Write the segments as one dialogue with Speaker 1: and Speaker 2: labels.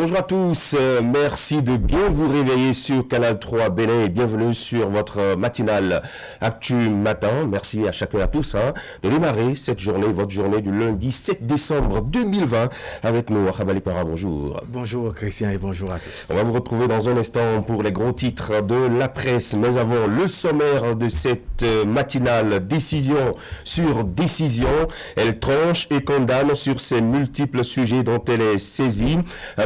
Speaker 1: Bonjour à tous, merci de bien vous réveiller sur Canal 3 Bénin et bienvenue sur votre matinale Actu Matin. Merci à chacun et à tous de démarrer cette journée, votre journée du lundi 7 décembre 2020 avec nous. Akhabali Para, bonjour.
Speaker 2: Bonjour Christian et bonjour à tous.
Speaker 1: On va vous retrouver dans un instant pour les gros titres de la presse, mais avant le sommaire de cette matinale, décision sur décision. Elle tranche et condamne sur ces multiples sujets dont elle est saisie.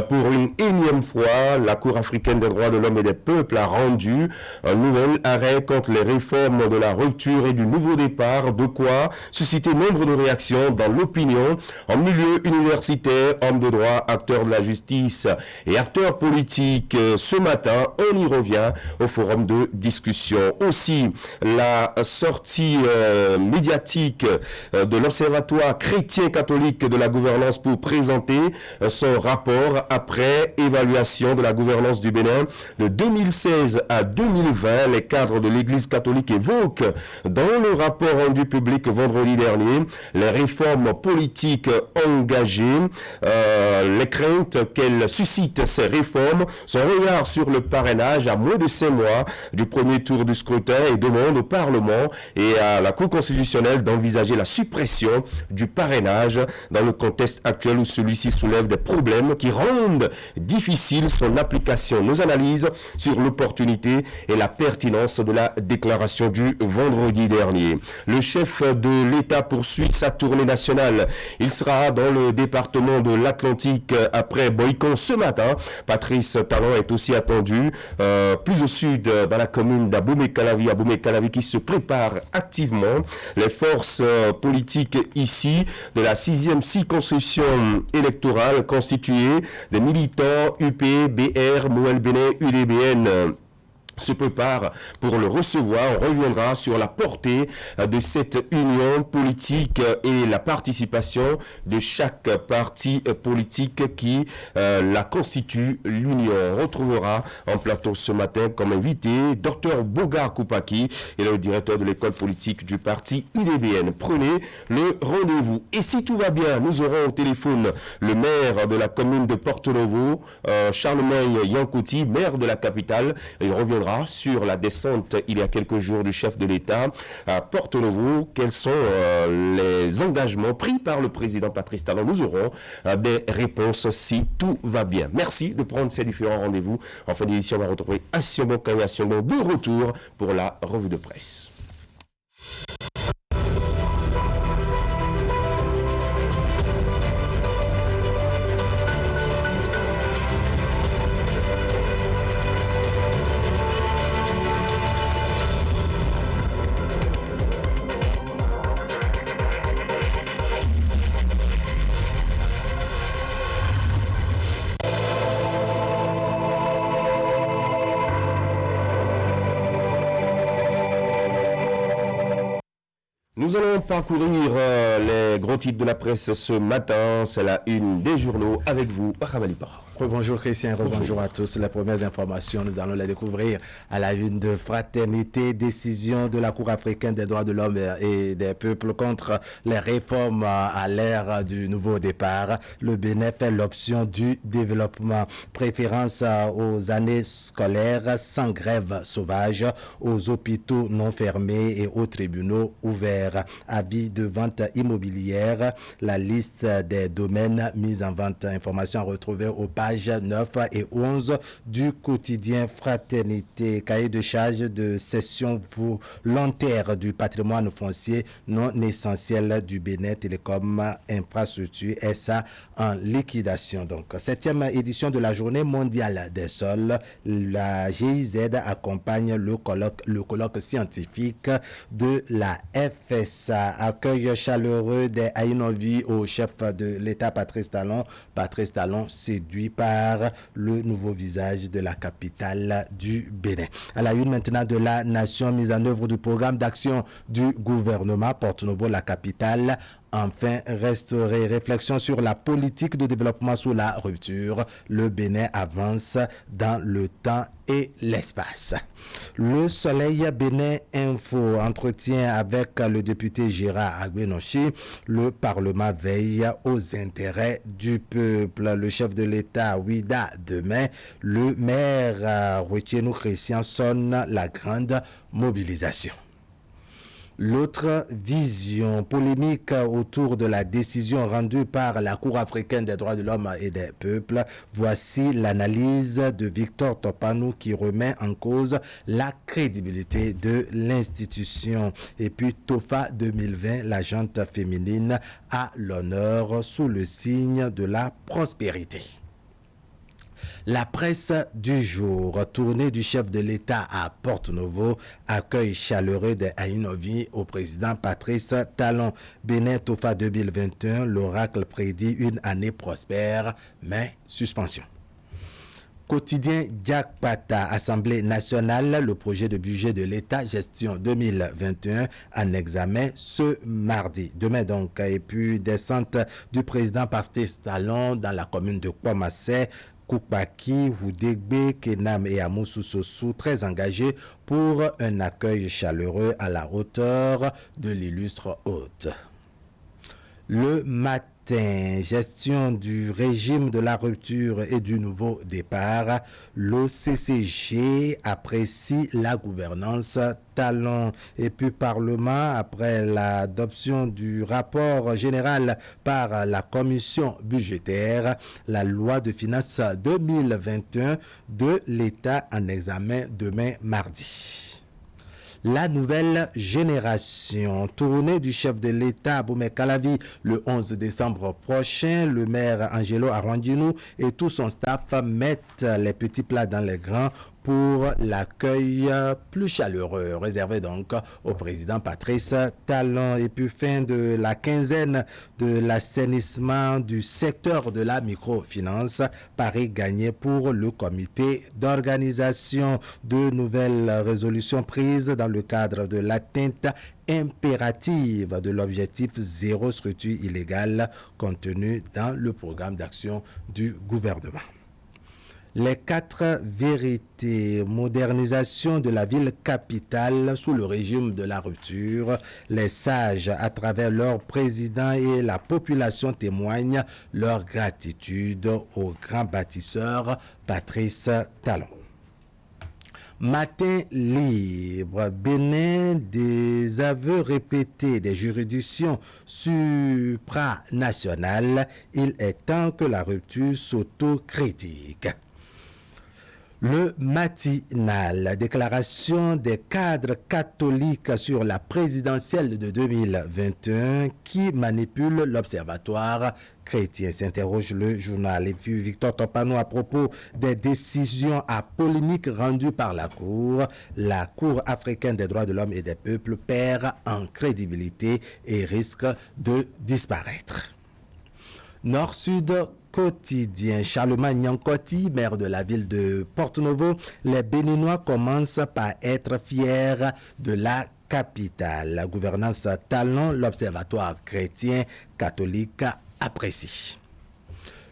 Speaker 1: Pour une énième fois, la Cour africaine des droits de l'homme et des peuples a rendu un nouvel arrêt contre les réformes de la rupture et du nouveau départ, de quoi susciter nombre de réactions dans l'opinion, en milieu universitaire, hommes de droit, acteurs de la justice et acteurs politiques. Ce matin, on y revient au forum de discussion. Aussi, la sortie médiatique de l'Observatoire chrétien-catholique de la gouvernance pour présenter son rapport après évaluation de la gouvernance du Bénin de 2016 à 2020. Les cadres de l'Église catholique évoquent dans le rapport rendu public vendredi dernier les réformes politiques engagées, les craintes qu'elles suscitent ces réformes, son regard sur le parrainage à moins de 5 mois du premier tour du scrutin et demande au Parlement et à la Cour constitutionnelle d'envisager la suppression du parrainage dans le contexte actuel où celui-ci soulève des problèmes qui rendent difficile son application. Nos analyses sur l'opportunité et la pertinence de la déclaration du vendredi dernier. Le chef de l'État poursuit sa tournée nationale. Il sera dans le département de l'Atlantique après Boycon ce matin. Patrice Talon est aussi attendu plus au sud dans la commune d'Aboumé-Calavi. Aboumé-Calavi qui se prépare activement. Les forces politiques ici de la 6e circonscription électorale constituée des militants UP, BR, Moël Bénin, UDBN se prépare pour le recevoir. On reviendra sur la portée de cette union politique et la participation de chaque parti politique qui la constitue l'union. On retrouvera en plateau ce matin comme invité Dr Bogar Koupaki, et le directeur de l'école politique du parti UDBN. Prenez le rendez-vous. Et si tout va bien, nous aurons au téléphone le maire de la commune de Porto Novo, Charlemagne Yankouti, maire de la capitale. Il reviendra sur la descente il y a quelques jours du chef de l'État à Porto Novo. Quels sont les engagements pris par le président Patrice Talon? Nous aurons des réponses si tout va bien. Merci de prendre ces différents rendez-vous. En fin d'édition, on va retrouver Assiomo Kanyassiomo de retour pour la revue de presse. Nous allons parcourir les gros titres de la presse ce matin. C'est la une des journaux avec vous, Akhabali Para.
Speaker 2: Bonjour Christian, bonjour à tous. Les premières informations, nous allons les découvrir à la une de Fraternité, décision de la Cour africaine des droits de l'homme et des peuples contre les réformes à l'ère du nouveau départ. Le Bénin fait l'option du développement. Préférence aux années scolaires sans grève sauvage, aux hôpitaux non fermés et aux tribunaux ouverts. Avis de vente immobilière, la liste des domaines mis en vente. Informations retrouvées au pages 9 et 11 du quotidien Fraternité. Cahier de charge de cession volontaire du patrimoine foncier non essentiel du Bénin Télécom Infrastructure SA en liquidation. Donc, 7e édition de la Journée mondiale des sols. La GIZ accompagne le colloque scientifique de la FSA. Accueil chaleureux des Aïnovi au chef de l'État Patrice Talon. Patrice Talon séduit par le nouveau visage de la capitale du Bénin. À la une maintenant de la Nation, mise en œuvre du programme d'action du gouvernement Porto Novo, la capitale, Enfin, resterait réflexion sur la politique de développement sous la rupture. Le Bénin avance dans le temps et l'espace. Le Soleil Bénin Info, entretien avec le député Gérard Agbenochi. Le Parlement veille aux intérêts du peuple. Le chef de l'État, Ouida, demain. Le maire Routienou Christian sonne la grande mobilisation. L'autre vision polémique autour de la décision rendue par la Cour africaine des droits de l'homme et des peuples. Voici l'analyse de Victor Topanou qui remet en cause la crédibilité de l'institution. Et puis TOFA 2020, la jante féminine à l'honneur sous le signe de la prospérité. La presse du jour, tournée du chef de l'État à Porto-Novo, accueil chaleureux de Aïnovi au président Patrice Talon. Bénin TOFA 2021, l'oracle prédit une année prospère, mais suspension. Quotidien Jack Pata, Assemblée nationale, le projet de budget de l'État, gestion 2021, en examen ce mardi. Demain donc, et puis descente du président Patrice Talon dans la commune de Kwamassé, Koukbaki, Houdegbe, Kenam et Amoussou-Sossou, très engagés pour un accueil chaleureux à la hauteur de l'illustre hôte. Le matin, gestion du régime de la rupture et du nouveau départ, l'OCCG apprécie la gouvernance Talon. Et puis Parlement, après l'adoption du rapport général par la commission budgétaire, la loi de finances 2021 de l'État en examen demain mardi. La nouvelle génération, tournée du chef de l'État Aboumé Calavi le 11 décembre prochain. Le maire Angelo Arwandinou et tout son staff mettent les petits plats dans les grands pour l'accueil plus chaleureux, réservé donc au président Patrice Talon. Et puis fin de la quinzaine de l'assainissement du secteur de la microfinance, Paris gagné pour le comité d'organisation. De nouvelles résolutions prises dans le cadre de l'atteinte impérative de l'objectif zéro structure illégale contenu dans le programme d'action du gouvernement. Les 4 vérités, modernisation de la ville capitale sous le régime de la rupture. Les sages, à travers leur président et la population, témoignent leur gratitude au grand bâtisseur Patrice Talon. Matin libre, Bénin, des aveux répétés des juridictions supranationales. Il est temps que la rupture s'autocritique. Le matinal, déclaration des cadres catholiques sur la présidentielle de 2021 qui manipule l'observatoire chrétien, s'interroge le journal. Et puis Victor Topanou à propos des décisions à polémique rendues par la Cour africaine des droits de l'homme et des peuples perd en crédibilité et risque de disparaître. Nord-Sud quotidien, Charlemagne Nyankoti, maire de la ville de Porto-Novo, les Béninois commencent par être fiers de la capitale. La gouvernance Talon, l'observatoire chrétien catholique apprécie.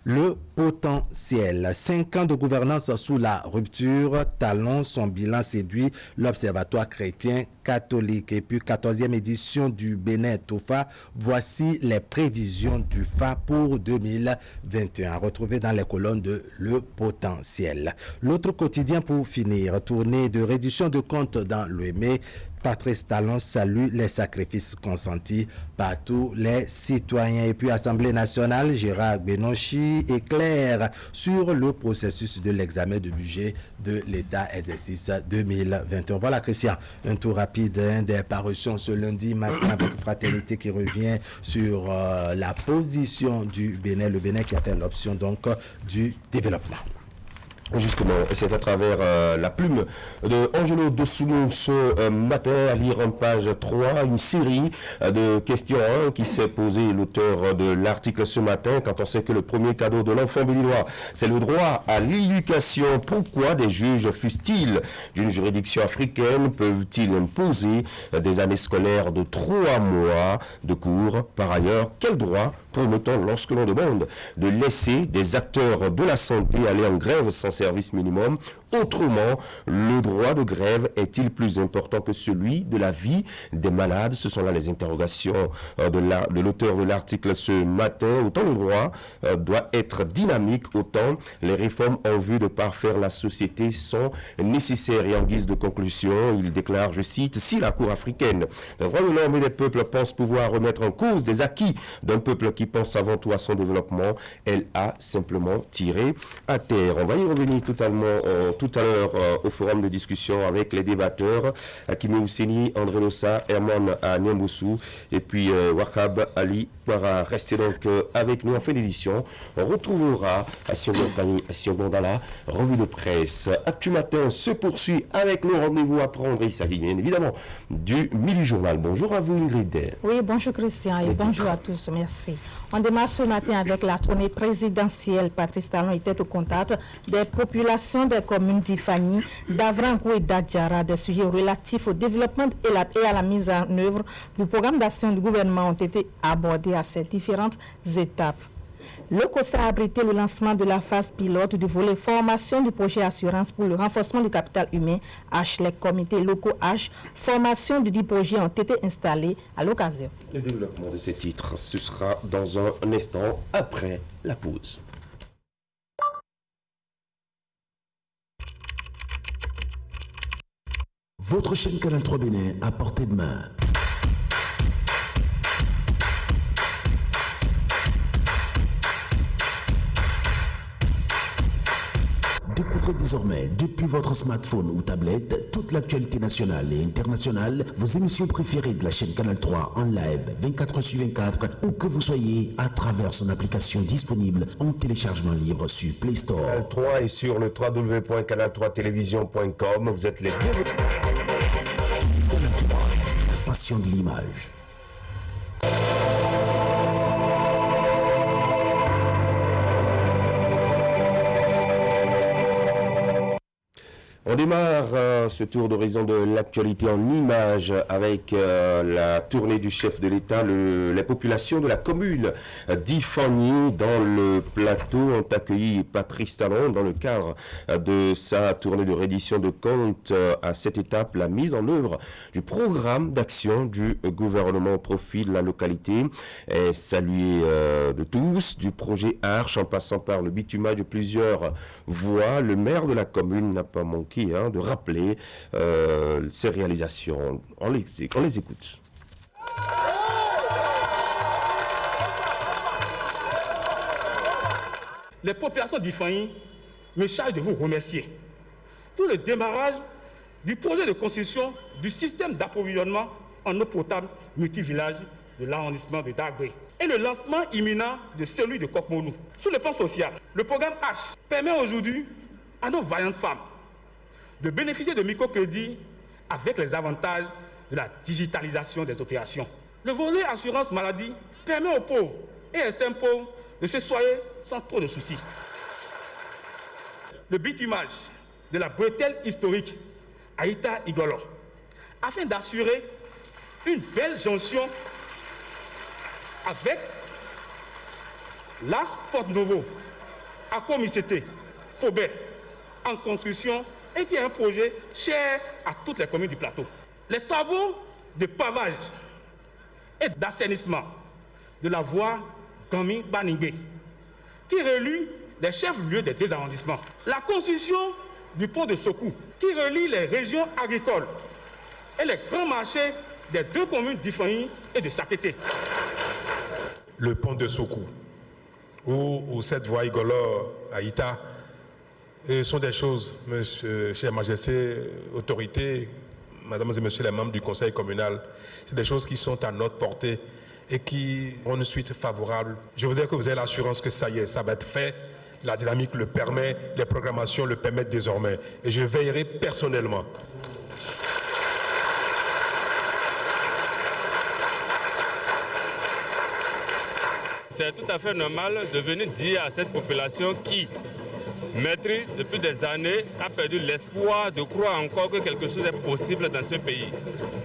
Speaker 2: Le potentiel. 5 ans de gouvernance sous la rupture. Talon, son bilan séduit l'Observatoire chrétien catholique. Et puis 14e édition du Bénin TOFA. Voici les prévisions du FA pour 2021. Retrouvées dans les colonnes de Le Potentiel. L'autre quotidien pour finir. Tournée de reddition de comptes dans l'OME. Patrice Talon salue les sacrifices consentis par tous les citoyens. Et puis Assemblée nationale, Gérard Agbenochi éclaire sur le processus de l'examen de budget de l'État exercice 2021. Voilà Christian, un tour rapide des parutions ce lundi matin avec Fraternité qui revient sur la position du Bénin, le Bénin qui a fait l'option donc du développement.
Speaker 1: Justement, et c'est à travers la plume de Angelo de Soumou ce matin, à lire en page 3, une série de questions qui s'est posé l'auteur de l'article ce matin, quand on sait que le premier cadeau de l'enfant béninois, c'est le droit à l'éducation. Pourquoi des juges, fussent-ils d'une juridiction africaine, peuvent-ils imposer des années scolaires de 3 mois de cours? Par ailleurs, quel droit promettons lorsque l'on demande de laisser des acteurs de la santé aller en grève sans service minimum? Autrement, le droit de grève est-il plus important que celui de la vie des malades? Ce sont là les interrogations de l'auteur de l'article ce matin. Autant le droit doit être dynamique, autant les réformes en vue de parfaire la société sont nécessaires. Et en guise de conclusion, il déclare, je cite, « Si la Cour africaine des droits de l'homme et des peuples pense pouvoir remettre en cause des acquis d'un peuple qui pense avant tout à son développement, elle a simplement tiré à terre. » On va y revenir tout à l'heure au forum de discussion avec les débatteurs, Akime Ousseni, André Lossa, Herman Nyamboussou et puis Wakab Ali Ouara. Restez donc avec nous en fin d'édition. On retrouvera Sion dans la revue de presse. Actu Matin se poursuit avec le rendez-vous à prendre. Il s'agit bien évidemment du Midi Journal. Bonjour à vous Ingrid.
Speaker 3: Oui, bonjour Christian et bonjour à tous. Merci. On démarre ce matin avec la tournée présidentielle. Patrice Talon était au contact des populations des communes d'Ifani, d'Avrango et d'Adjara. Des sujets relatifs au développement et à la mise en œuvre du programme d'action du gouvernement ont été abordés à ces différentes étapes. Le COSA a abrité le lancement de la phase pilote du volet formation du projet assurance pour le renforcement du capital humain H. Les comités locaux H, formation du dit projet ont été installés à l'occasion.
Speaker 1: Le développement de ces titres, ce sera dans un instant après la pause.
Speaker 4: Votre chaîne Canal 3 Bénin à portée de main. Découvrez désormais, depuis votre smartphone ou tablette, toute l'actualité nationale et internationale, vos émissions préférées de la chaîne Canal 3 en live 24h/24, où que vous soyez, à travers son application disponible en téléchargement libre sur Play Store.
Speaker 1: Canal 3 est sur le www.canal3television.com. Vous êtes les bienvenus.
Speaker 4: Canal 3, la passion de l'image.
Speaker 1: On démarre ce tour d'horizon de l'actualité en images avec la tournée du chef de l'État. Les populations de la commune d'Ifani dans le plateau ont accueilli Patrice Talon dans le cadre de sa tournée de reddition de comptes. À cette étape, la mise en œuvre du programme d'action du gouvernement au profit de la localité est saluée de tous, du projet Arche en passant par le bitumage de plusieurs voies. Le maire de la commune n'a pas manqué de rappeler ces réalisations. On les écoute.
Speaker 5: Les populations d'Ifani me chargent de vous remercier pour le démarrage du projet de construction du système d'approvisionnement en eau potable multivillage de l'arrondissement de Dagbé et le lancement imminent de celui de Kokmonou. Sur le plan social, le programme H permet aujourd'hui à nos vaillantes femmes de bénéficier de microcrédits avec les avantages de la digitalisation des opérations. Le volet assurance maladie permet aux pauvres et extrêmes pauvres de se soigner sans trop de soucis. Le bitumage de la bretelle historique Aïta Igolo, afin d'assurer une belle jonction avec l'As Porte Novo, à Comicété, Pobé, en construction et qui est un projet cher à toutes les communes du plateau. Les travaux de pavage et d'assainissement de la voie Gami-Baningé, qui relie les chefs-lieux des deux arrondissements. La construction du pont de Sokou, qui relie les régions agricoles et les grands marchés des deux communes d'Ifani et de Sakété.
Speaker 6: Le pont de Sokou, ou cette voie Igolo à Ita, sont des choses, monsieur, chère Majesté, autorité, mesdames et messieurs les membres du conseil communal, c'est des choses qui sont à notre portée et qui ont une suite favorable. Je voudrais que vous ayez l'assurance que ça y est, ça va être fait. La dynamique le permet, les programmations le permettent désormais. Et je veillerai personnellement
Speaker 7: c'est tout à fait normal de venir dire à cette population qui maîtrise depuis des années, a perdu l'espoir de croire encore que quelque chose est possible dans ce pays.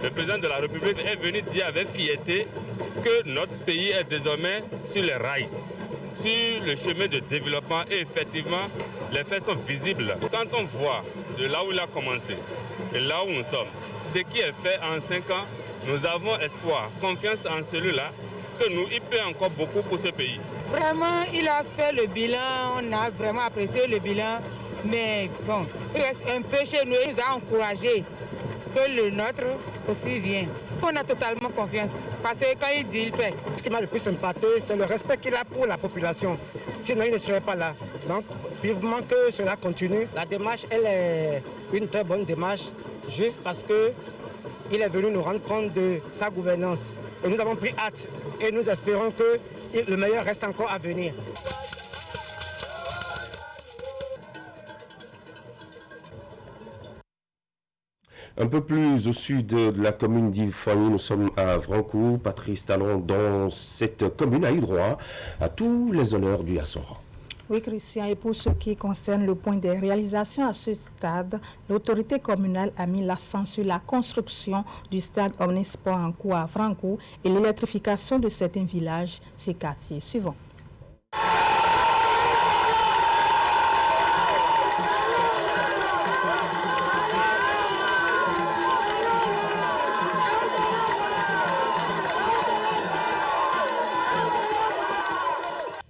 Speaker 7: Le président de la République est venu dire avec fierté que notre pays est désormais sur les rails, sur le chemin de développement et effectivement, les faits sont visibles. Quand on voit de là où il a commencé et là où nous sommes, ce qui est fait en 5 ans, nous avons espoir, confiance en celui-là, que nous, il paie encore beaucoup pour ce pays.
Speaker 8: Vraiment, il a fait le bilan, on a vraiment apprécié le bilan, mais bon, il reste un peu chez nous, il nous a encouragé que le nôtre aussi vienne. On a totalement confiance, parce que quand il dit, il fait.
Speaker 9: Ce qui m'a le plus sympathique, c'est le respect qu'il a pour la population. Sinon, il ne serait pas là. Donc, vivement que cela continue. La démarche, elle est une très bonne démarche, juste parce qu'il est venu nous rendre compte de sa gouvernance. Et nous avons pris hâte et nous espérons que le meilleur reste encore à venir.
Speaker 1: Un peu plus au sud de la commune d'Ifani, nous sommes à Vrancou. Patrice Talon, dans cette commune, a eu droit à tous les honneurs du Yassora.
Speaker 3: Oui, Christian, et pour ce qui concerne le point des réalisations à ce stade, l'autorité communale a mis l'accent sur la construction du stade Omnisport en cours à Vrancou et l'électrification de certains villages, ces quartiers suivants.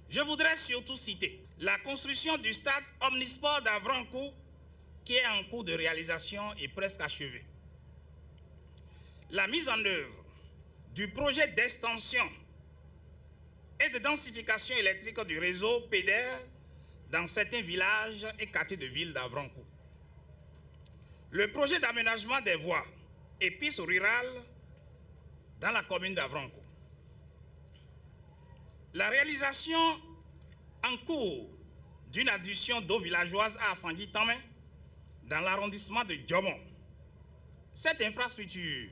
Speaker 10: Je voudrais surtout citer la construction du stade Omnisport d'Avrancou qui est en cours de réalisation et presque achevée. La mise en œuvre du projet d'extension et de densification électrique du réseau PEDER dans certains villages et quartiers de ville d'Avrancou. Le projet d'aménagement des voies et pistes rurales dans la commune d'Avrancou. La réalisation en cours d'une adduction d'eau villageoise à Afandi-Tamé dans l'arrondissement de Diomon. Cette infrastructure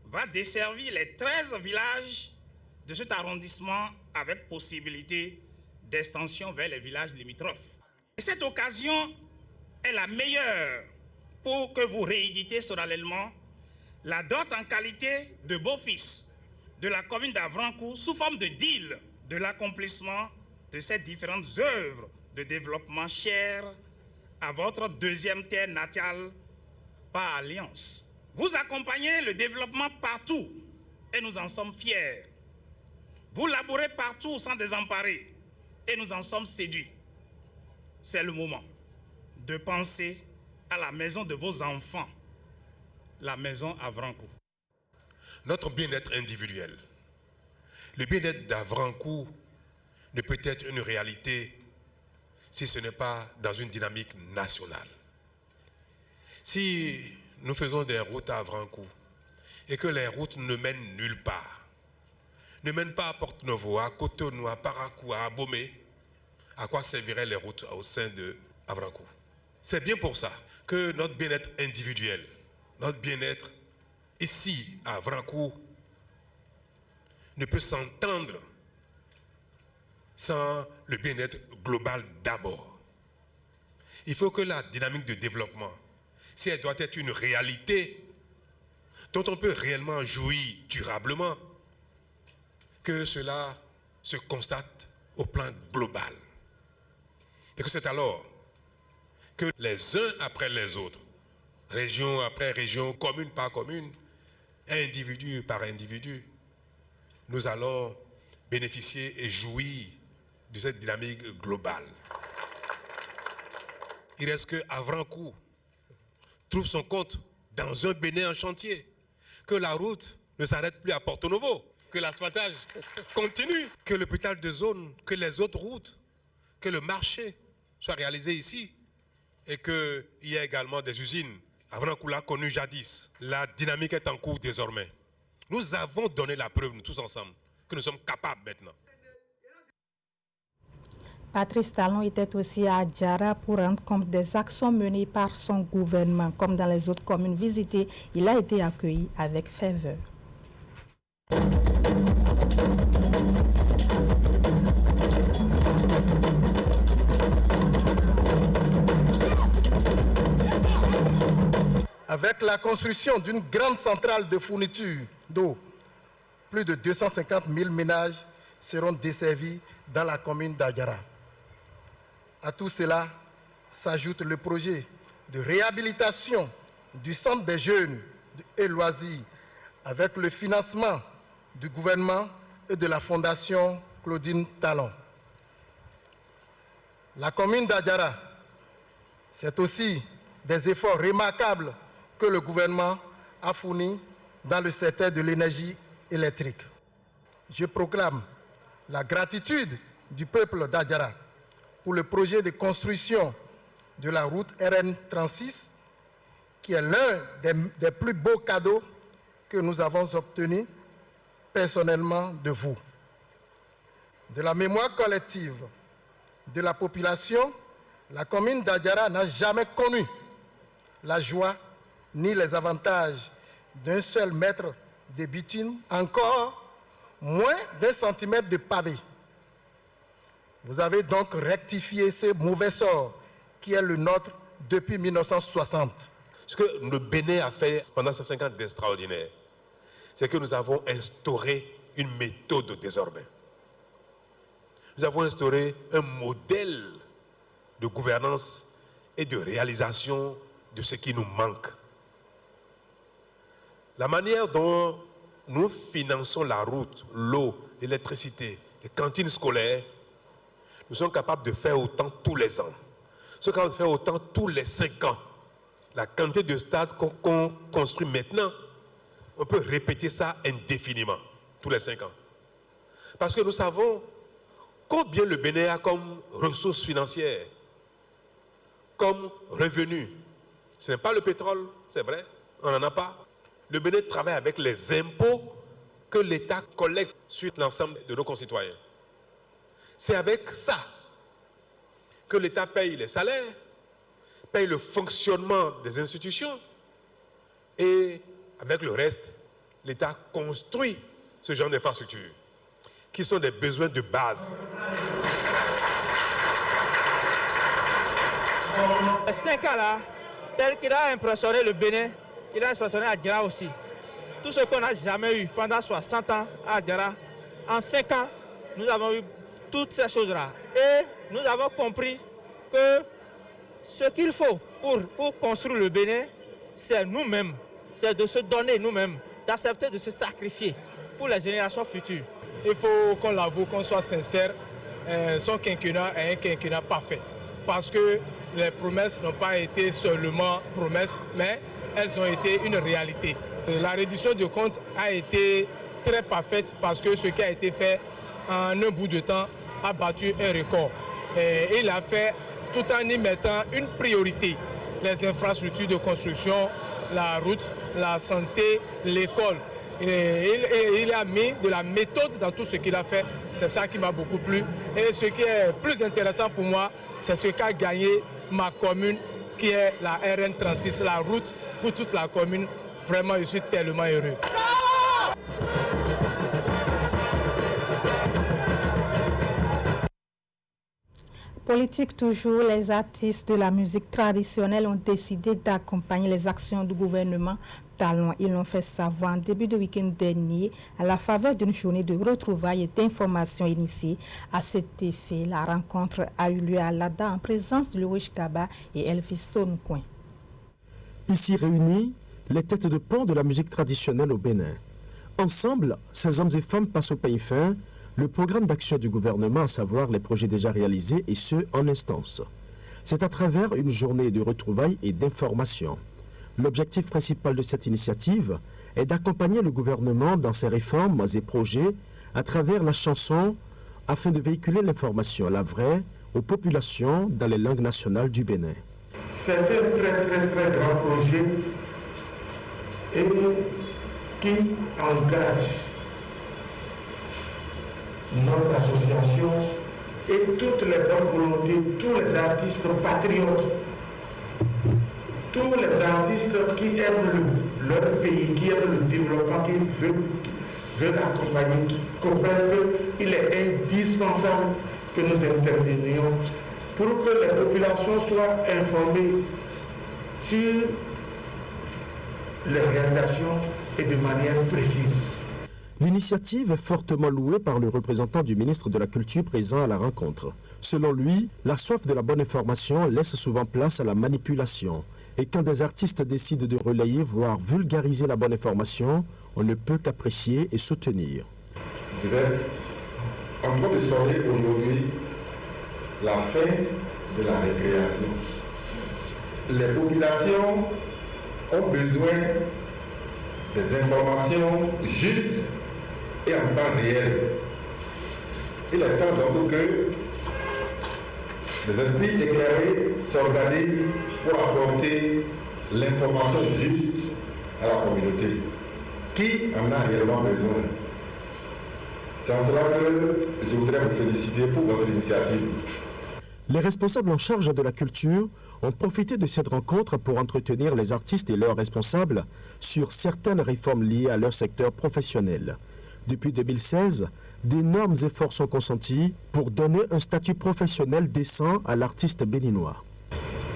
Speaker 10: va desservir les 13 villages de cet arrondissement avec possibilité d'extension vers les villages limitrophes. Et cette occasion est la meilleure pour que vous rééditez solennellement la dot en qualité de beau-fils de la commune d'Avrancou sous forme de deal de l'accomplissement de ces différentes œuvres de développement chères à votre deuxième terre natale par alliance. Vous accompagnez le développement partout et nous en sommes fiers. Vous labourez partout sans désemparer et nous en sommes séduits. C'est le moment de penser à la maison de vos enfants, la maison Avrancou.
Speaker 6: notre bien-être individuel. Le bien-être d'Avrancou ne peut être une réalité si ce n'est pas dans une dynamique nationale. Si nous faisons des routes à Avrancou et que les routes ne mènent nulle part, ne mènent pas à Porte-Novo, à Cotonou, à Parakou, à Abomey, à quoi serviraient les routes au sein de Avrancou? C'est bien pour ça que notre bien-être individuel, notre bien-être ici à Avrancou ne peut s'entendre sans le bien-être global d'abord. Il faut que la dynamique de développement, si elle doit être une réalité dont on peut réellement jouir durablement, que cela se constate au plan global. Et que c'est alors que les uns après les autres, région après région, commune par commune, individu par individu, nous allons bénéficier et jouir de cette dynamique globale. Il reste que Avrancou trouve son compte dans un Bénin en chantier, que la route ne s'arrête plus à Porto-Novo, que l'asphaltage continue, que l'hôpital de zone, que les autres routes, que le marché soit réalisé ici et qu'il y ait également des usines. Avrancou l'a connu jadis. La dynamique est en cours désormais. Nous avons donné la preuve, nous tous ensemble, que nous sommes capables maintenant.
Speaker 3: Patrice Talon était aussi à Adjara pour rendre compte des actions menées par son gouvernement. Comme dans les autres communes visitées, il a été accueilli avec ferveur.
Speaker 11: Avec la construction d'une grande centrale de fourniture d'eau, plus de 250 000 ménages seront desservis dans la commune d'Adjara. À tout cela s'ajoute le projet de réhabilitation du centre des jeunes et loisirs avec le financement du gouvernement et de la fondation Claudine Talon. La commune d'Adjara, c'est aussi des efforts remarquables que le gouvernement a fournis dans le secteur de l'énergie électrique. Je proclame la gratitude du peuple d'Adjara pour le projet de construction de la route RN36, qui est l'un des plus beaux cadeaux que nous avons obtenus personnellement de vous. De la mémoire collective de la population, la commune d'Adjara n'a jamais connu la joie ni les avantages d'un seul mètre de bitume, encore moins d'1 centimètre de pavé. Vous avez donc rectifié ce mauvais sort qui est le nôtre depuis 1960.
Speaker 6: Ce que le Bénin a fait pendant ces 5 ans d'extraordinaire, c'est que nous avons instauré une méthode désormais. Nous avons instauré un modèle de gouvernance et de réalisation de ce qui nous manque. La manière dont nous finançons la route, l'eau, l'électricité, les cantines scolaires, nous sommes capables de faire autant tous les ans. Nous sommes capables de faire autant tous les 5 ans. La quantité de stades qu'on construit maintenant, on peut répéter ça indéfiniment, tous les 5 ans. Parce que nous savons combien le Bénin a comme ressources financières, comme revenus. Ce n'est pas le pétrole, c'est vrai, on n'en a pas. Le Bénin travaille avec les impôts que l'État collecte sur l'ensemble de nos concitoyens. C'est avec ça que l'État paye les salaires, paye le fonctionnement des institutions et avec le reste, l'État construit ce genre d'infrastructures qui sont des besoins de base.
Speaker 9: Les 5 ans là, tel qu'il a impressionné le Bénin, il a impressionné Adjara aussi. Tout ce qu'on n'a jamais eu pendant 60 ans à Adjara, en 5 ans, nous avons eu toutes ces choses-là. Et nous avons compris que ce qu'il faut pour construire le Bénin, c'est nous-mêmes, c'est de se donner nous-mêmes, d'accepter de se sacrifier pour les générations futures.
Speaker 12: Il faut qu'on l'avoue, qu'on soit sincère, son quinquennat est un quinquennat parfait. Parce que les promesses n'ont pas été seulement promesses, mais elles ont été une réalité. La reddition de comptes a été très parfaite parce que ce qui a été fait en un bout de temps a battu un record. Et il a fait tout en y mettant une priorité. Les infrastructures de construction, la route, la santé, l'école. Et il a mis de la méthode dans tout ce qu'il a fait. C'est ça qui m'a beaucoup plu. Et ce qui est plus intéressant pour moi, c'est ce qu'a gagné ma commune, qui est la RN36, la route pour toute la commune. Vraiment, je suis tellement heureux.
Speaker 3: Politique toujours, les artistes de la musique traditionnelle ont décidé d'accompagner les actions du gouvernement Talon. Ils l'ont fait savoir en début de week-end dernier à la faveur d'une journée de retrouvailles et d'informations initiées. À cet effet, la rencontre a eu lieu à Lada en présence de Louis Kaba et Elvis Tonoucoin.
Speaker 13: Ici réunis, les têtes de pont de la musique traditionnelle au Bénin. Ensemble, ces hommes et femmes passent au peigne fin le programme d'action du gouvernement, à savoir les projets déjà réalisés et ceux en instance. C'est à travers une journée de retrouvailles et d'information. L'objectif principal de cette initiative est d'accompagner le gouvernement dans ses réformes et projets à travers la chanson afin de véhiculer l'information, la vraie, aux populations dans les langues nationales du Bénin.
Speaker 14: C'est un très grand projet et qui engage notre association et toutes les bonnes volontés, tous les artistes patriotes, tous les artistes qui aiment leur pays, qui aiment le développement, qui veulent accompagner, qui comprennent qu'il est indispensable que nous intervenions pour que les populations soient informées sur les réalisations et de manière précise.
Speaker 13: L'initiative est fortement louée par le représentant du ministre de la Culture présent à la rencontre. Selon lui, la soif de la bonne information laisse souvent place à la manipulation. Et quand des artistes décident de relayer, voire vulgariser la bonne information, on ne peut qu'apprécier et soutenir.
Speaker 15: Vous êtes en train de sonner aujourd'hui la fin de la récréation. Les populations ont besoin des informations justes et en temps réel. Il est temps donc que les esprits éclairés s'organisent pour apporter l'information juste à la communauté qui en a réellement besoin. C'est en cela que je voudrais vous féliciter pour votre initiative.
Speaker 13: Les responsables en charge de la culture ont profité de cette rencontre pour entretenir les artistes et leurs responsables sur certaines réformes liées à leur secteur professionnel. Depuis 2016, d'énormes efforts sont consentis pour donner un statut professionnel décent à l'artiste béninois.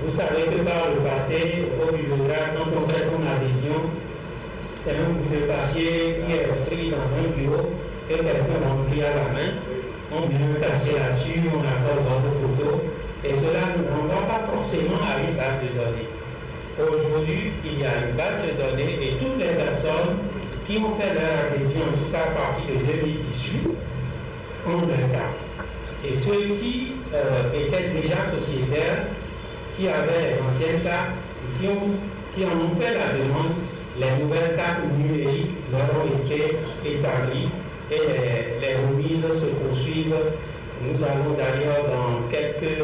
Speaker 16: Vous savez que par le passé, au bureau, quand on fait son adhésion, c'est un bout de papier qui est pris dans un bureau que quelqu'un remplit à la main. On met un cachet là-dessus, on accorde votre photo, et cela ne renvoie pas forcément à une base de données. Aujourd'hui, il y a une base de données et toutes les personnes qui ont fait leur adhésion, en tout cas à partir de 2018, ont leur carte. Et ceux qui étaient déjà sociétaires, qui avaient les anciennes cartes, qui en ont fait la demande, les nouvelles cartes numériques leur ont été établies et les remises se poursuivent. Nous allons d'ailleurs dans quelques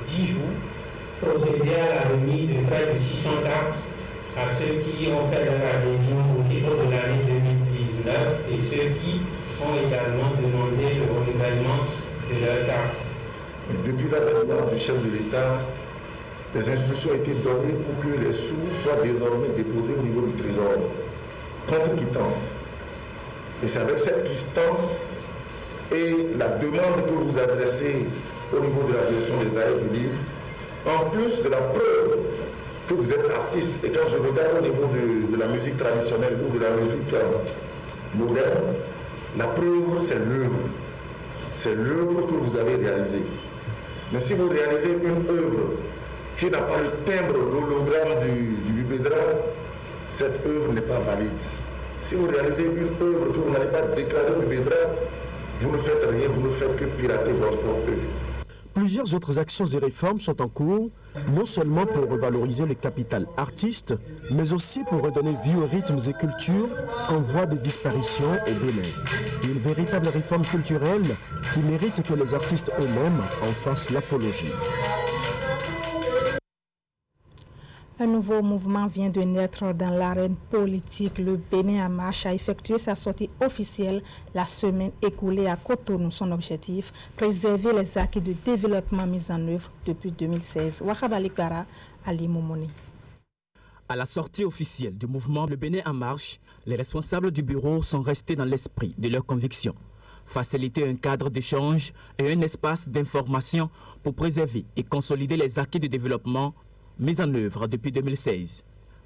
Speaker 16: 10 jours procéder à la remise de près de 600 cartes à ceux qui ont fait leur adhésion au titre de l'année 2019 et ceux qui ont également demandé le renouvellement de leur carte.
Speaker 15: Mais depuis l'avènement du chef de l'État, les instructions ont été données pour que les sous soient désormais déposés au niveau du trésor, contre quittance. Et c'est avec cette quittance et la demande que vous adressez au niveau de la direction des arts et du livre, en plus de la preuve que vous êtes artiste, et quand je regarde au niveau de la musique traditionnelle ou de la musique moderne, la preuve c'est l'œuvre. C'est l'œuvre que vous avez réalisée. Mais si vous réalisez une œuvre qui n'a pas le timbre, l'hologramme du bibédra, cette œuvre n'est pas valide. Si vous réalisez une œuvre que vous n'allez pas déclarer au bibédra, vous ne faites rien, vous ne faites que pirater votre propre œuvre.
Speaker 13: Plusieurs autres actions et réformes sont en cours, non seulement pour revaloriser le capital artiste, mais aussi pour redonner vie aux rythmes et cultures en voie de disparition au Bénin. Une véritable réforme culturelle qui mérite que les artistes eux-mêmes en fassent l'apologie.
Speaker 3: Un nouveau mouvement vient de naître dans l'arène politique. Le Bénin en marche a effectué sa sortie officielle la semaine écoulée à Cotonou. Son objectif, préserver les acquis de développement mis en œuvre depuis 2016. Wakabalikara, Ali Momoni.
Speaker 17: À la sortie officielle du mouvement Le Bénin en marche, les responsables du bureau sont restés dans l'esprit de leurs convictions. Faciliter un cadre d'échange et un espace d'information pour préserver et consolider les acquis de développement mis en œuvre depuis 2016.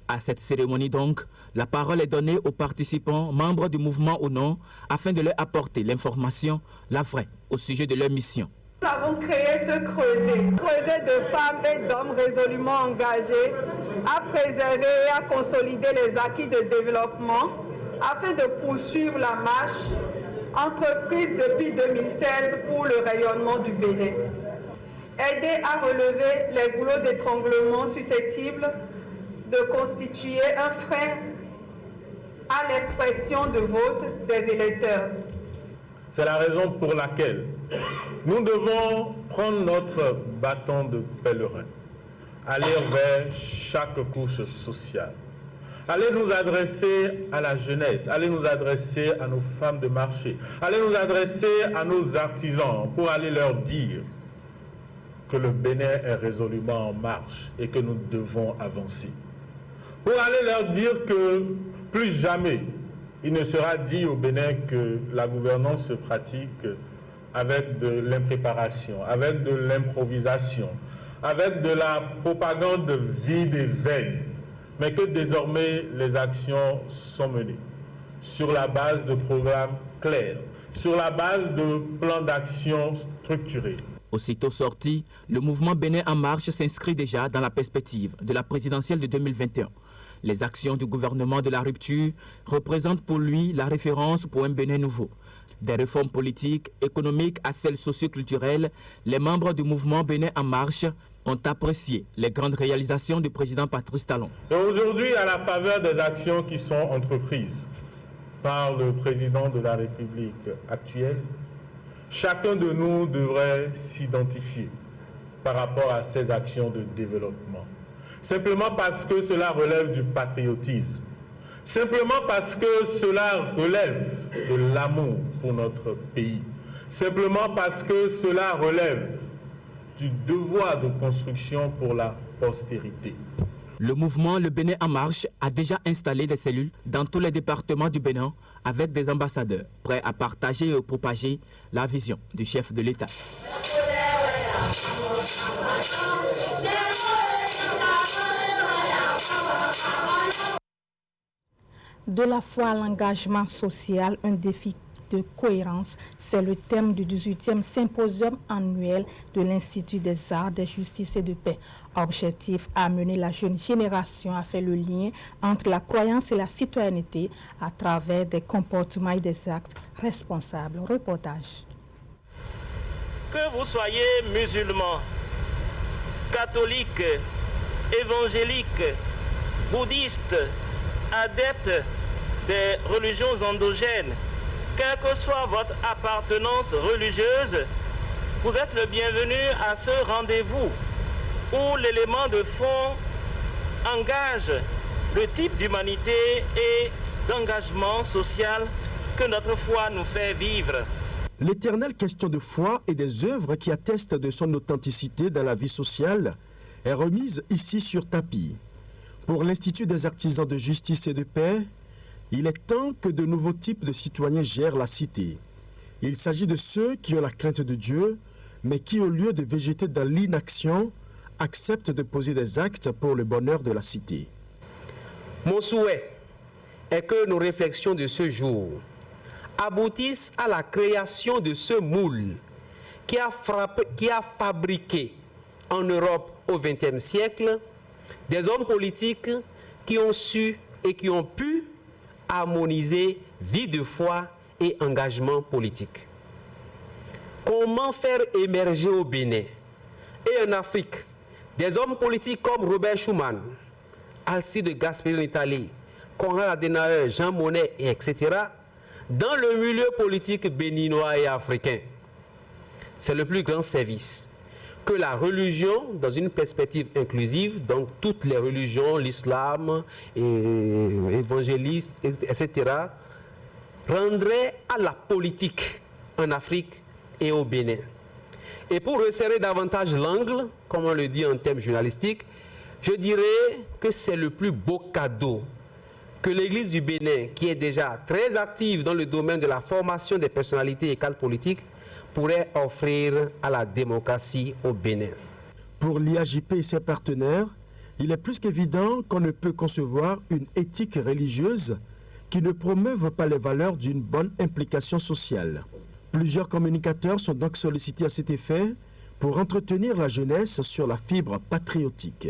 Speaker 17: À cette cérémonie donc, la parole est donnée aux participants, membres du mouvement ou non, afin de leur apporter l'information, la vraie, au sujet de leur mission.
Speaker 18: Nous avons créé ce creuset de femmes et d'hommes résolument engagés à préserver et à consolider les acquis de développement afin de poursuivre la marche entreprise depuis 2016 pour le rayonnement du Bénin. Aider à relever les goulots d'étranglement susceptibles de constituer un frein à l'expression de vote des électeurs.
Speaker 19: C'est la raison pour laquelle nous devons prendre notre bâton de pèlerin, aller vers chaque couche sociale, allez nous adresser à la jeunesse, allez nous adresser à nos femmes de marché, allez nous adresser à nos artisans pour aller leur dire que le Bénin est résolument en marche et que nous devons avancer. Pour aller leur dire que plus jamais il ne sera dit au Bénin que la gouvernance se pratique avec de l'impréparation, avec de l'improvisation, avec de la propagande vide et vaine, mais que désormais les actions sont menées sur la base de programmes clairs, sur la base de plans d'action structurés.
Speaker 17: Aussitôt sorti, le mouvement Bénin en marche s'inscrit déjà dans la perspective de la présidentielle de 2021. Les actions du gouvernement de la rupture représentent pour lui la référence pour un Bénin nouveau. Des réformes politiques, économiques à celles socio-culturelles, les membres du mouvement Bénin en marche ont apprécié les grandes réalisations du président Patrice Talon.
Speaker 19: Et aujourd'hui, à la faveur des actions qui sont entreprises par le président de la République actuelle, chacun de nous devrait s'identifier par rapport à ces actions de développement. Simplement parce que cela relève du patriotisme. Simplement parce que cela relève de l'amour pour notre pays. Simplement parce que cela relève du devoir de construction pour la postérité.
Speaker 17: Le mouvement Le Bénin en marche a déjà installé des cellules dans tous les départements du Bénin avec des ambassadeurs prêts à partager et propager la vision du chef de l'État.
Speaker 3: De la foi à l'engagement social, un défi de cohérence, c'est le thème du 18e symposium annuel de l'Institut des arts, de justice et de paix. Objectif, amener la jeune génération à faire le lien entre la croyance et la citoyenneté à travers des comportements et des actes responsables. Reportage.
Speaker 20: Que vous soyez musulman, catholique, évangélique, bouddhiste, adepte des religions endogènes, quelle que soit votre appartenance religieuse, vous êtes le bienvenu à ce rendez-vous où l'élément de fond engage le type d'humanité et d'engagement social que notre foi nous fait vivre.
Speaker 13: L'éternelle question de foi et des œuvres qui attestent de son authenticité dans la vie sociale est remise ici sur tapis. Pour l'Institut des artisans de justice et de paix, il est temps que de nouveaux types de citoyens gèrent la cité. Il s'agit de ceux qui ont la crainte de Dieu, mais qui, au lieu de végéter dans l'inaction, acceptent de poser des actes pour le bonheur de la cité.
Speaker 21: Mon souhait est que nos réflexions de ce jour aboutissent à la création de ce moule qui a fabriqué en Europe au XXe siècle des hommes politiques qui ont su et qui ont pu harmoniser vie de foi et engagement politique. Comment faire émerger au Bénin et en Afrique des hommes politiques comme Robert Schuman, Alcide Gasperini en Italie, Konrad Adenauer, Jean Monnet, etc., dans le milieu politique béninois et africain? C'est le plus grand service que la religion, dans une perspective inclusive, donc toutes les religions, l'islam, évangélistes, etc., rendrait à la politique en Afrique et au Bénin. Et pour resserrer davantage l'angle, comme on le dit en termes journalistiques, je dirais que c'est le plus beau cadeau que l'Église du Bénin, qui est déjà très active dans le domaine de la formation des personnalités et cadres politiques, pourrait offrir à la démocratie au Bénin.
Speaker 13: Pour l'IAJP et ses partenaires, il est plus qu'évident qu'on ne peut concevoir une éthique religieuse qui ne promeuve pas les valeurs d'une bonne implication sociale. Plusieurs communicateurs sont donc sollicités à cet effet pour entretenir la jeunesse sur la fibre patriotique.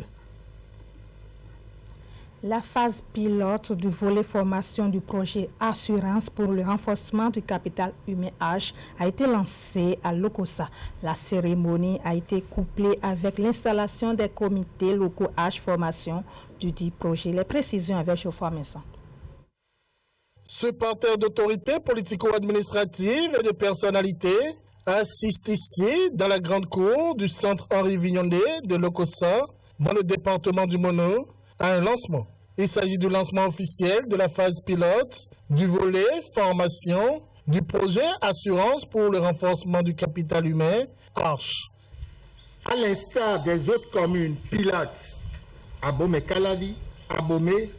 Speaker 3: La phase pilote du volet formation du projet Assurance pour le renforcement du capital humain H a été lancée à Lokossa. La cérémonie a été couplée avec l'installation des comités locaux H formation du dit projet. Les précisions avec Geoffroy Messan.
Speaker 22: Ce parterre d'autorités politico-administratives et de personnalités assiste ici dans la grande cour du centre Henri Vignondé de Lokossa, dans le département du Mono, à un lancement Il s'agit du lancement officiel de la phase pilote, du volet formation, du projet assurance pour le renforcement du capital humain, ARCH.
Speaker 11: À l'instar des autres communes pilotes, Abomey-Calavi, Abomey,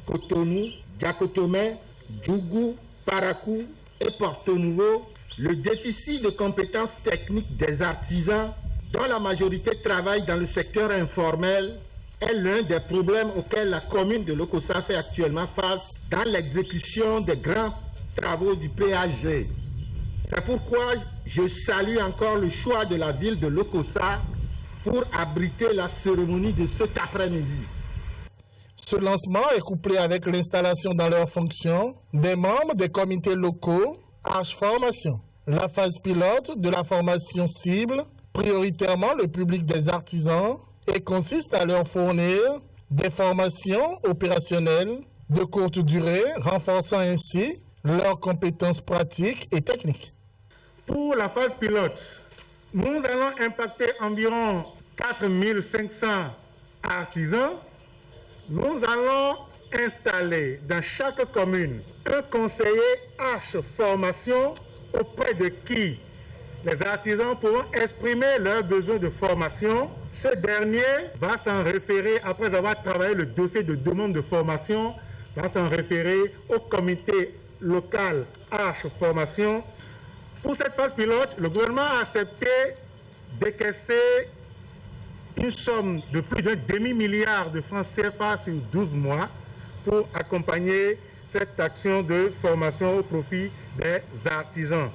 Speaker 11: Cotonou, Diakotomey, Djougou, Parakou et Porto Nouveau, le déficit de compétences techniques des artisans, dont la majorité travaille dans le secteur informel, est l'un des problèmes auxquels la commune de Lokossa fait actuellement face dans l'exécution des grands travaux du PAG. C'est pourquoi je salue encore le choix de la ville de Lokossa pour abriter la cérémonie de cet après-midi.
Speaker 22: Ce lancement est couplé avec l'installation dans leurs fonctions des membres des comités locaux ARCH Formation. La phase pilote de la formation cible prioritairement le public des artisans et consiste à leur fournir des formations opérationnelles de courte durée, renforçant ainsi leurs compétences pratiques et techniques.
Speaker 14: Pour la phase pilote, nous allons impacter environ 4500 artisans. Nous allons installer dans chaque commune un conseiller ARCH Formation auprès de qui les artisans pourront exprimer leurs besoins de formation. Ce dernier va s'en référer, après avoir travaillé le dossier de demande de formation, va s'en référer au comité local ARCH Formation. Pour cette phase pilote, le gouvernement a accepté décaisser une somme de plus d'un demi-milliard de francs CFA sur 12 mois pour accompagner cette action de formation au profit des artisans.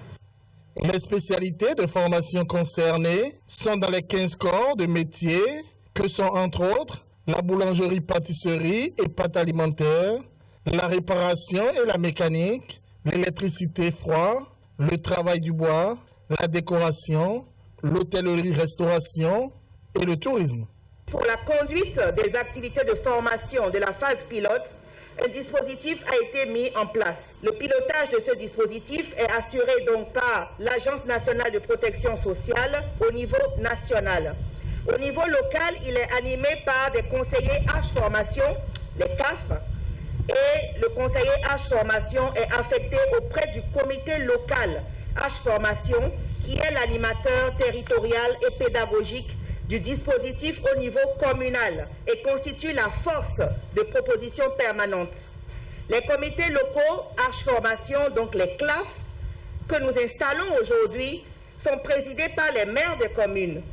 Speaker 22: Les spécialités de formation concernées sont dans les 15 corps de métiers que sont entre autres la boulangerie, pâtisserie et pâtes alimentaires, la réparation et la mécanique, l'électricité froid, le travail du bois, la décoration, l'hôtellerie-restauration et le tourisme.
Speaker 2: Pour la conduite des activités de formation de la phase pilote, un dispositif a été mis en place. Le pilotage de ce dispositif est assuré donc par l'Agence nationale de protection sociale au niveau national. Au niveau local, il est animé par des conseillers ARCH Formation, les CAF, et le conseiller ARCH Formation est affecté auprès du comité local ARCH Formation, qui est l'animateur territorial et pédagogique du dispositif au niveau communal et constitue la force de proposition permanente. Les comités locaux ARCH Formation, donc les CLAF, que nous installons aujourd'hui, sont présidés par les maires des communes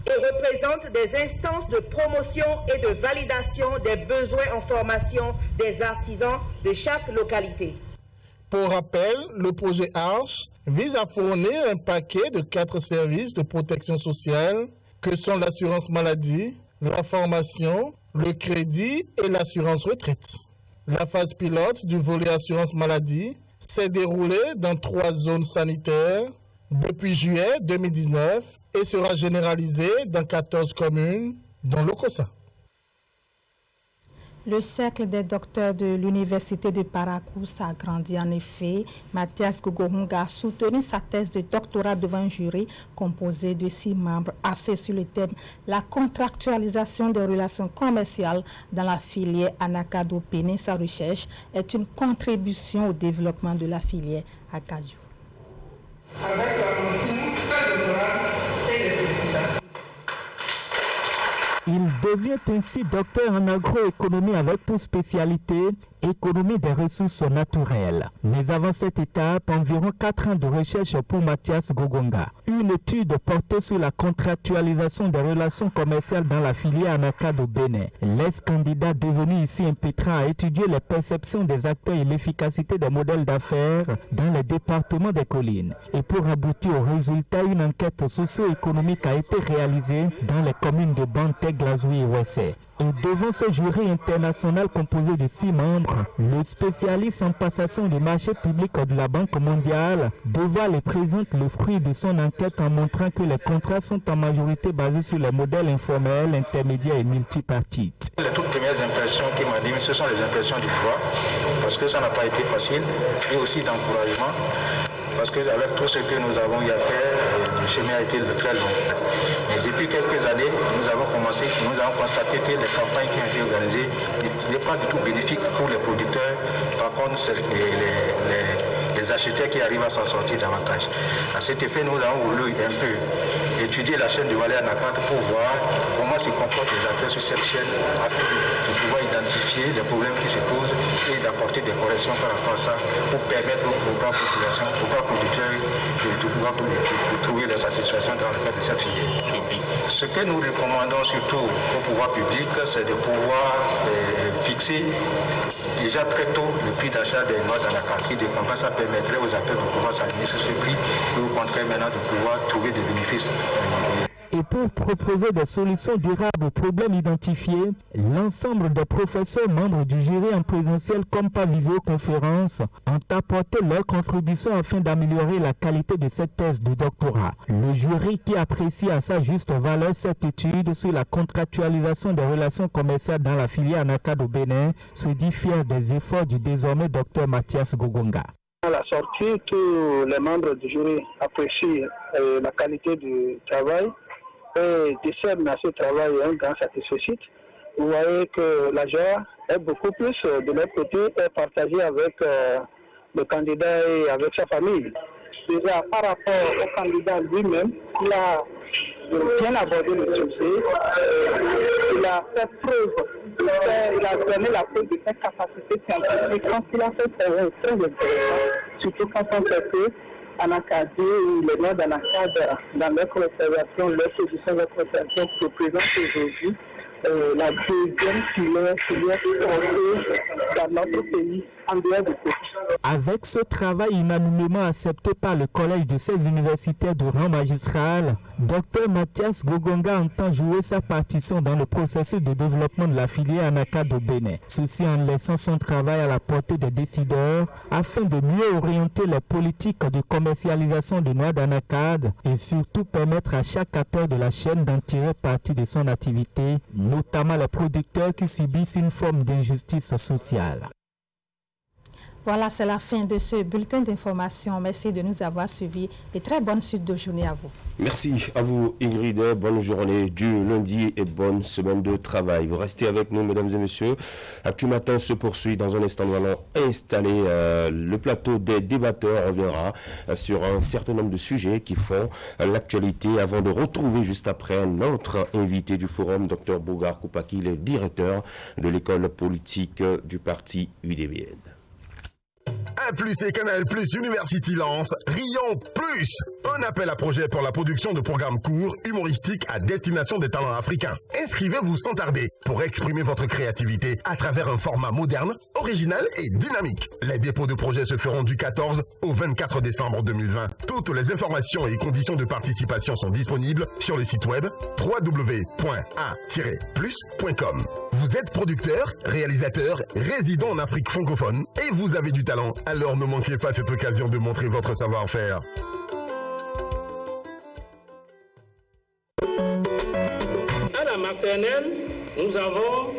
Speaker 2: et représentent des instances de promotion et de validation des besoins en formation des artisans de chaque localité.
Speaker 22: Pour rappel, le projet ARCH vise à fournir un paquet de 4 services de protection sociale que sont l'assurance maladie, la formation, le crédit et l'assurance retraite. La phase pilote du volet assurance maladie s'est déroulée dans 3 zones sanitaires depuis juillet 2019 et sera généralisée dans 14 communes, dont Lokossa.
Speaker 3: Le cercle des docteurs de l'Université de Parakou s'agrandit en effet. Mathias Gogohunga a soutenu sa thèse de doctorat devant un jury composé de 6 membres axés sur le thème « La contractualisation des relations commerciales dans la filière Anakado Péné. Sa recherche est une contribution au développement de la filière Akadjo. »
Speaker 4: Avec la consigne, ce doctorat et les félicitations.
Speaker 23: Il devient ainsi docteur en agroéconomie avec pour spécialité économie des ressources naturelles. Mais avant cette étape, environ 4 ans de recherche pour Mathias Gogonga. Une étude portée sur la contractualisation des relations commerciales dans la filière Anakado Bénin. L'ex-candidat devenu ici impétrant a étudié les perceptions des acteurs et l'efficacité des modèles d'affaires dans les départements des collines. Et pour aboutir au résultat, une enquête socio-économique a été réalisée dans les communes de Banté, Glazoui et Ouessé. Et devant ce jury international composé de 6 membres, le spécialiste en passation de marché public de la Banque mondiale dévoile et présente le fruit de son enquête en montrant que les contrats sont en majorité basés sur les modèles informels, intermédiaires et multipartites.
Speaker 24: Les toutes premières impressions qui m'animent, ce sont les impressions du droit, parce que ça n'a pas été facile, et aussi d'encouragement. parce qu'avec tout ce que nous avons eu à faire, le chemin a été très long. Mais depuis quelques années, nous avons constaté que les campagnes qui ont été organisées n'étaient pas du tout bénéfiques pour les producteurs. Par contre, c'est les acheteurs qui arrivent à s'en sortir davantage. À cet effet, nous avons voulu un peu étudier la chaîne de valeur Anacad pour voir comment se comportent les acteurs sur cette chaîne afin de pouvoir identifier les problèmes qui se posent et d'apporter des corrections par rapport à ça pour permettre aux grandes populations, aux grands producteurs de trouver la satisfaction dans le cadre de cette filière. Ce que nous recommandons surtout au pouvoir public, c'est de pouvoir fixer déjà très tôt le prix d'achat des noix d'Anacad. Ça permettrait aux acteurs de pouvoir s'aligner sur ce prix et au contraire maintenant de pouvoir trouver des bénéfices.
Speaker 23: Et pour proposer des solutions durables aux problèmes identifiés, l'ensemble des professeurs membres du jury en présentiel comme par visioconférence ont apporté leur contribution afin d'améliorer la qualité de cette thèse de doctorat. Le jury, qui apprécie à sa juste valeur cette étude sur la contractualisation des relations commerciales dans la filière Anacad au Bénin, se dit fier des efforts du désormais docteur Mathias Gogonga.
Speaker 1: À la sortie, tous les membres du jury apprécient la qualité du travail et décernent à ce travail un grand satisfait. Vous voyez que la joie est beaucoup plus de notre côté est partagée avec le candidat et avec sa famille. Déjà par rapport au candidat lui-même, il a bien abordé le sujet, il a fait preuve, il a donné la preuve de sa capacité scientifique. Quand il a fait très intéressant, surtout quand on sait que Anacad ou les noix d'Anacad dans leur conservation, leur position de conservation se présentent aujourd'hui la deuxième filière dans notre pays en dehors du pays.
Speaker 23: Avec ce travail unanimement accepté par le collège de 16 universitaires de rang magistral, Dr Mathias Gogonga entend jouer sa partition dans le processus de développement de la filière Anacad au Bénin. Ceci en laissant son travail à la portée des décideurs afin de mieux orienter les politiques de commercialisation de noix d'Anacad et surtout permettre à chaque acteur de la chaîne d'en tirer parti de son activité, notamment les producteurs qui subissent une forme d'injustice sociale.
Speaker 3: Voilà, c'est la fin de ce bulletin d'information. Merci de nous avoir suivis et très bonne suite de journée à vous.
Speaker 5: Merci à vous Ingrid, bonne journée du lundi et bonne semaine de travail. Vous restez avec nous mesdames et messieurs. Actu Matin se poursuit dans un instant. Nous allons installer le plateau des débatteurs. On reviendra sur un certain nombre de sujets qui font l'actualité avant de retrouver juste après notre invité du forum, Dr Bougar Koupaki, le directeur de l'école politique du parti UDBN.
Speaker 7: A+ et Canal+ University lance Rions Plus, un appel à projet pour la production de programmes courts, humoristiques à destination des talents africains. Inscrivez-vous sans tarder pour exprimer votre créativité à travers un format moderne, original et dynamique. Les dépôts de projets se feront du 14 au 24 décembre 2020. Toutes les informations et conditions de participation sont disponibles sur le site web www.a-plus.com. Vous êtes producteur, réalisateur, résident en Afrique francophone et vous avez du talent. Alors ne manquez pas cette occasion de montrer votre savoir-faire.
Speaker 16: À la maternelle, nous avons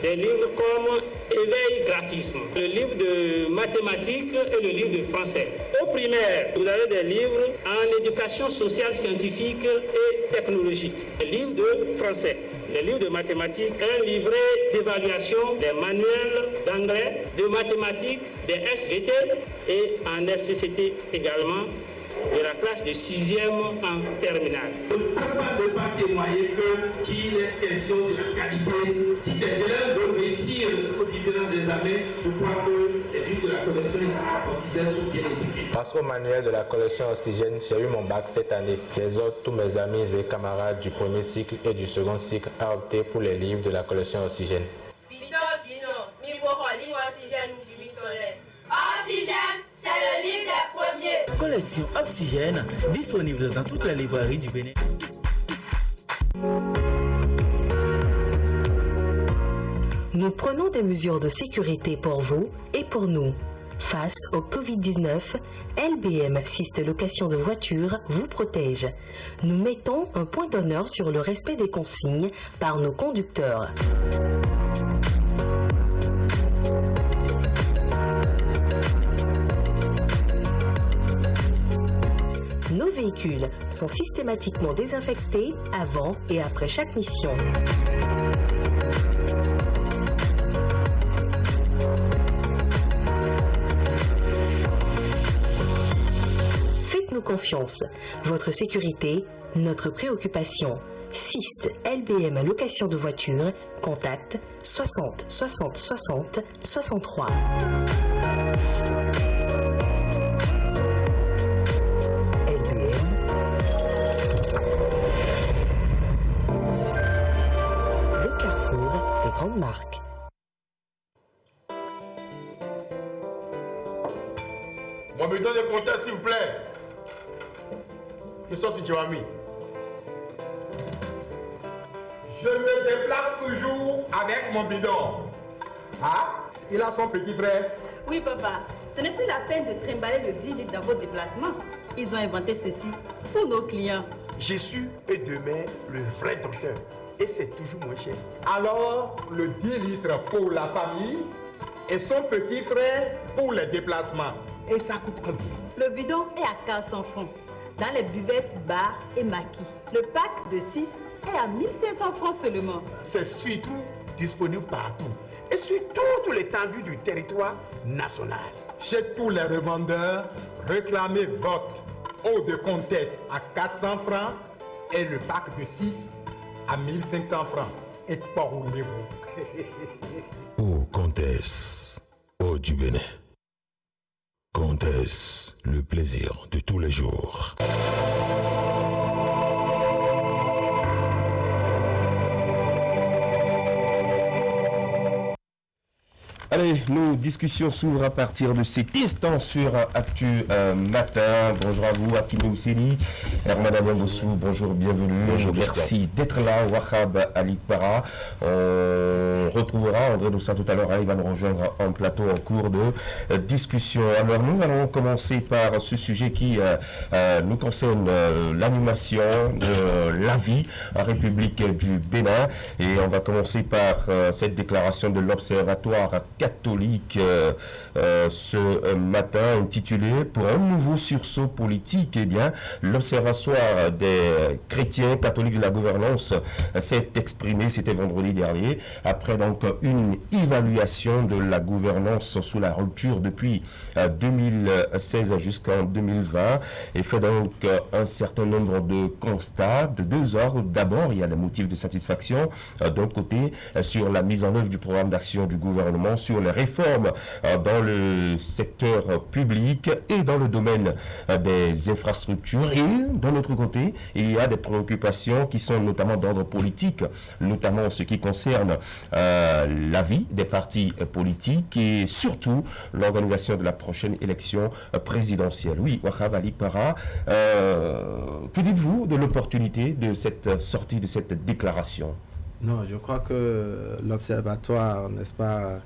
Speaker 16: des livres comme Éveil graphisme, le livre de mathématiques et le livre de français. Au primaire, vous avez des livres en éducation sociale, scientifique et technologique. Le livre de français, les livres de mathématiques, un livret d'évaluation, des manuels d'anglais, de mathématiques, des SVT et en SPCT également, de la classe de 6e en terminale.
Speaker 8: Je ne peux pas témoigner qu'il est question de la qualité. Si des élèves veulent réussir aux différents examens, je crois que les livres de la collection Oxygène sont bien éduqués.
Speaker 25: Grâce au manuel de la collection Oxygène, j'ai eu mon bac cette année. J'exhorte tous mes amis et camarades du premier cycle et du second cycle à opter pour les livres de la collection Oxygène.
Speaker 26: Oxygène, c'est le livre des premiers.
Speaker 27: Collection Oxygène, disponible dans toutes les librairies du Bénin.
Speaker 28: Nous prenons des mesures de sécurité pour vous et pour nous. Face au Covid-19, LBM Syste Location de voitures vous protège. Nous mettons un point d'honneur sur le respect des consignes par nos conducteurs. véhicules sont systématiquement désinfectés avant et après chaque mission. Faites-nous confiance. Votre sécurité, notre préoccupation. SIST LBM location de voiture, contact 60 60 60 63. LBM. Le carrefour des grandes marques.
Speaker 6: Moi, me donne le compteur, s'il vous plaît. Je sors si tu as mis. Je me déplace toujours avec mon bidon. Ah, il a son petit frère.
Speaker 9: Oui, papa. Ce n'est plus la peine de trimballer le 10 litres dans vos déplacements. Ils ont inventé ceci pour nos clients.
Speaker 6: Jésus est demain le vrai docteur. Et c'est toujours moins cher. Alors, le 10 litres pour la famille et son petit frère pour les déplacements. Et ça coûte combien?
Speaker 9: Le bidon est à 400 francs dans les buvettes, bars et maquis. Le pack de 6 est à 1500 francs seulement.
Speaker 6: C'est surtout disponible partout et sur toute l'étendue du territoire national. Chez tous les revendeurs, réclamez votre eau de comtesse à 400 francs et le pack de 6 à 1500 francs. Et pas au niveau.
Speaker 10: Eau comtesse, eau du Bénin. Comtesse, le plaisir de tous les jours.
Speaker 5: Allez, nos discussions s'ouvrent à partir de cet instant sur Actu Matin. Bonjour à vous, Akine Ousseli, Hermana Bossou, bonjour, bienvenue. Bonjour, merci d'être là, Wahab Alikpara. On retrouvera André Dossa tout à l'heure, il va nous rejoindre en plateau en cours de discussion. Alors nous allons commencer par ce sujet qui nous concerne l'animation de la vie en République du Bénin. Et on va commencer par cette déclaration de l'Observatoire catholique ce matin intitulé « Pour un nouveau sursaut politique ». Eh bien, l'Observatoire des chrétiens catholiques de la gouvernance s'est exprimé, c'était vendredi dernier, après donc une évaluation de la gouvernance sous la rupture depuis 2016 jusqu'en 2020 et fait donc un certain nombre de constats de deux ordres. D'abord, il y a des motifs de satisfaction d'un côté sur la mise en œuvre du programme d'action du gouvernement, sur les réformes dans le secteur public et dans le domaine des infrastructures. Et d'un autre côté, il y a des préoccupations qui sont notamment d'ordre politique, notamment en ce qui concerne la vie des partis politiques et surtout l'organisation de la prochaine élection présidentielle. Oui, Wahab Alikpara, que dites-vous de l'opportunité de cette sortie, de cette déclaration?
Speaker 12: Non, je crois que l'Observatoire, n'est-ce pas,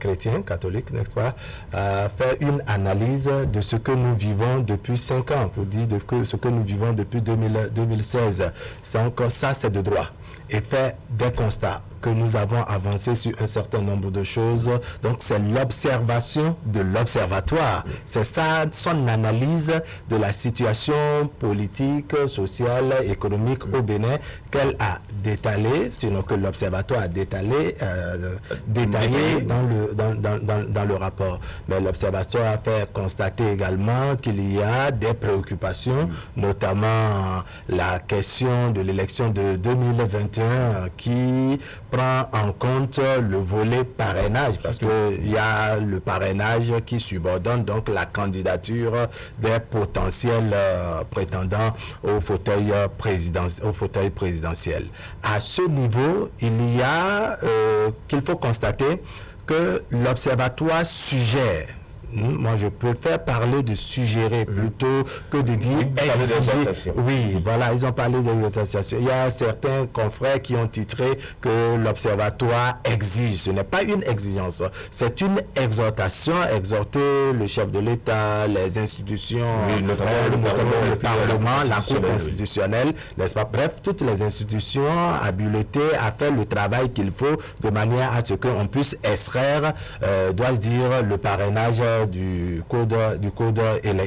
Speaker 12: chrétien, catholique, n'est-ce pas, fait une analyse de ce que nous vivons depuis 5 ans, pour dire ce que nous vivons depuis 2016. C'est encore ça, c'est de droit. Et fait des constats que nous avons avancé sur un certain nombre de choses. Donc c'est l'observation de l'Observatoire. C'est ça, son analyse de la situation politique, sociale, économique au Bénin qu'elle a détalée, sinon que l'Observatoire a détaillé dans le rapport. Mais l'Observatoire a fait constater également qu'il y a des préoccupations, notamment la question de l'élection de 2021 qui prend en compte le volet parrainage, parce qu'il y a le parrainage qui subordonne donc la candidature des potentiels prétendants au fauteuil présidentiel. À ce niveau, il y a qu'il faut constater que l'Observatoire suggère. Moi, je préfère parler de suggérer plutôt que de dire exiger. Oui, voilà, ils ont parlé d'exhortation. Il y a certains confrères qui ont titré que l'Observatoire exige. Ce n'est pas une exigence, c'est une exhortation. Exhorter le chef de l'État, les institutions, notamment le Parlement, la Cour constitutionnelle, n'est-ce pas? Bref, toutes les institutions habilitées à faire le travail qu'il faut de manière à ce qu'on puisse extraire, dois-je dire, le parrainage du code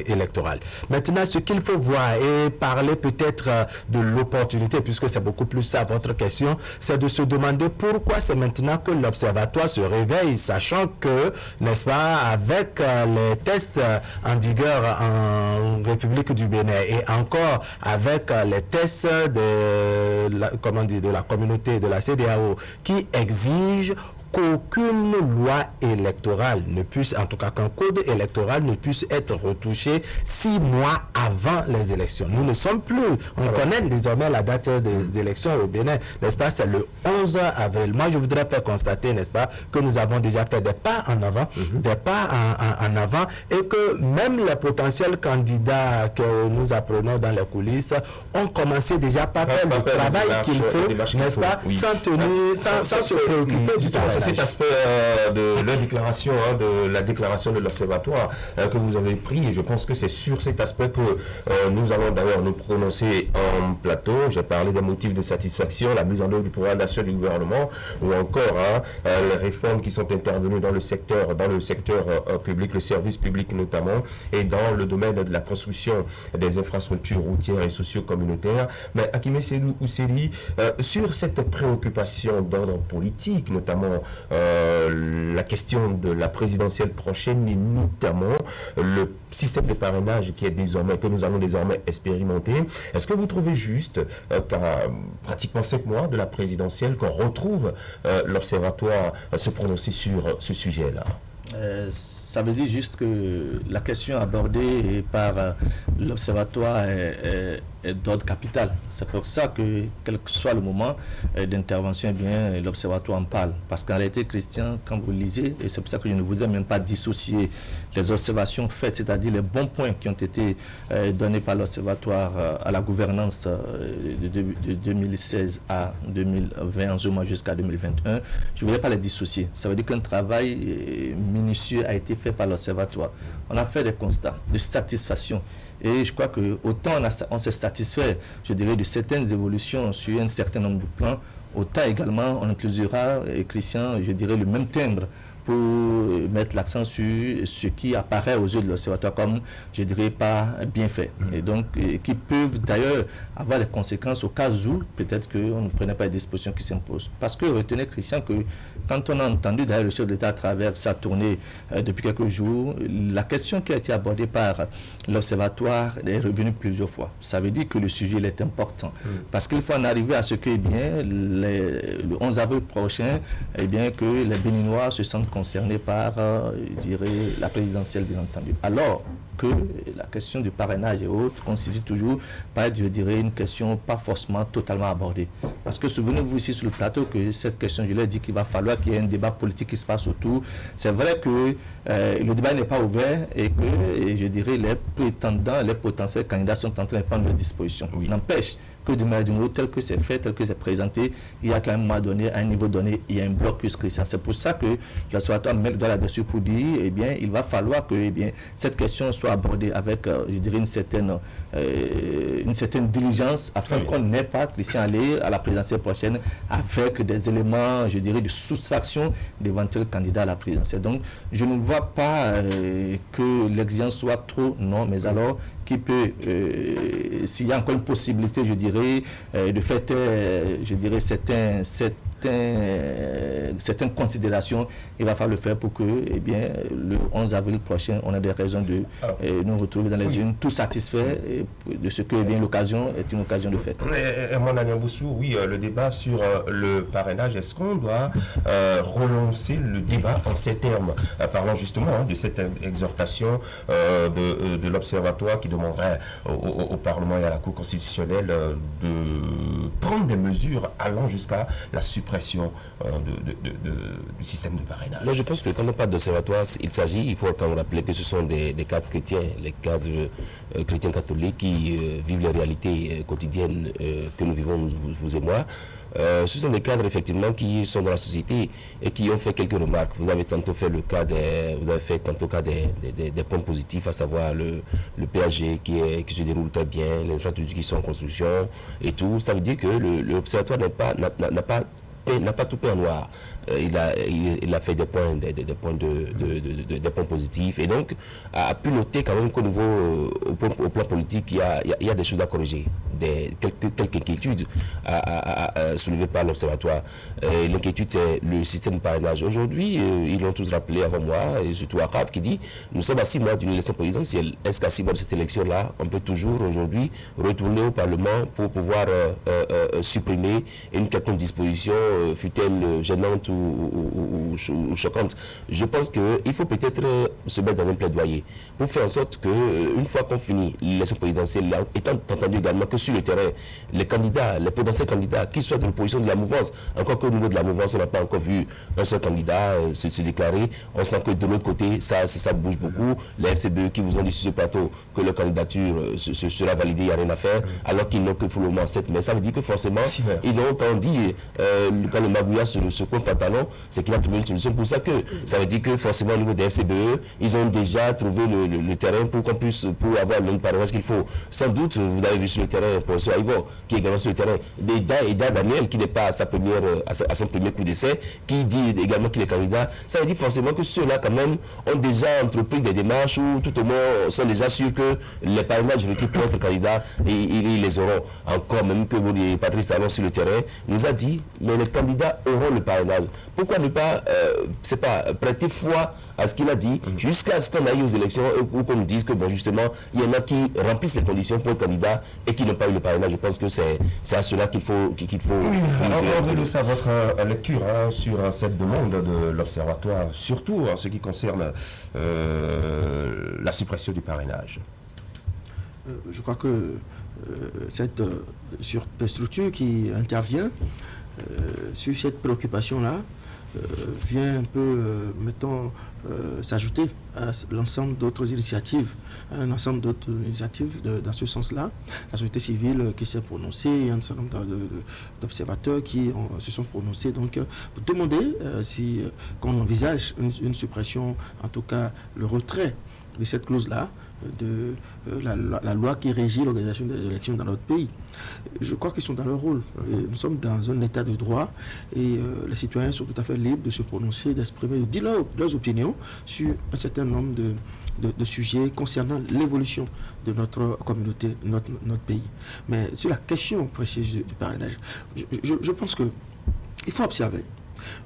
Speaker 12: électoral. Maintenant, ce qu'il faut voir et parler peut-être de l'opportunité, puisque c'est beaucoup plus ça votre question, c'est de se demander pourquoi c'est maintenant que l'Observatoire se réveille, sachant que, n'est-ce pas, avec les tests en vigueur en République du Bénin et encore avec les tests de la communauté de la CEDEAO qui exigent qu'aucune loi électorale ne puisse, en tout cas qu'un code électoral ne puisse être retouché 6 mois avant les élections. Nous ne sommes plus, on connaît désormais la date des élections au Bénin, n'est-ce pas, c'est le 11 avril. Moi, je voudrais faire constater, n'est-ce pas, que nous avons déjà fait des pas en avant, en avant, et que même les potentiels candidats que nous apprenons dans les coulisses ont commencé déjà par faire le travail qu'il faut, n'est-ce pas, sans se préoccuper du travail.
Speaker 5: C'est cet aspect de la déclaration, de la déclaration de l'Observatoire que vous avez pris, et je pense que c'est sur cet aspect que nous allons d'ailleurs nous prononcer en plateau. J'ai parlé des motifs de satisfaction, la mise en œuvre du programme d'action du gouvernement, ou encore les réformes qui sont intervenues dans le secteur public, le service public notamment, et dans le domaine de la construction des infrastructures routières et socio-communautaires. Mais Hakimé Seydou Ousseli, sur cette préoccupation d'ordre politique, notamment la question de la présidentielle prochaine et notamment le système de parrainage que nous allons désormais expérimenter. Est-ce que vous trouvez juste qu'à pratiquement 7 mois de la présidentielle qu'on retrouve l'Observatoire se prononcer sur ce sujet-là?
Speaker 11: Ça veut dire juste que la question abordée par l'Observatoire est d'ordre capital. C'est pour ça que, quel que soit le moment d'intervention, l'Observatoire en parle. Parce qu'en réalité, Christian, quand vous lisez, et c'est pour ça que je ne voudrais même pas dissocier les observations faites, c'est-à-dire les bons points qui ont été donnés par l'Observatoire à la gouvernance de 2016 à 2020, en ce mois jusqu'à 2021, je ne voudrais pas les dissocier. Ça veut dire qu'un travail minutieux a été fait par l'Observatoire. On a fait des constats de satisfaction. Et je crois que autant on s'est satisfait, je dirais, de certaines évolutions sur un certain nombre de plans, autant également on inclusera, Christian, je dirais, le même timbre pour mettre l'accent sur ce qui apparaît aux yeux de l'Observatoire comme, je dirais, pas bien fait. Et donc, qui peuvent d'ailleurs avoir des conséquences au cas où, peut-être qu'on ne prenait pas les dispositions qui s'imposent. Parce que retenez, Christian, que quand on a entendu d'ailleurs le chef de l'État à travers sa tournée depuis quelques jours, la question qui a été abordée par l'Observatoire est revenue plusieurs fois. Ça veut dire que le sujet il est important. Parce qu'il faut en arriver à ce que, le 11 avril prochain, que les Béninois se sentent concernés par, je dirais, la présidentielle, bien entendu. Alors que la question du parrainage et autres constitue toujours, je dirais, une question pas forcément totalement abordée. Parce que souvenez-vous ici sur le plateau que cette question, je l'ai dit qu'il va falloir qu'il y ait un débat politique qui se fasse autour. C'est vrai que le débat n'est pas ouvert et que, je dirais, les prétendants, les potentiels candidats sont en train de prendre leurs dispositions. N'empêche que de manière d'une autre, tel que c'est fait, tel que c'est présenté, il y a quand même à un moment donné, à un niveau donné, il y a un blocus Christian. C'est pour ça que l'Observatoire met le doigt là-dessus pour dire, il va falloir que cette question soit abordée avec, je dirais, une certaine diligence afin qu'on n'ait pas, Christian, aller à la présidentielle prochaine avec des éléments, je dirais, de soustraction d'éventuels candidats à la présidentielle. Donc, je ne vois pas que l'exigence soit trop, non, mais alors qui peut, s'il y a encore une possibilité, je dirais, de faire, je dirais, certaines considérations, il va falloir le faire pour que, le 11 avril prochain, on a des raisons de nous retrouver dans les urnes, tout satisfait de ce que l'occasion est une occasion de fête.
Speaker 5: Mon ami Boussou, oui, le débat sur le parrainage, est-ce qu'on doit relancer le débat en ces termes? Parlons justement de cette exhortation de l'Observatoire qui demanderait au Parlement et à la Cour constitutionnelle de prendre des mesures allant jusqu'à la suppression du système de parrainage.
Speaker 13: Mais je pense que quand on parle d'observatoire, il faut quand même rappeler que ce sont des cadres chrétiens, les cadres chrétiens catholiques qui vivent les réalités quotidiennes que nous vivons, vous et moi. Ce sont des cadres effectivement qui sont dans la société et qui ont fait quelques remarques. Vous avez tantôt fait le cas des points positifs, à savoir le PAG qui se déroule très bien, les infrastructures qui sont en construction et tout. Ça veut dire que l'observatoire n'a pas tout peint en noir. il a fait des points positifs, et donc a pu noter quand même qu'au niveau, au plan politique, il y a des choses à corriger, quelques inquiétudes soulevées par l'Observatoire. L'inquiétude, c'est le système de parrainage. Aujourd'hui, ils l'ont tous rappelé avant moi, et surtout Akab, qui dit, nous sommes à 6 mois d'une élection présidentielle. Est-ce qu'à 6 mois de cette élection-là, on peut toujours aujourd'hui retourner au Parlement pour pouvoir supprimer une quelconque disposition, fût-elle gênante ou choquante? Je pense qu'il faut peut-être se mettre dans un plaidoyer pour faire en sorte qu'une fois qu'on finit l'élection présidentielle, étant entendu également que sur le terrain, les candidats, les potentiels candidats, qu'ils soient de l'opposition, de la mouvance, encore qu'au niveau de la mouvance, on n'a pas encore vu un seul candidat se déclarer. On sent que de l'autre côté, ça bouge beaucoup. Les FCBE qui vous ont dit sur ce plateau que leur candidature sera validée, il n'y a rien à faire, alors qu'ils n'ont que pour le moment 7 mai. Ça veut dire que forcément, ils ont quand on dit, quand le Magouya se coin pantalon, c'est qu'il a trouvé une solution pour ça. Ça veut dire que forcément au niveau des FCBE, ils ont déjà trouvé le terrain pour qu'on puisse avoir le parrainage qu'il faut. Sans doute, vous avez vu sur le terrain le professeur Ivo, qui est également sur le terrain, Eda Daniel, qui n'est pas à son premier coup d'essai, qui dit également qu'il est candidat. Ça veut dire forcément que ceux-là, quand même, ont déjà entrepris des démarches ou tout au moins sont déjà sûrs que les parrainages requis pour être candidats, ils les auront. Encore même que Patrice Talon sur le terrain nous a dit, mais les candidats auront le parrainage. Pourquoi ne pas, prêter foi à ce qu'il a dit, jusqu'à ce qu'on aille aux élections ou qu'on nous dise que, bon, justement, il y en a qui remplissent les conditions pour être candidat et qui n'ont pas eu le parrainage. Je pense que c'est à cela qu'il faut...
Speaker 5: On veut de ça votre lecture sur cette demande de l'Observatoire, surtout en ce qui concerne la suppression du parrainage.
Speaker 2: Je crois que cette structure qui intervient sur cette préoccupation-là vient un peu, s'ajouter à l'ensemble d'autres initiatives, dans ce sens-là. La société civile qui s'est prononcée, un certain nombre d'observateurs qui se sont prononcés donc, pour demander qu'on envisage une suppression, en tout cas le retrait de cette clause-là, de la loi qui régit l'organisation des élections dans notre pays. Je crois qu'ils sont dans leur rôle. Nous sommes dans un état de droit et les citoyens sont tout à fait libres de se prononcer, d'exprimer, de dire leurs opinions sur un certain nombre de sujets concernant l'évolution de notre communauté, notre pays. Mais sur la question précise du parrainage, je pense qu'il faut observer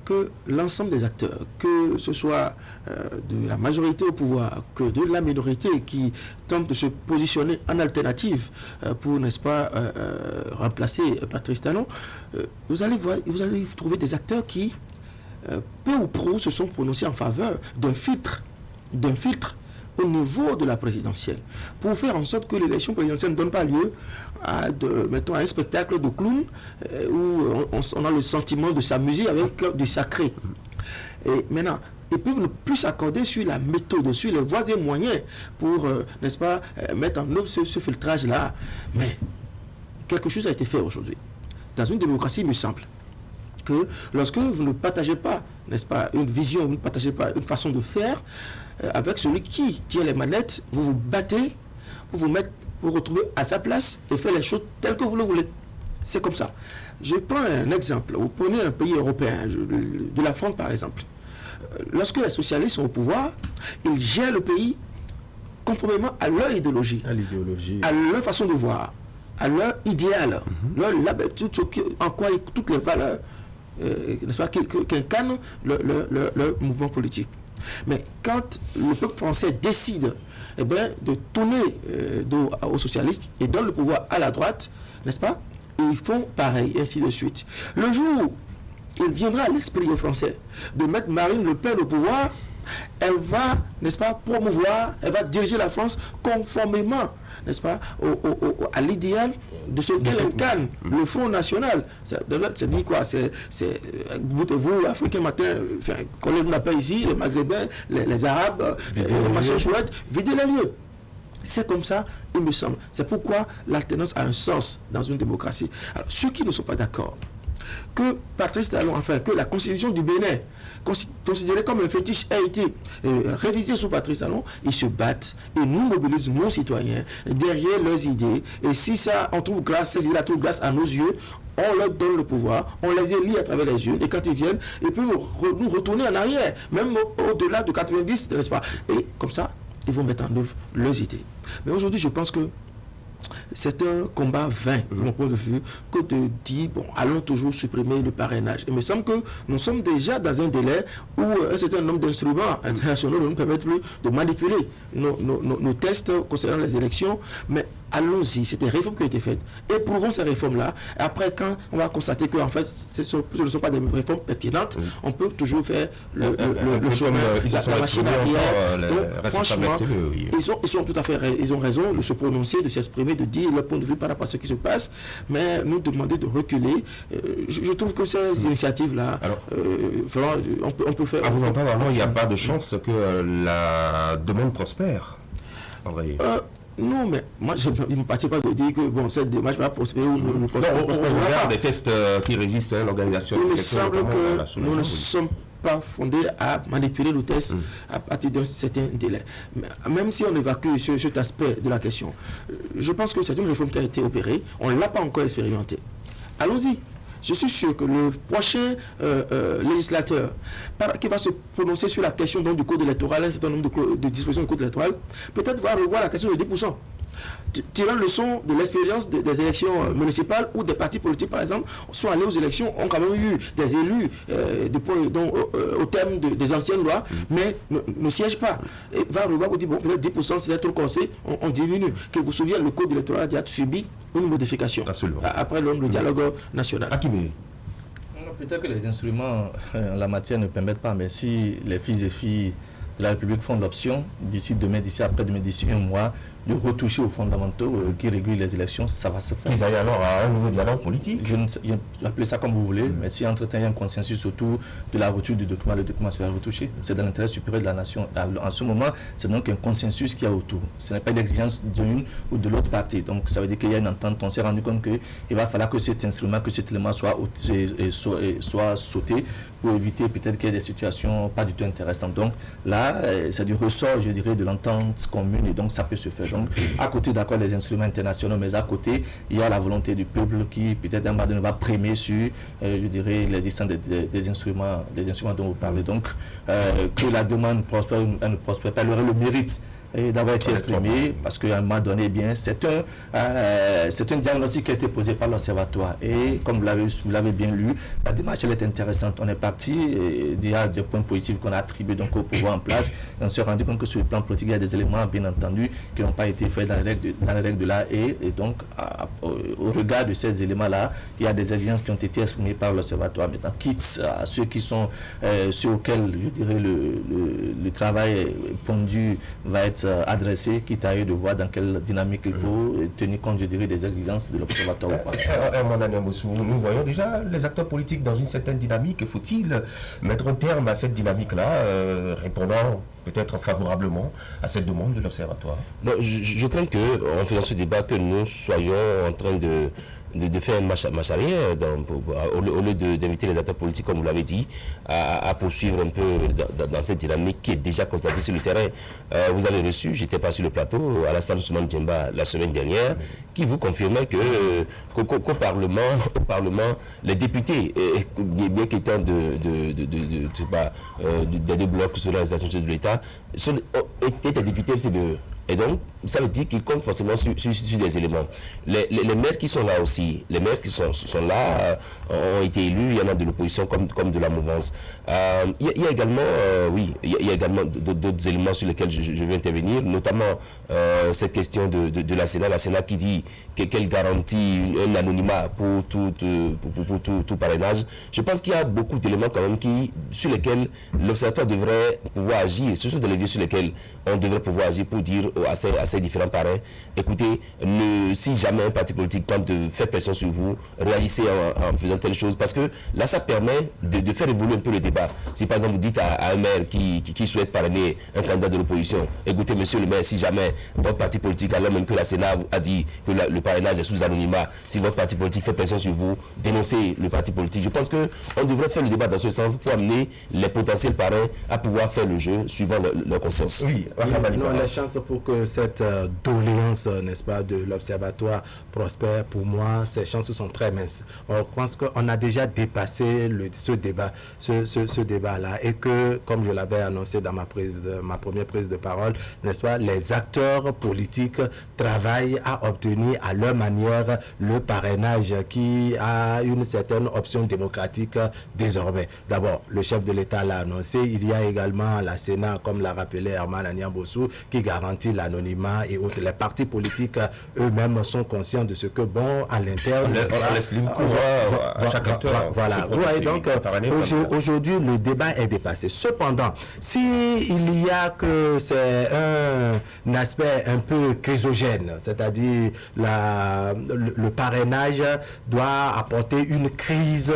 Speaker 2: que l'ensemble des acteurs, que ce soit de la majorité au pouvoir, que de la minorité qui tente de se positionner en alternative pour, n'est-ce pas, remplacer Patrice Talon, vous allez trouver des acteurs qui, peu ou prou, se sont prononcés en faveur d'un filtre au niveau de la présidentielle, pour faire en sorte que l'élection présidentielle ne donne pas lieu à un spectacle de clown où on a le sentiment de s'amuser avec du sacré. Et maintenant, ils peuvent ne plus s'accorder sur la méthode, sur les voies et moyens pour, n'est-ce pas, mettre en œuvre ce filtrage-là. Mais quelque chose a été fait aujourd'hui. Dans une démocratie, il me semble que lorsque vous ne partagez pas, n'est-ce pas, une vision, vous ne partagez pas une façon de faire, avec celui qui tient les manettes, vous vous battez pour vous retrouver à sa place et faire les choses telles que vous le voulez. C'est comme ça. Je prends un exemple. Vous prenez un pays européen, de la France par exemple. Lorsque les socialistes sont au pouvoir, ils gèrent le pays conformément à leur idéologie, à leur façon de voir, à leur idéal, en quoi toutes les valeurs, n'est-ce pas, qu'incarne leur mouvement politique. Mais quand le peuple français décide de tourner dos aux socialistes et donne le pouvoir à la droite, n'est-ce pas, ils font pareil, et ainsi de suite. Le jour où il viendra à l'esprit des Français de mettre Marine Le Pen au pouvoir, elle va, n'est-ce pas, promouvoir, elle va diriger la France conformément, n'est-ce pas, à l'idéal de ce qu'elle incarne, le Front National. C'est dit quoi? C'est vous, Africains matin, qu'on l'appelle ici, les Maghrébins, les Arabes, les machins chouettes, videz les lieux. C'est comme ça, il me semble. C'est pourquoi l'alternance a un sens dans une démocratie. Alors, ceux qui ne sont pas d'accord que Patrice Talon, enfin que la constitution du Bénin, considérée comme un fétiche, a été révisée sous Patrice Talon, ils se battent et nous mobilisons nos citoyens derrière leurs idées. Et si ça, on trouve grâce à nos yeux, on leur donne le pouvoir, on les élit à travers les urnes, et quand ils viennent, ils peuvent nous retourner en arrière, même au-delà de 90, n'est-ce pas? Et comme ça, ils vont mettre en œuvre leurs idées. Mais aujourd'hui, je pense que c'est un combat vain, de mon point de vue, que de dire, bon, allons toujours supprimer le parrainage. Il me semble que nous sommes déjà dans un délai où un certain nombre d'instruments internationaux ne nous permettent plus de manipuler nos tests concernant les élections, mais allons-y, c'est des réformes qui ont été faites. Éprouvons ces réformes-là. Après, quand on va constater que en fait, ce ne sont pas des réformes pertinentes, on peut toujours faire le chemin, la machine arrière. Donc, franchement, ils ont tout à fait ils ont raison de se prononcer, de s'exprimer, de dire leur point de vue par rapport à ce qui se passe, mais nous demander de reculer. Je trouve que ces initiatives-là, on peut faire...
Speaker 5: À vous entendre, il n'y a pas de chance que la demande prospère.
Speaker 2: Non, mais moi, je ne partais pas de dire que bon, cette démarche va prospérer ou ne prospérer.
Speaker 5: On regarde des tests qui résistent à l'organisation.
Speaker 2: Il me semble que nous ne sommes pas fondés à manipuler le test à partir d'un certain délai. Même si on évacue cet aspect de la question, je pense que c'est une réforme qui a été opérée. On ne l'a pas encore expérimentée. Allons-y. Je suis sûr que le prochain législateur qui va se prononcer sur la question donc, du code électoral, un certain nombre de dispositions du code électoral, peut-être va revoir la question de 10%. Tirant leçon de l'expérience des élections municipales où des partis politiques, par exemple, sont allés aux élections, ont quand même eu des élus au terme des anciennes lois, mais ne siègent pas. Et va revoir vous dire, bon, peut-être 10%, c'est trop corsé, on diminue. Que vous vous souvenez, le code électoral a subi une modification.
Speaker 5: Absolument.
Speaker 2: Après le dialogue national.
Speaker 11: Peut-être que les instruments en la matière ne permettent pas, mais si les fils et filles de la République font l'option, d'ici demain, d'ici après-demain, d'ici un mois, de retoucher aux fondamentaux qui régulent les élections, ça va se faire.
Speaker 5: Ils aillent alors à un nouveau dialogue politique.
Speaker 11: Appelez ça comme vous voulez, mais si entre-temps il y a un consensus autour de la rupture du document, le document sera retouché. C'est dans l'intérêt supérieur de la nation. En ce moment, c'est donc un consensus qu'il y a autour. Ce n'est pas une exigence d'une ou de l'autre partie. Donc ça veut dire qu'il y a une entente. On s'est rendu compte qu'il va falloir que cet instrument, que cet élément soit sauté pour éviter peut-être qu'il y ait des situations pas du tout intéressantes. Donc là, c'est du ressort, je dirais, de l'entente commune et donc ça peut se faire. Donc, à côté d'accord les instruments internationaux, mais à côté, il y a la volonté du peuple qui, peut-être, un moment donné, va primer sur, je dirais, l'existence des instruments dont vous parlez. Donc, que la demande prospère ou ne prospère pas, elle aurait le mérite d'avoir été exprimé, parce qu'à un moment donné, bien, c'est un diagnostic qui a été posé par l'Observatoire. Et comme vous l'avez bien lu, la démarche elle est intéressante. On est parti, il y a des points positifs qu'on a attribués donc, au pouvoir en place. Et on s'est rendu compte que sur le plan politique, il y a des éléments, bien entendu, qui n'ont pas été faits dans les règles de l'art. Et donc, au regard de ces éléments-là, il y a des exigences qui ont été exprimées par l'Observatoire. Maintenant, quitte à ceux qui sont, ceux auxquels, je dirais, le travail pondu va être adressé, quitte à eux de voir dans quelle dynamique il faut tenir compte, je dirais, des exigences de l'Observatoire.
Speaker 5: Nous voyons déjà les acteurs politiques dans une certaine dynamique. Faut-il mettre un terme à cette dynamique-là, répondant peut-être favorablement à cette demande de l'Observatoire?
Speaker 13: Je crains qu'en faisant ce débat, que nous soyons en train de faire une marche arrière, au lieu d'inviter les acteurs politiques, comme vous l'avez dit, à poursuivre un peu dans cette dynamique qui est déjà constatée sur le terrain. Vous avez reçu, j'étais pas sur le plateau, Alassane Soumane Djemba la semaine dernière, qui vous confirmait qu'au Parlement, les députés, bien qu'étant des deux blocs sur les institutions de l'État, étaient des députés FCDE. Et donc, ça veut dire qu'ils comptent forcément sur des éléments. Les maires qui sont là aussi, les maires qui sont là ont été élus, il y en a de l'opposition comme de la mouvance. Il y a également, il y a également d'autres éléments sur lesquels je vais intervenir, notamment cette question de la Sénat qui dit qu'elle garantit un anonymat pour tout parrainage. Je pense qu'il y a beaucoup d'éléments quand même sur lesquels l'Observatoire devrait pouvoir agir. Ce sont des leviers sur lesquels on devrait pouvoir agir pour dire à ces différents parrains, écoutez, si jamais un parti politique tente de faire pression sur vous, réagissez en faisant telle chose, parce que là, ça permet de faire évoluer un peu le débat. Si par exemple vous dites à un maire qui souhaite parrainer un candidat de l'opposition, écoutez, monsieur le maire, si jamais votre parti politique, alors même que la Sénat a dit que le parrainage est sous anonymat, si votre parti politique fait pression sur vous, dénoncez le parti politique. Je pense qu'on devrait faire le débat dans ce sens pour amener les potentiels parrains à pouvoir faire le jeu suivant leur conscience.
Speaker 12: Oui, non, les chances pour que cette doléance, n'est-ce pas, de l'Observatoire prospère, pour moi, ces chances sont très minces. On pense qu'on a déjà dépassé ce débat-là et que, comme je l'avais annoncé dans ma première prise de parole, n'est-ce pas, les acteurs politiques travaillent à obtenir à leur manière le parrainage qui a une certaine option démocratique désormais. D'abord, le chef de l'État l'a annoncé, il y a également la Sénat, comme l'a rappelé Herman Agnan-Bossou, qui garantit l'anonymat et autres. Les partis politiques eux-mêmes sont conscients de ce que, bon, à l'interne...
Speaker 5: On laisse libre cours à chaque acteur.
Speaker 12: Voilà. Donc, aujourd'hui, le débat est dépassé. Cependant, s'il y a que c'est un aspect un peu chrysogène, c'est-à-dire le parrainage doit apporter une crise,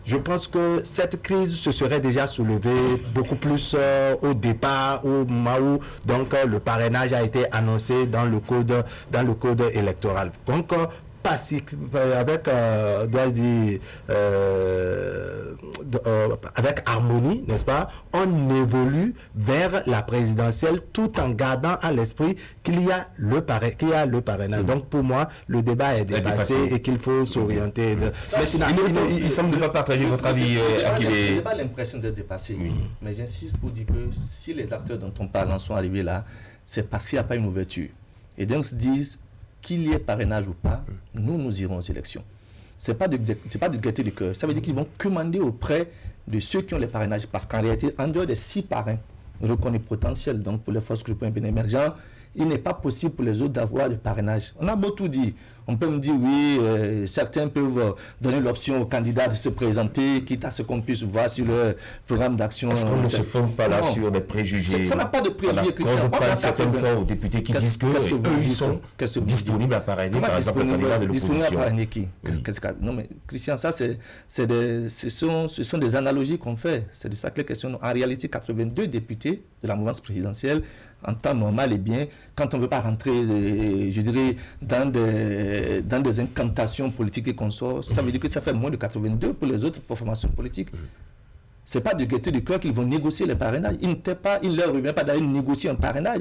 Speaker 12: je pense que cette crise se serait déjà soulevée beaucoup plus au départ, au moment où donc, le parrainage a été annoncé dans le code électoral. Donc, avec harmonie, n'est-ce pas, on évolue vers la présidentielle tout en gardant à l'esprit qu'il y a le parrainage. Donc pour moi, le débat est dépassé et qu'il faut s'orienter.
Speaker 5: Il semble ne pas partager votre avis.
Speaker 11: Je n'ai pas l'impression d'être dépassé, mais j'insiste pour dire que si les acteurs dont on parle en sont arrivés là, c'est parce qu'il n'y a pas une ouverture. Et donc se disent qu'il y ait parrainage ou pas, nous irons aux élections. Ce n'est pas de gaieté du cœur. Ça veut dire qu'ils vont commander auprès de ceux qui ont les parrainages. Parce qu'en réalité, en dehors des 6 parrains reconnus potentiels, donc pour les forces groupes bien émergents, il n'est pas possible pour les autres d'avoir de parrainage. On a beau tout dire. On peut me dire, oui, certains peuvent donner l'option aux candidats de se présenter, quitte à ce qu'on puisse voir sur leur programme d'action.
Speaker 5: Est-ce qu'on ne se fonde pas là sur des préjugés?
Speaker 11: Ça n'a pas de préjugés,
Speaker 5: Christian. On parle certaines fois aux députés qui disent qu'eux, ils sont disponibles à parrainer, par exemple, le candidat de l'opposition.
Speaker 11: Disponibles à parrainer qui? Non, mais Christian, ça, ce sont des analogies qu'on fait. C'est de ça que les questions. En réalité, 82 députés de la mouvance présidentielle, en temps normal et bien, quand on ne veut pas rentrer, je dirais, dans des incantations politiques et consorts, ça veut dire que ça fait moins de 82 pour les autres formations politiques. Ce n'est pas de gaieté du cœur qu'ils vont négocier les parrainages. Il ne leur revient pas d'aller négocier un parrainage.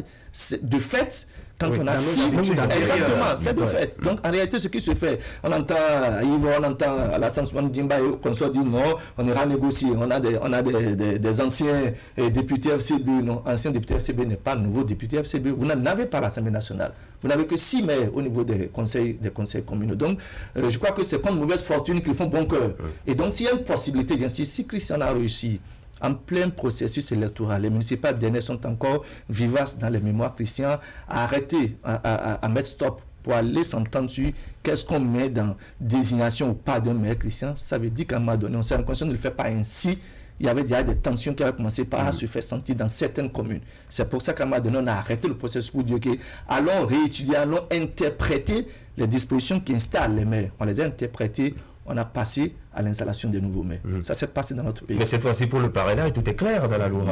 Speaker 11: De fait, quand on a exactement, c'est de fait. Donc en réalité, ce qui se fait, on entend Yves, on entend Alassane Soumane Dimba et qu'on soit dit non, on ira négocier. On a des anciens députés FCB. Non, ancien député FCB n'est pas nouveau député FCB. Vous n'en avez pas à l'Assemblée nationale. Vous n'avez que 6 maires au niveau des conseils communaux. Donc, je crois que c'est comme mauvaise fortune qu'ils font bon cœur. Et donc, s'il y a une possibilité, j'insiste, si Christian a réussi en plein processus électoral, les municipales dernières sont encore vivaces dans les mémoires, Christian, à arrêter, à mettre stop pour aller s'entendre sur qu'est-ce qu'on met dans désignation ou pas d'un maire, Christian. Ça veut dire qu'à un moment donné, on s'est rendu compte de ne le faire pas ainsi. Il y avait déjà des tensions qui avaient commencé par se faire sentir dans certaines communes. C'est pour ça qu'à un moment donné, on a arrêté le processus pour dire que allons réétudier, allons interpréter les dispositions qui installent les maires. On les a interprétées, on a passé à l'installation des nouveaux maires. Ça s'est passé dans notre pays.
Speaker 5: Mais cette fois-ci, pour le parrainage, tout est clair dans la loi.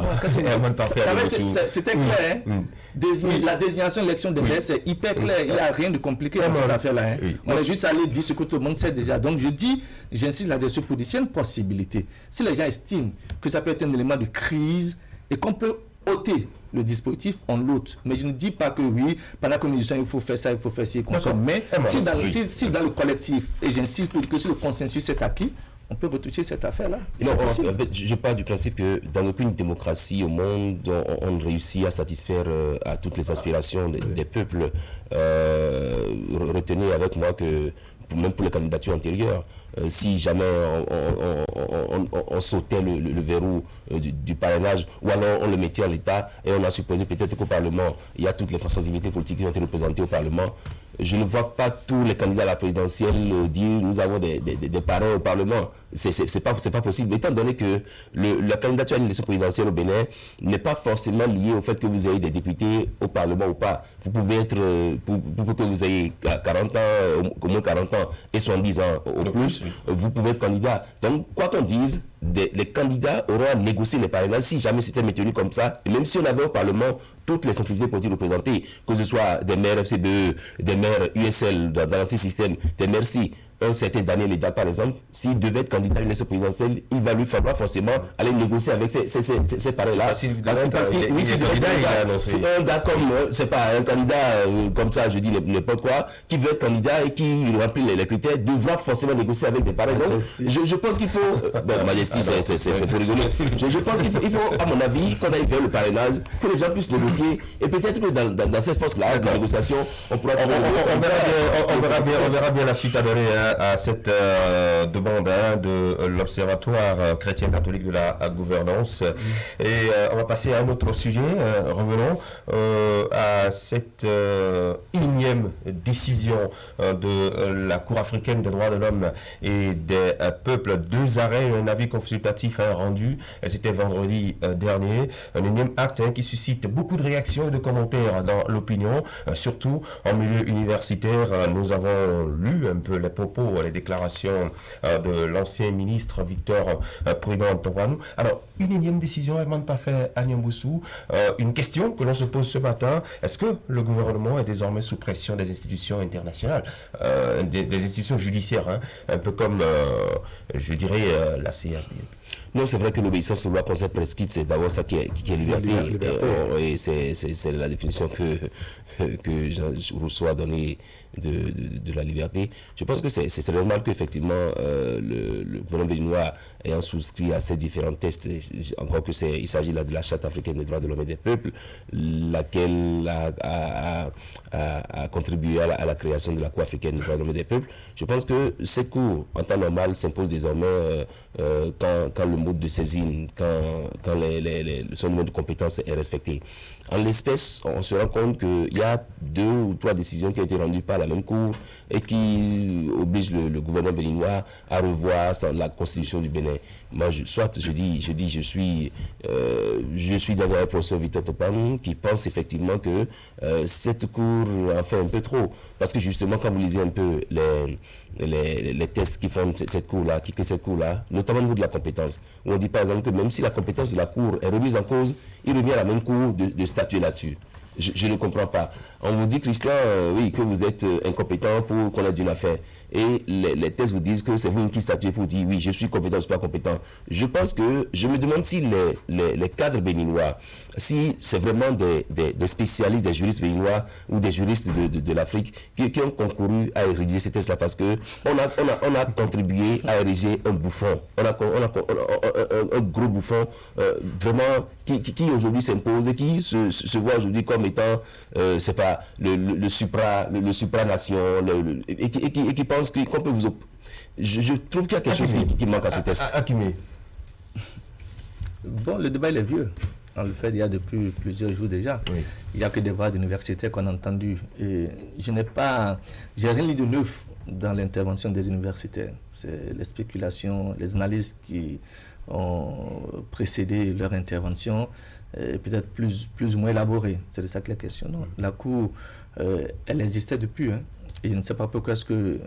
Speaker 11: C'était clair. La désignation de l'élection des maires, c'est hyper clair. Il n'y a rien de compliqué dans cette affaire-là. On est juste allé dire ce que tout le monde sait déjà. Donc je dis, j'insiste là-dessus pour dire, s'il y a une possibilité, si les gens estiment que ça peut être un élément de crise et qu'on peut ôter le dispositif, on l'ôte. Mais je ne dis pas que oui, pendant la communication, il faut faire ça, il faut faire ci, mais si dans le collectif, et j'insiste pour que si le consensus est acquis, on peut retoucher cette affaire-là.
Speaker 13: Je parle du principe que dans aucune démocratie au monde, on réussit à satisfaire à toutes les aspirations des peuples. Retenez avec moi que, même pour les candidatures antérieures, si jamais on sautait le verrou du parrainage, ou alors on le mettait en l'état et on a supposé peut-être qu'au Parlement, il y a toutes les sensibilités politiques qui ont été représentées au Parlement. Je ne vois pas tous les candidats à la présidentielle dire nous avons des parrains au Parlement. c'est pas possible, étant donné que la candidature à une élection présidentielle au Bénin n'est pas forcément liée au fait que vous ayez des députés au Parlement ou pas. Vous pouvez être, pour que vous ayez 40 ans, au moins 40 ans et 70 ans au plus, vous pouvez être candidat. Donc, quoi qu'on dise, les candidats auront à négocier les parrainages si jamais c'était maintenu comme ça. Et même si on avait au Parlement toutes les sensibilités politiques représentées, que ce soit des maires FCBE, des maires USL dans l'ancien système, des maires si un certain Daniel Eda, par exemple, s'il devait être candidat à une élection présidentielle, il va lui falloir forcément aller négocier avec ces pareils-là. Parce que oui, c'est un gars comme, c'est pas un candidat comme ça, je dis n'importe quoi, qui veut être candidat et qui remplit les critères, devra forcément négocier avec des pareils. Donc, je pense qu'il faut, Majesty, c'est pour rigoler. Je pense qu'il faut, à mon avis, qu'on aille vers le parrainage, que les gens puissent négocier, et peut-être que dans cette force-là, de négociation, on pourra...
Speaker 5: On verra bien la suite à donner à cette demande de l'Observatoire chrétien catholique de la gouvernance. Et on va passer à un autre sujet. Revenons à cette énième décision de la Cour africaine des droits de l'homme et des peuples. 2 arrêts, un avis consultatif rendu. C'était vendredi dernier. Un énième acte qui suscite beaucoup de réactions et de commentaires dans l'opinion, surtout en milieu universitaire. Nous avons lu un peu les propos, les déclarations de l'ancien ministre Victor Prudent-Tobranou. Alors, une énième décision, Herman Parfait à Niamboussou. Une question que l'on se pose ce matin, est-ce que le gouvernement est désormais sous pression des institutions internationales, des institutions judiciaires, un peu comme, je dirais, la CIA?
Speaker 13: Non, c'est vrai que l'obéissance aux lois concept prescrite, c'est d'abord ça qui est liberté. Et c'est la définition que Jean Rousseau a donnée de la liberté. Je pense que c'est normal qu'effectivement le gouvernement béninois ayant souscrit à ces différents tests, encore que il s'agit là de la Charte africaine des droits de l'homme et des peuples, laquelle a contribué à la création de la Cour africaine des droits de l'homme et des peuples. Je pense que cette Cour, en temps normal, s'impose désormais quand le mode de saisine, quand son niveau de compétence est respecté. En l'espèce, on se rend compte qu'il y a 2 ou 3 décisions qui ont été rendues par la même Cour et qui obligent le gouvernement béninois à revoir la constitution du Bénin. Moi, je suis d'abord un professeur Victor Tobranou qui pense effectivement que cette Cour en fait un peu trop. Parce que justement, quand vous lisez un peu les tests qui font cette Cour-là, qui créent cette Cour-là, notamment au niveau de la compétence, où on dit par exemple que même si la compétence de la Cour est remise en cause, il revient à la même Cour de statuer là-dessus. Je ne comprends pas. On vous dit, Christian, oui, que vous êtes incompétent pour connaître une affaire. Et les tests vous disent que c'est vous qui statuez pour dire, oui, je suis compétent, je ne suis pas compétent. Je pense que, je me demande si les cadres béninois, si c'est vraiment des spécialistes, des juristes béninois ou des juristes de l'Afrique qui ont concouru à ériger ces tests-là, parce que on a contribué à ériger un bouffon. On a un gros bouffon, vraiment, qui aujourd'hui s'impose et qui se voit aujourd'hui comme étant, c'est pas, le supranation, et qui pense qu'on peut vous... Je trouve qu'il y a quelque chose qui manque à ce test.
Speaker 11: Bon, le débat il est vieux. On le fait il y a depuis plusieurs jours déjà. Oui. Il n'y a que des voix d'universitaires qu'on a entendues. Et j'ai rien lu de neuf dans l'intervention des universitaires. C'est les spéculations, les analyses qui ont précédé leur intervention, peut-être plus ou moins élaborées. C'est de ça que la question. Non. La Cour, elle existait depuis. Et je ne sais pas pourquoi est-ce que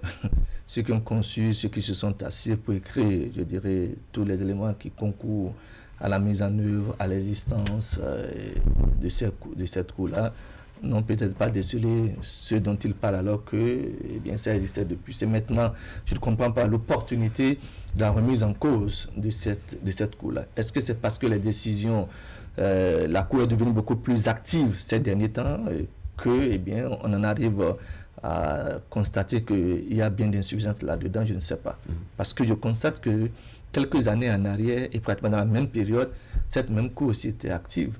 Speaker 11: ceux qui ont conçu, ceux qui se sont assis pour écrire, je dirais, tous les éléments qui concourent à la mise en œuvre, à l'existence de cette Cour-là, n'ont peut-être pas décelé ce dont ils parlent alors que ça existait depuis. C'est maintenant, je ne comprends pas l'opportunité de la remise en cause de cette Cour-là. Est-ce que c'est parce que les décisions, la Cour est devenue beaucoup plus active ces derniers temps que, on en arrive à constater qu'il y a bien d'insuffisance là-dedans, je ne sais pas. Parce que je constate que quelques années en arrière, et pratiquement dans la même période, cette même Cour aussi était active.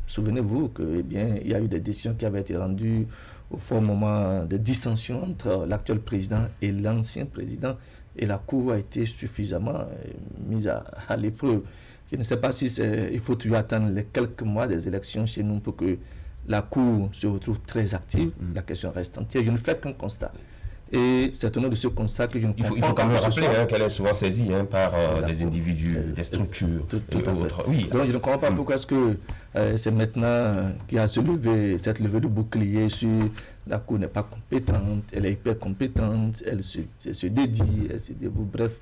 Speaker 11: Souvenez-vous qu'il y a eu des décisions qui avaient été rendues au fort moment de dissension entre l'actuel président et l'ancien président, et la Cour a été suffisamment mise à l'épreuve. Je ne sais pas si il faut toujours attendre les quelques mois des élections chez nous pour que la Cour se retrouve très active. La question reste entière. Je ne fais qu'un constat. Et c'est au nom de ce constat que je ne comprends pas.
Speaker 5: Il faut quand même rappeler qu'elle est souvent saisie par des individus, des structures et autres. Oui.
Speaker 11: Donc je ne comprends pas pourquoi est-ce que c'est maintenant qu'il y a cette levée de bouclier sur la Cour n'est pas compétente, elle est hyper compétente, elle se dédie, elle se dévoue. Bref,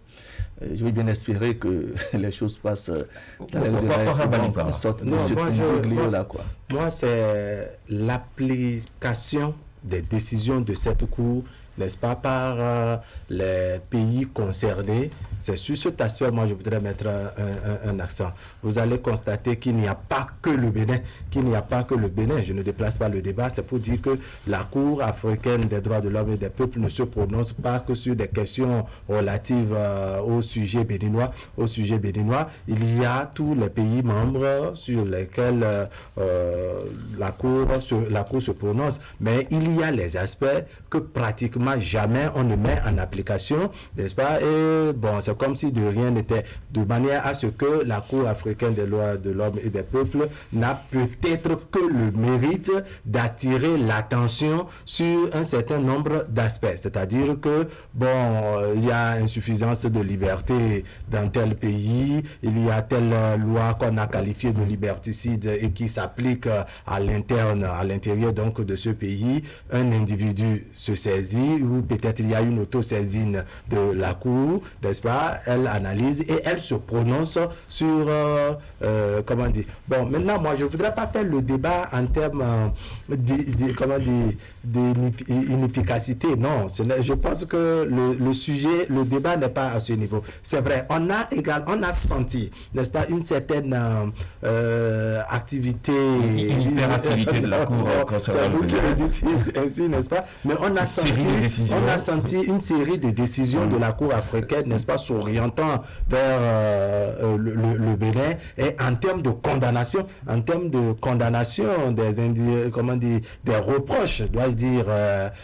Speaker 11: je veux bien espérer que les choses passent dans les
Speaker 12: une sorte de ce bouclier-là. Moi, c'est l'application des décisions de cette Cour, n'est-ce pas, par les pays concernés. C'est sur cet aspect, moi, je voudrais mettre un accent. Vous allez constater qu'il n'y a pas que le Bénin, Je ne déplace pas le débat, c'est pour dire que la Cour africaine des droits de l'homme et des peuples ne se prononce pas que sur des questions relatives au sujet béninois. Il y a tous les pays membres sur lesquels la Cour se prononce, mais il y a les aspects que pratiquement jamais on ne met en application, n'est-ce pas? Et bon, c'est comme si de rien n'était, de manière à ce que la Cour africaine des droits de l'homme et des peuples n'a peut-être que le mérite d'attirer l'attention sur un certain nombre d'aspects. C'est-à-dire que, bon, il y a insuffisance de liberté dans tel pays, il y a telle loi qu'on a qualifiée de liberticide et qui s'applique à l'intérieur donc de ce pays. Un individu se saisit, ou peut-être il y a une autosaisine de la Cour, n'est-ce pas? Elle analyse et elle se prononce sur comment dire. Bon, maintenant, moi, je ne voudrais pas faire le débat en termes d'inefficacité. Non, je pense que le débat n'est pas à ce niveau. C'est vrai, on a senti, n'est-ce pas, une certaine activité,
Speaker 5: une hyperactivité de la Cour concernant
Speaker 12: c'est vous qui le dites ainsi, n'est-ce pas? Mais on a senti une série de décisions de la Cour africaine, n'est-ce pas, s'orientant vers le Bénin, et en termes de condamnation, des reproches, dois-je dire,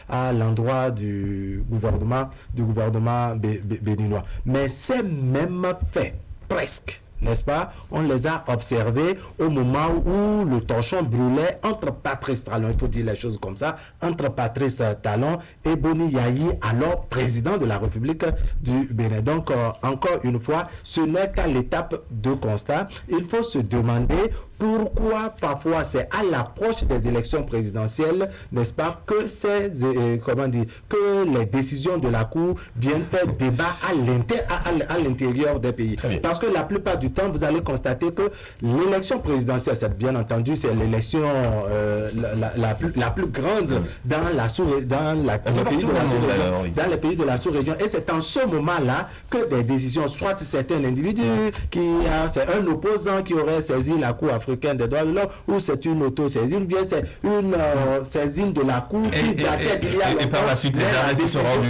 Speaker 12: à l'endroit du gouvernement béninois. Mais ces mêmes faits, presque, n'est-ce pas, on les a observés au moment où le torchon brûlait entre Patrice Talon, il faut dire les choses comme ça, entre Patrice Talon et Boni Yayi, alors président de la République du Bénin. Donc, encore une fois, ce n'est qu'à l'étape de constat. Il faut se demander pourquoi parfois c'est à l'approche des élections présidentielles, n'est-ce pas, que que les décisions de la Cour viennent faire débat à l'intérieur des pays. Parce que la plupart du temps, vous allez constater que l'élection présidentielle, c'est bien entendu, c'est l'élection la plus grande dans les pays de la sous-région. Et c'est en ce moment-là que des décisions, soit c'est un individu c'est un opposant qui aurait saisi la Cour africaine des droits de l'homme, ou c'est une auto-saisine, ou bien c'est une saisine de la Cour qui datait d'il y a longtemps.
Speaker 5: Et par la suite, les arrêts qui sont rendus,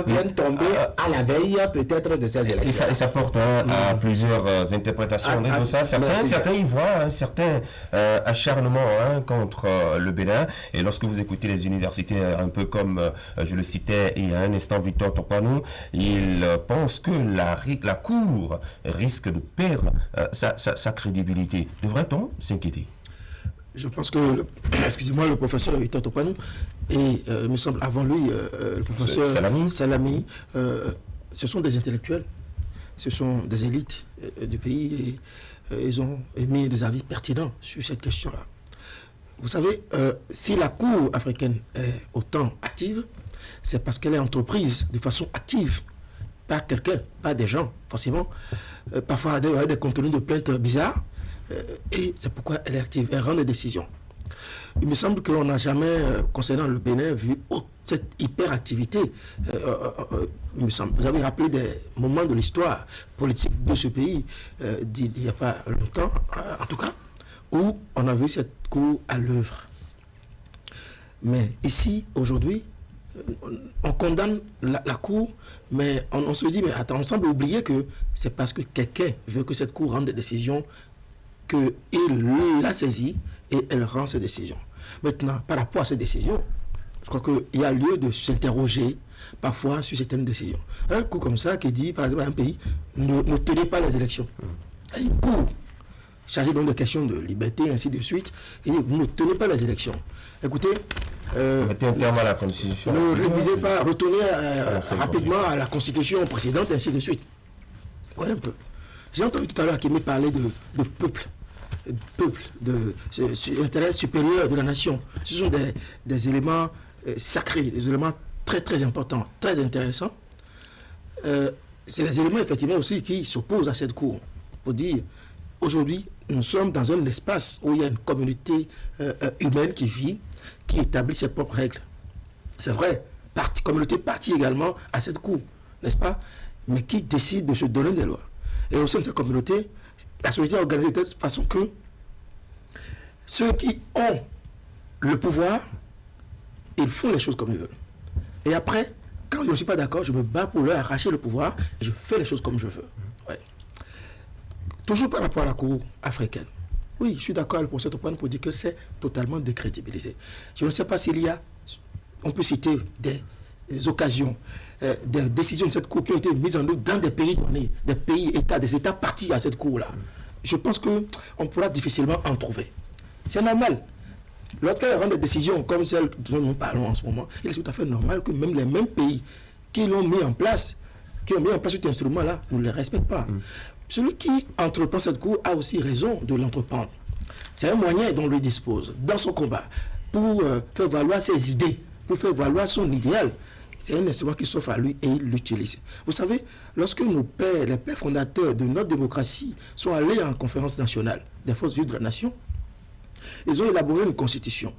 Speaker 12: viennent tomber à la veille peut-être de ces élections.
Speaker 5: Et ça porte à plusieurs interprétations de ça. Certains y voient un certain acharnement contre le Bénin. Et lorsque vous écoutez les universités, un peu comme je le citais il y a un instant, Victor Topanou, il pense que la Cour risque de perdre sa crédibilité. Devrait-on s'inquiéter?
Speaker 2: Je pense que, le professeur Victor Topanou et, me semble, avant lui, le professeur Salami, ce sont des intellectuels, ce sont des élites du pays, et ils ont émis des avis pertinents sur cette question-là. Vous savez, si la Cour africaine est autant active, c'est parce qu'elle est entreprise de façon active par quelqu'un, pas des gens, forcément. Parfois, des contenus de plaintes bizarres, et c'est pourquoi elle est active, elle rend des décisions. Il me semble qu'on n'a jamais, concernant le Bénin, vu cette hyperactivité. Il me semble. Vous avez rappelé des moments de l'histoire politique de ce pays, d'il n'y a pas longtemps, en tout cas, où on a vu cette Cour à l'œuvre. Mais ici, aujourd'hui, on condamne la Cour, mais on se dit, mais attends, on semble oublier que c'est parce que quelqu'un veut que cette Cour rende des décisions qu'il l'a saisie et elle rend ses décisions. Maintenant, par rapport à ces décisions, je crois qu'il y a lieu de s'interroger parfois sur certaines décisions. Un coup comme ça qui dit, par exemple, à un pays, ne tenez pas les élections. Une Cour chargé donc des questions de liberté, ainsi de suite, et vous ne tenez pas les élections. Écoutez,
Speaker 5: mettez un terme à la Constitution.
Speaker 2: Ne révisez pas, retournez rapidement à la Constitution précédente, ainsi de suite. Voilà un peu. J'ai entendu tout à l'heure Akimi parler de peuple, d'intérêt supérieur de la nation. Ce sont des éléments sacrés, des éléments très très importants, très intéressants. C'est des éléments effectivement aussi qui s'opposent à cette cour. Pour dire, aujourd'hui, nous sommes dans un espace où il y a une communauté humaine qui vit, qui établit ses propres règles. C'est vrai, communauté partie également à cette cour, n'est-ce pas? Mais qui décide de se donner des lois. Et au sein de cette communauté, la société est organisée de telle façon que ceux qui ont le pouvoir, ils font les choses comme ils veulent. Et après, quand je ne suis pas d'accord, je me bats pour leur arracher le pouvoir et je fais les choses comme je veux. Ouais. Toujours par rapport à la Cour africaine. Oui, je suis d'accord avec le professeur Topane pour dire que c'est totalement décrédibilisé. Je ne sais pas s'il y a, on peut citer des occasions, des décisions de cette Cour qui ont été mises en œuvre dans des pays donnés, des pays, États, des États partis à cette Cour-là. Je pense qu'on pourra difficilement en trouver. C'est normal. Lorsqu'elle rend des décisions comme celles dont nous parlons en ce moment, il est tout à fait normal que même les mêmes pays qui l'ont mis en place, cet instrument-là, ne les respectent pas. Celui qui entreprend cette cour a aussi raison de l'entreprendre. C'est un moyen dont il dispose dans son combat pour faire valoir ses idées, pour faire valoir son idéal. C'est un instrument qui s'offre à lui et il l'utilise. Vous savez, lorsque les pères fondateurs de notre démocratie sont allés en conférence nationale des forces vives de la nation, ils ont élaboré une constitution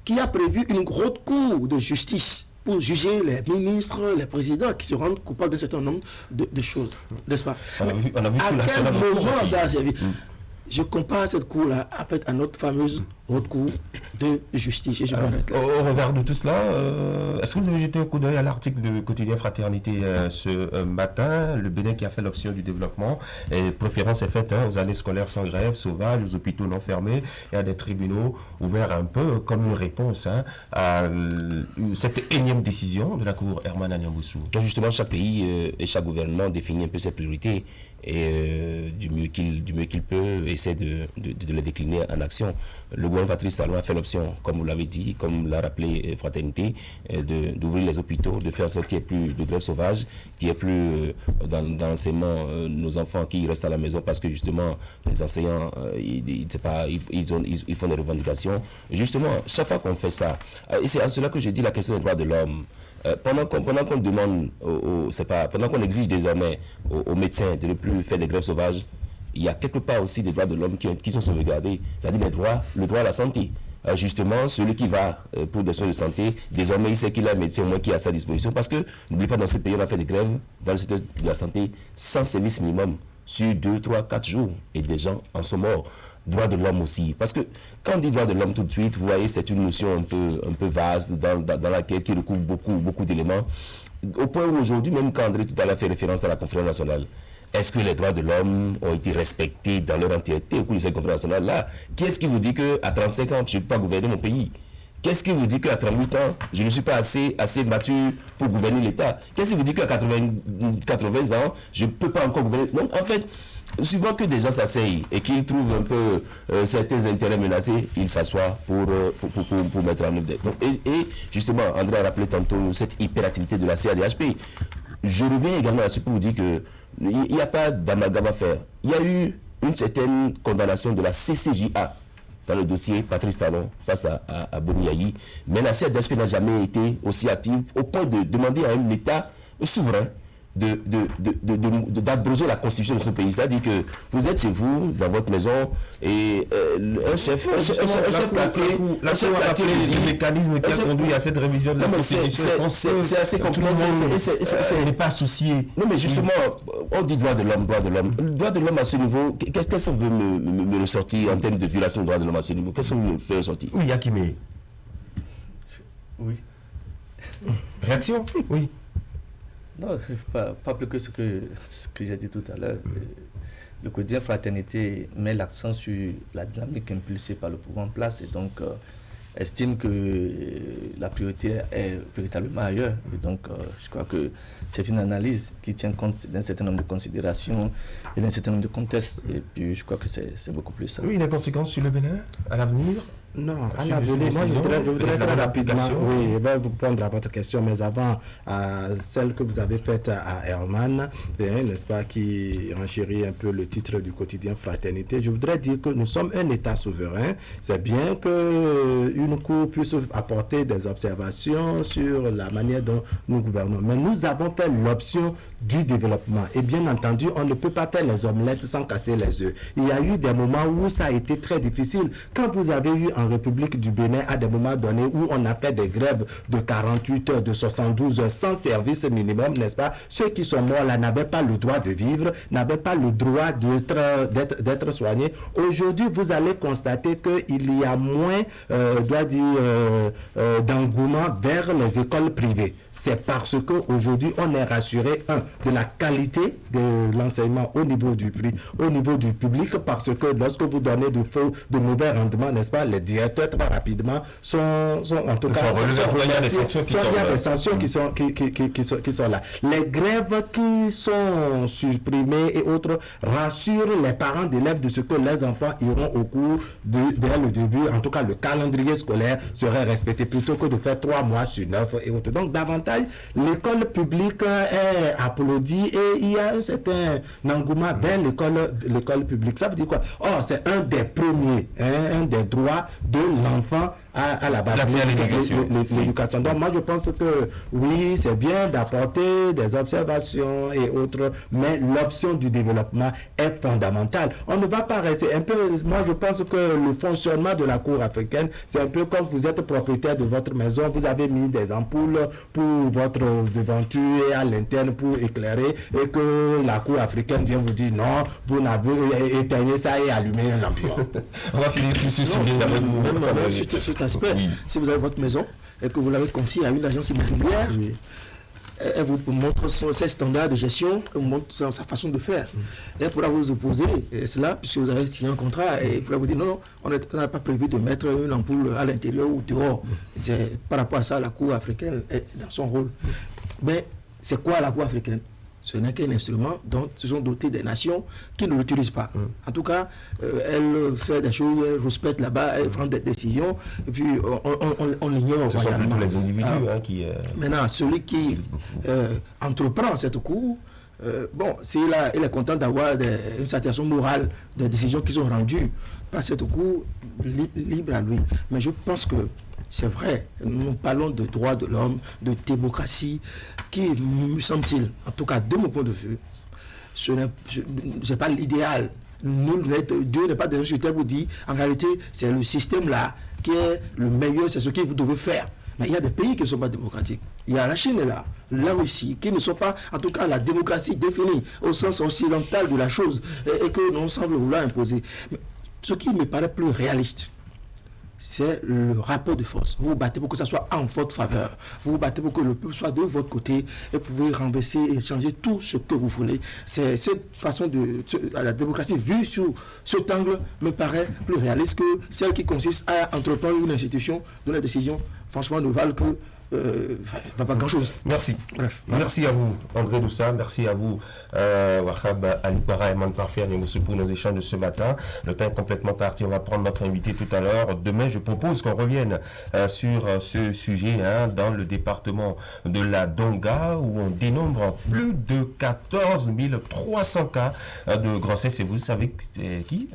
Speaker 2: qui a prévu une grande cour de justice pour juger les ministres, les présidents qui se rendent coupables d'un certain nombre de choses, n'est-ce pas?
Speaker 5: On a vu
Speaker 2: à
Speaker 5: tout
Speaker 2: quel moment
Speaker 5: aussi.
Speaker 2: ça a servi? Je compare cette cour-là à notre fameuse haute cour de justice. Et je
Speaker 5: au regard de tout cela, est-ce que vous avez jeté un coup d'œil à l'article du quotidien Fraternité ce matin, le Bénin qui a fait l'option du développement, et préférence est faite aux années scolaires sans grève, sauvages, aux hôpitaux non fermés et à des tribunaux ouverts un peu comme une réponse à cette énième décision de la Cour Herman Anyamboussou.
Speaker 13: Justement, chaque pays et chaque gouvernement définit un peu ses priorités et du mieux qu'il peut essaie de les décliner en action. Le gouvernement Patrice Talon a fait l'option, comme vous l'avez dit, comme l'a rappelé Fraternité, d'ouvrir les hôpitaux, de faire en sorte qu'il n'y ait plus de grève sauvage, qu'il n'y ait plus dans l'enseignement nos enfants qui restent à la maison parce que justement les enseignants ils font des revendications. Justement, chaque fois qu'on fait ça, et c'est à cela que je dis la question des droits de l'homme. Pendant qu'on demande, pendant qu'on exige désormais aux médecins de ne plus faire des grèves sauvages, il y a quelque part aussi des droits de l'homme qui sont sauvegardés, c'est-à-dire le droit à la santé. Justement, celui qui va pour des soins de santé, désormais il sait qu'il a un médecin au moins qui est à sa disposition, parce que, n'oubliez pas, dans ce pays on a fait des grèves dans le secteur de la santé sans service minimum sur 2, 3, 4 jours, et des gens en sont morts. Droit de l'homme aussi, parce que quand on dit droit de l'homme tout de suite, vous voyez, c'est une notion un peu vaste dans laquelle qui recouvre beaucoup d'éléments, au point où aujourd'hui, même quand André tout à l'heure fait référence à la conférence nationale, est-ce que les droits de l'homme ont été respectés dans leur entièreté au cours de cette conférence nationale-là? Qui est-ce qui vous dit qu'à 35 ans, je ne peux pas gouverner mon pays? Qu'est-ce qui vous dit qu'à 38 ans, je ne suis pas assez mature pour gouverner l'État? Qu'est-ce qui vous dit qu'à 80 ans, je ne peux pas encore gouverner? Donc, en fait, souvent que des gens s'asseyent et qu'ils trouvent un peu certains intérêts menacés, ils s'assoient pour mettre en œuvre. Et justement, André a rappelé tantôt cette hyperactivité de la CADHP. Je reviens également à ce pour vous dire qu'il n'y a pas d'amalgame à faire. Il y a eu une certaine condamnation de la CCJA dans le dossier Patrice Talon face à Boniaï, mais la CADHP n'a jamais été aussi active au point de demander à un État souverain d'abroger la constitution de ce pays. C'est-à-dire que vous êtes chez vous, dans votre maison, et un chef quartier
Speaker 5: le mécanisme qui a conduit à cette révision de la constitution.
Speaker 13: C'est assez compliqué.
Speaker 5: Elle n'est pas associée.
Speaker 13: Non, mais justement, on dit droit de l'homme. Droit de l'homme à ce niveau, qu'est-ce que vous veut me ressortir en termes de violation des droits de l'homme à ce niveau? Qu'est-ce que vous me faites ressortir?
Speaker 5: Oui, Yakime. Oui. Réaction? Oui.
Speaker 11: Non, pas plus que ce que j'ai dit tout à l'heure. Le quotidien Fraternité met l'accent sur la dynamique impulsée par le pouvoir en place et donc estime que la priorité est véritablement ailleurs. Et donc, je crois que c'est une analyse qui tient compte d'un certain nombre de considérations et d'un certain nombre de contextes. Et puis, je crois que c'est beaucoup plus ça.
Speaker 5: Oui, les conséquences sur le Bénin à l'avenir?
Speaker 12: Non, à l'avenir, moi je voudrais très rapidement, oui, je vais vous répondre à votre question, mais avant, celle que vous avez faite à Herman, n'est-ce pas, qui renchérit un peu le titre du quotidien Fraternité, je voudrais dire que nous sommes un État souverain. C'est bien qu'une Cour puisse apporter des observations sur la manière dont nous gouvernons, mais nous avons fait l'option du développement. Et bien entendu, on ne peut pas faire les omelettes sans casser les œufs. Il y a eu des moments où ça a été très difficile. Quand vous avez eu en République du Bénin à des moments donnés où on a fait des grèves de 48 heures, de 72 heures sans service minimum, n'est-ce pas? Ceux qui sont morts là n'avaient pas le droit de vivre, n'avaient pas le droit d'être soignés. Aujourd'hui, vous allez constater qu'il y a moins d'engouement vers les écoles privées. C'est parce qu'aujourd'hui, on est rassuré, de la qualité de l'enseignement au niveau du prix, au niveau du public, parce que lorsque vous donnez de mauvais rendements, n'est-ce pas, les directeurs très rapidement sont en tout cas, il y a des sanctions qui sont là. Les grèves qui sont supprimées et autres rassurent les parents d'élèves de ce que les enfants iront au cours dès le début. En tout cas, le calendrier scolaire serait respecté plutôt que de faire 3 mois sur 9 et autres. Donc, davantage, l'école publique est applaudie et il y a un certain engouement vers l'école publique. Ça veut dire quoi? C'est un des premiers, un des droits de l'enfant à la base, l'éducation. Donc moi je pense que oui, c'est bien d'apporter des observations et autres, mais l'option du développement est fondamentale. On ne va pas rester un peu, moi je pense que le fonctionnement de la Cour africaine, c'est un peu comme vous êtes propriétaire de votre maison, vous avez mis des ampoules pour votre devanture et à l'interne pour éclairer, et que la Cour africaine vient vous dire non, vous n'avez éteigné ça et allumé un lampion.
Speaker 5: On va finir sur ce sujet.
Speaker 2: Aspect. Oui. Si vous avez votre maison et que vous l'avez confiée à une agence immobilière, elle vous montre ses standards de gestion, elle vous montre sa façon de faire. Elle pourra vous opposer cela, puisque vous avez signé un contrat, et il pourra vous dire non, on n'a pas prévu de mettre une ampoule à l'intérieur ou dehors. C'est par rapport à ça, la Cour africaine est dans son rôle. Mais c'est quoi la Cour africaine? Ce n'est qu'un instrument dont se sont dotés des nations qui ne l'utilisent pas. En tout cas, elle fait des choses, elle respecte là-bas, elle prend des décisions, et puis on ignore.
Speaker 5: Ce sont plutôt les individus qui...
Speaker 2: Maintenant, celui qui entreprend cette cour, s'il est content d'avoir une satisfaction morale des décisions qui sont rendues par cette cour, libre à lui. Mais je pense que c'est vrai, nous parlons de droits de l'homme, de démocratie, qui, me semble-t-il, en tout cas de mon point de vue, ce n'est pas l'idéal. Dieu n'est pas dans une terre pour dire, en réalité, c'est le système-là qui est le meilleur, c'est ce que vous devez faire. Mais il y a des pays qui ne sont pas démocratiques. Il y a la Chine là, la Russie, qui ne sont pas, en tout cas, la démocratie définie au sens occidental de la chose, et que l'on semble vouloir imposer. Mais ce qui me paraît plus réaliste, c'est le rapport de force. Vous vous battez pour que ça soit en votre faveur. Vous vous battez pour que le peuple soit de votre côté et vous pouvez renverser et changer tout ce que vous voulez. C'est cette façon la démocratie vue sur cet angle me paraît plus réaliste que celle qui consiste à entreprendre une institution dont les décisions, franchement, ne valent que pas grand-chose.
Speaker 5: Merci. Bref. Merci à vous, André Doussa. Merci à vous, Wahab Alipara et Man Parfait pour nos échanges de ce matin. Le temps est complètement parti. On va prendre notre invité tout à l'heure. Demain, je propose qu'on revienne sur ce sujet dans le département de la Donga, où on dénombre plus de 14 300 cas de grossesse. Et vous savez qui?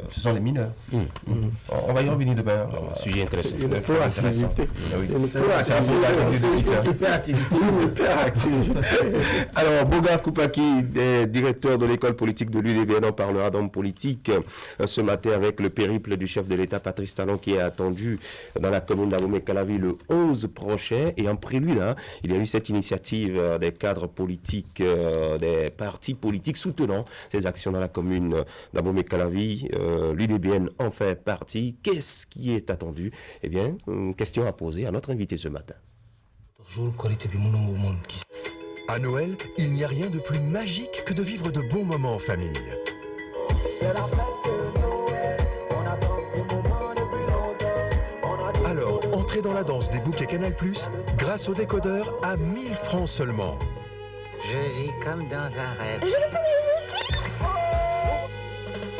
Speaker 5: Ce sont les mineurs. On va y revenir demain.
Speaker 13: Sujet intéressant.
Speaker 12: Une proactivité.
Speaker 5: Alors, Boga Koupaki, directeur de l'école politique de l'UDBN, en parlera d'homme politique ce matin avec le périple du chef de l'État, Patrice Talon, qui est attendu dans la commune d'Abomey-Calavi le 11 prochain. Et en prélude, il y a eu cette initiative des cadres politiques, des partis politiques soutenant ces actions dans la commune d'Abomey-Calavi. L'UDBN en fait partie. Qu'est-ce qui est attendu? Eh bien, une question à poser à notre invité ce matin.
Speaker 7: À Noël, il n'y a rien de plus magique que de vivre de bons moments en famille.
Speaker 14: C'est la fête de Noël, on attend ce moment depuis longtemps.
Speaker 7: Alors,
Speaker 14: Entrez dans la danse des bouquets Canal+, grâce au décodeur à 1000 francs seulement.
Speaker 15: Je vis comme dans un rêve.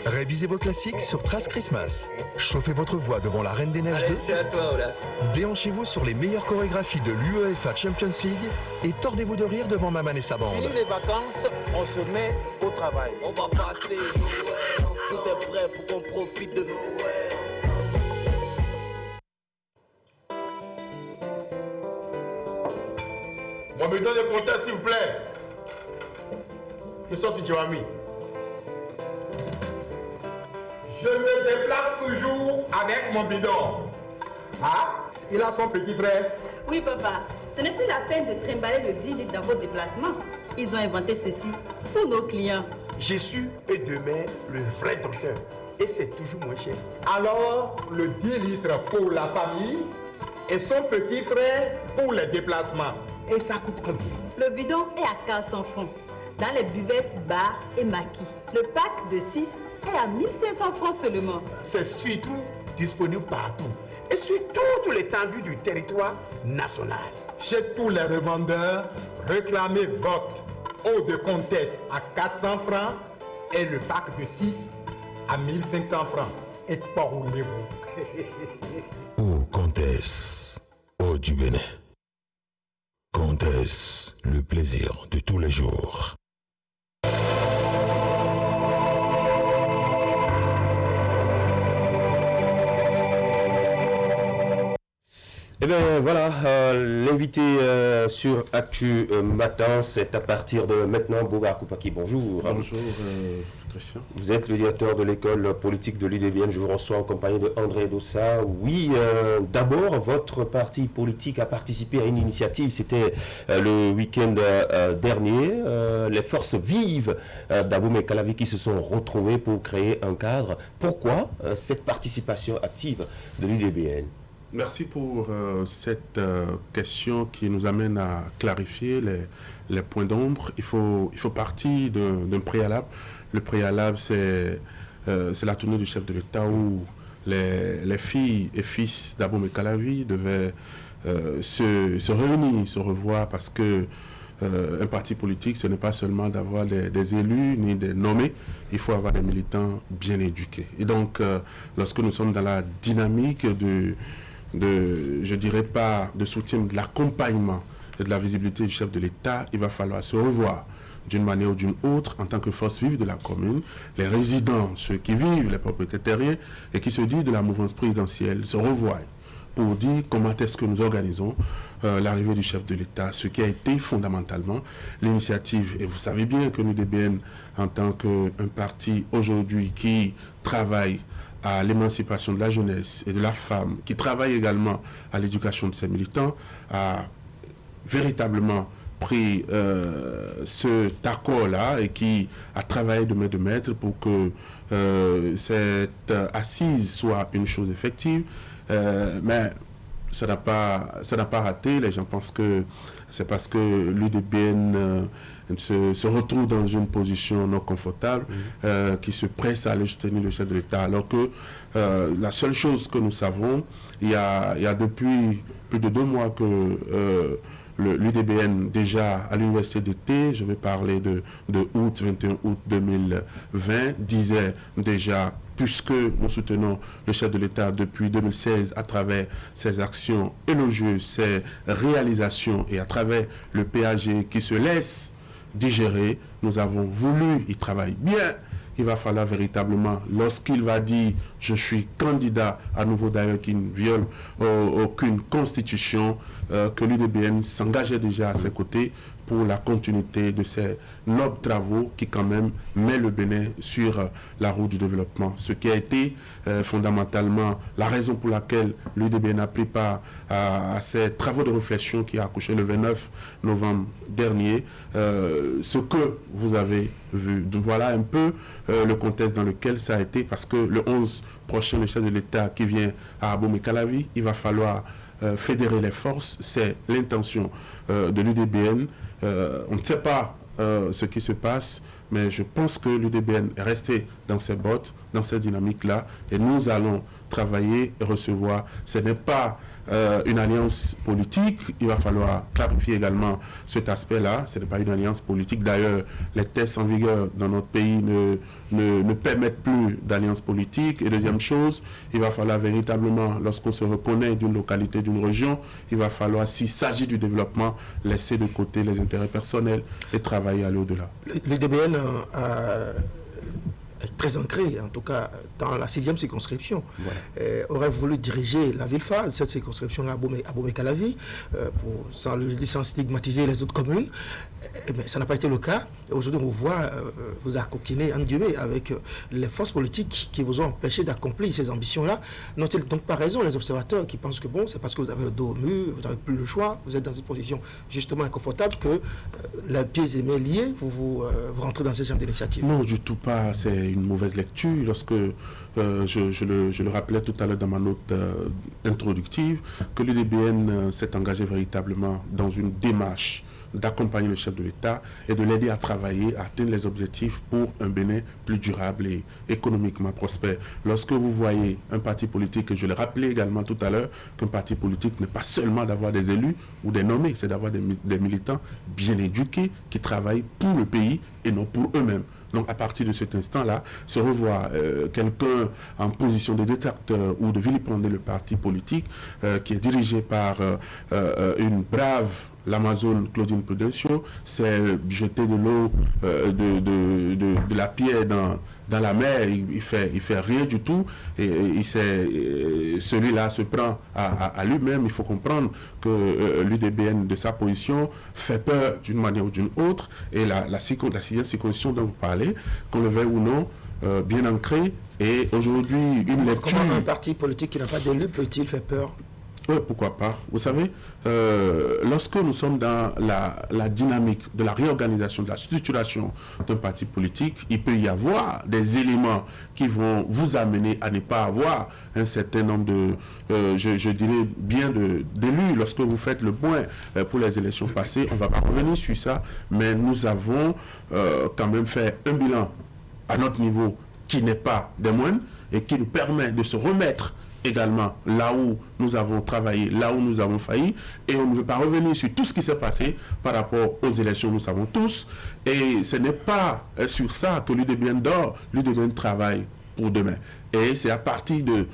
Speaker 14: Révisez vos classiques sur Trace Christmas. Chauffez votre voix devant la Reine des Neiges 2.
Speaker 15: C'est à toi, Olaf.
Speaker 14: Déhanchez-vous sur les meilleures chorégraphies de l'UEFA Champions League et tordez-vous de rire devant Maman et sa bande.
Speaker 15: Fini les vacances, on se met au travail. On va passer Noël, tout est prêt pour qu'on profite de Noël.
Speaker 6: Mon bidon de compteur, s'il vous plaît. Je sors si tu as mis. Je me déplace toujours avec mon bidon. Ah, il a son petit frère.
Speaker 9: Oui, papa. Ce n'est plus la peine de trimballer le 10 litres dans vos déplacements. Ils ont inventé ceci pour nos clients.
Speaker 6: J'ai su et demain le vrai docteur. Et c'est toujours moins cher. Alors, le 10 litres pour la famille et son petit frère pour les déplacements. Et ça coûte combien?
Speaker 9: Le bidon est à 400 francs dans les buvettes, bars et maquis. Le pack de 6 est à 1500 francs seulement.
Speaker 6: C'est surtout disponible partout et sur toute l'étendue du territoire national. Chez tous les revendeurs, réclamez votre eau de comtesse à 400 francs et le pack de 6 à 1500 francs. Et parlez-vous.
Speaker 10: Eau Comtesse, eau du Bénin. Comtesse, le plaisir de tous les jours.
Speaker 5: Eh bien voilà, l'invité sur Actu Matin, c'est à partir de maintenant. Boga Koupaki, bonjour.
Speaker 2: Bonjour, Christian.
Speaker 5: Vous êtes le directeur de l'école politique de l'UDBN. Je vous reçois en compagnie de André Dossa. Oui, d'abord, votre parti politique a participé à une initiative. C'était le week-end dernier. Les forces vives d'Aboumé Calavi qui se sont retrouvées pour créer un cadre. Pourquoi cette participation active de l'UDBN?
Speaker 2: Merci pour cette question qui nous amène à clarifier les points d'ombre. Il faut partir d'un préalable. Le préalable, c'est la tournée du chef de l'État où les filles et fils d'Aboumé Calavi devaient se réunir, se revoir, parce que un parti politique, ce n'est pas seulement d'avoir des élus ni des nommés, il faut avoir des militants bien éduqués. Et donc, lorsque nous sommes dans la dynamique je dirais pas de soutien, de l'accompagnement et de la visibilité du chef de l'État, il va falloir se revoir d'une manière ou d'une autre en tant que force vive de la commune. Les résidents, ceux qui vivent, les propriétaires terriens et qui se disent de la mouvance présidentielle, se revoient pour dire comment est-ce que nous organisons l'arrivée du chef de l'État, ce qui a été fondamentalement l'initiative. Et vous savez bien que l'UDBN, en tant qu'un parti aujourd'hui qui travaille à l'émancipation de la jeunesse et de la femme, qui travaille également à l'éducation de ses militants, a véritablement pris cet accord-là et qui a travaillé de main de maître pour que cette assise soit une chose effective. Mais ça n'a pas raté. Les gens pensent que c'est parce que l'UDBN se retrouve dans une position non confortable, qui se presse à aller soutenir le chef de l'État, alors que la seule chose que nous savons, il y a depuis plus de 2 mois que l'UDBN, déjà à l'université d'été, je vais parler de août, 21 août 2020, disait déjà, puisque nous soutenons le chef de l'État depuis 2016 à travers ses actions élogieuses, ses réalisations et à travers le PAG qui se laisse digérer, nous avons voulu y travailler bien. Il va falloir véritablement, lorsqu'il va dire « je suis candidat », à nouveau d'ailleurs qui ne viole aucune constitution, que l'UDBN s'engageait déjà à ses côtés pour la continuité de ces nobles travaux qui quand même met le Bénin sur la route du développement. Ce qui a été fondamentalement la raison pour laquelle l'UDBN a pris part à ces travaux de réflexion qui a accouché le 29 novembre dernier. Ce que vous avez vu. Donc voilà un peu le contexte dans lequel ça a été, parce que le 11 prochain, le chef de l'État qui vient à Aboumé Calavi, il va falloir fédérer les forces. C'est l'intention de l'UDBN. On ne sait pas ce qui se passe, mais je pense que l'UDBN est resté
Speaker 4: dans ces bottes, dans cette dynamique-là, et nous allons travailler et recevoir. Ce n'est pas une alliance politique, il va falloir clarifier également cet aspect-là, ce n'est pas une alliance politique. D'ailleurs, les tests en vigueur dans notre pays ne permettent plus d'alliance politique. Et deuxième chose, il va falloir véritablement, lorsqu'on se reconnaît d'une localité, d'une région, il va falloir, s'il s'agit du développement, laisser de côté les intérêts personnels et travailler à aller au-delà.
Speaker 2: L'UDBN est très ancré, en tout cas dans la 6e circonscription, aurait voulu diriger la ville phare, cette circonscription-là, à Bomé-Calavi, sans stigmatiser les autres communes. Mais ça n'a pas été le cas. Aujourd'hui, on vous voit vous accoquiner, en guillemets, avec les forces politiques qui vous ont empêché d'accomplir ces ambitions-là. N'ont-ils donc pas raison, les observateurs, qui pensent que bon, c'est parce que vous avez le dos au mur, vous n'avez plus le choix, vous êtes dans une position justement inconfortable, que les pieds et mains liés, vous rentrez dans ce genre d'initiative?
Speaker 4: Non, du tout pas. C'est une mauvaise lecture. Lorsque je le rappelais tout à l'heure dans ma note introductive, que l'UDBN s'est engagé véritablement dans une démarche d'accompagner le chef de l'État et de l'aider à travailler, à atteindre les objectifs pour un Bénin plus durable et économiquement prospère. Lorsque vous voyez un parti politique, et je l'ai rappelé également tout à l'heure, qu'un parti politique n'est pas seulement d'avoir des élus ou des nommés, c'est d'avoir des militants bien éduqués qui travaillent pour le pays et non pour eux-mêmes. Donc à partir de cet instant-là, se revoit quelqu'un en position de détracteur ou de vilipender le parti politique qui est dirigé par une brave l'Amazone Claudine Prudencio, c'est jeter de l'eau, de la pierre dans la mer, il fait rien du tout, et celui-là se prend à lui-même. Il faut comprendre que l'UDBN de sa position fait peur d'une manière ou d'une autre, et la 6e circonscription dont vous parlez, qu'on le veuille ou non, bien ancrée, et aujourd'hui une lecture...
Speaker 2: Comment un parti politique qui n'a pas d'élu peut-il faire peur?
Speaker 4: Oui, pourquoi pas. Vous savez, lorsque nous sommes dans la dynamique de la réorganisation, de la structuration d'un parti politique, il peut y avoir des éléments qui vont vous amener à ne pas avoir un certain nombre de, je dirais bien d'élus. Lorsque vous faites le point pour les élections passées, on ne va pas revenir sur ça, mais nous avons quand même fait un bilan à notre niveau qui n'est pas des moindres et qui nous permet de se remettre également là où nous avons travaillé, là où nous avons failli, et on ne veut pas revenir sur tout ce qui s'est passé par rapport aux élections, nous savons tous, et ce n'est pas sur ça que l'UDBN dort, l'UDBN travaille pour demain. Et c'est à partir de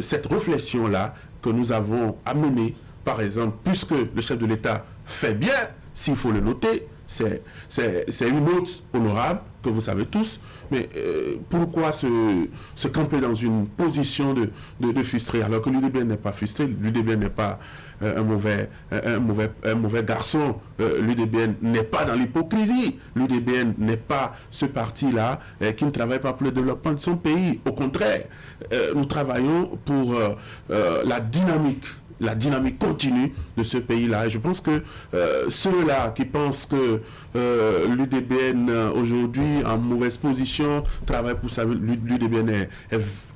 Speaker 4: cette réflexion-là que nous avons amené, par exemple, puisque le chef de l'État fait bien, s'il faut le noter, c'est une note honorable que vous savez tous, mais pourquoi se camper dans une position de frustré alors que l'UDBN n'est pas frustré, l'UDBN n'est pas un mauvais garçon, l'UDBN n'est pas dans l'hypocrisie, l'UDBN n'est pas ce parti-là qui ne travaille pas pour le développement de son pays. Au contraire, nous travaillons pour la dynamique continue de ce pays-là. Et je pense que ceux-là qui pensent que l'UDBN aujourd'hui en mauvaise position travaille pour ça, l'UDBN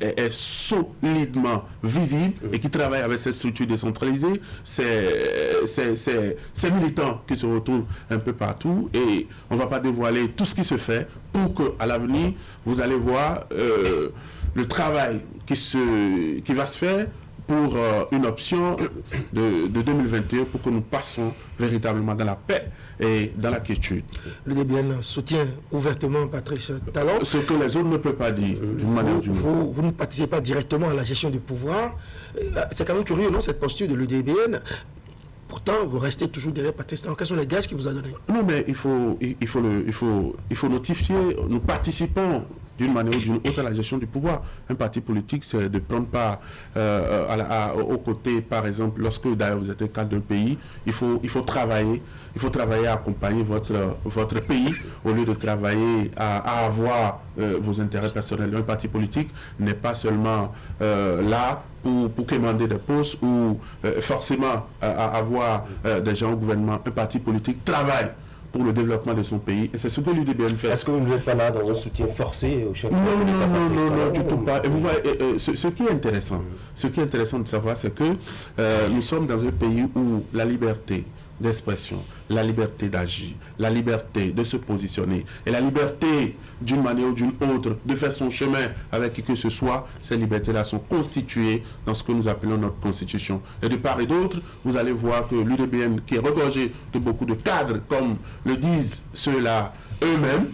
Speaker 4: est solidement visible et qui travaille avec cette structure décentralisée, c'est ces militants qui se retrouvent un peu partout, et on ne va pas dévoiler tout ce qui se fait pour qu'à l'avenir, vous allez voir le travail qui va se faire pour une option de 2021 pour que nous passions véritablement dans la paix et dans la quiétude.
Speaker 2: L'UDBN soutient ouvertement Patrice Talon.
Speaker 4: Ce que les autres ne peuvent pas dire d'une manière ou d'une autre.
Speaker 2: Vous ne participez pas directement à la gestion du pouvoir. C'est quand même curieux, non, cette posture de l'UDBN. Pourtant, vous restez toujours derrière Patrice Talon. Quels sont les gages qu'il vous a donnés? Non, mais il faut notifier. Nous participons d'une manière ou d'une autre à la gestion du pouvoir. Un parti politique, c'est de prendre part aux côtés, par exemple, lorsque d'ailleurs vous êtes cadre d'un pays, il faut travailler à accompagner votre pays au lieu de travailler à avoir vos intérêts personnels. Un parti politique n'est pas seulement là pour quémander des postes ou forcément à avoir des gens au gouvernement. Un parti politique travaille pour le développement de son pays. Et c'est ce que l'UDBN fait.
Speaker 5: Est-ce que vous n'êtes pas là dans un soutien forcé au chef de
Speaker 4: l'État? Non, du tout pas. Et vous voyez, ce qui est intéressant de savoir, c'est que nous sommes dans un pays où la liberté d'expression, la liberté d'agir, la liberté de se positionner et la liberté d'une manière ou d'une autre de faire son chemin avec qui que ce soit, ces libertés-là sont constituées dans ce que nous appelons notre constitution. Et de part et d'autre, vous allez voir que l'UDBN, qui est regorgé de beaucoup de cadres, comme le disent ceux-là eux-mêmes,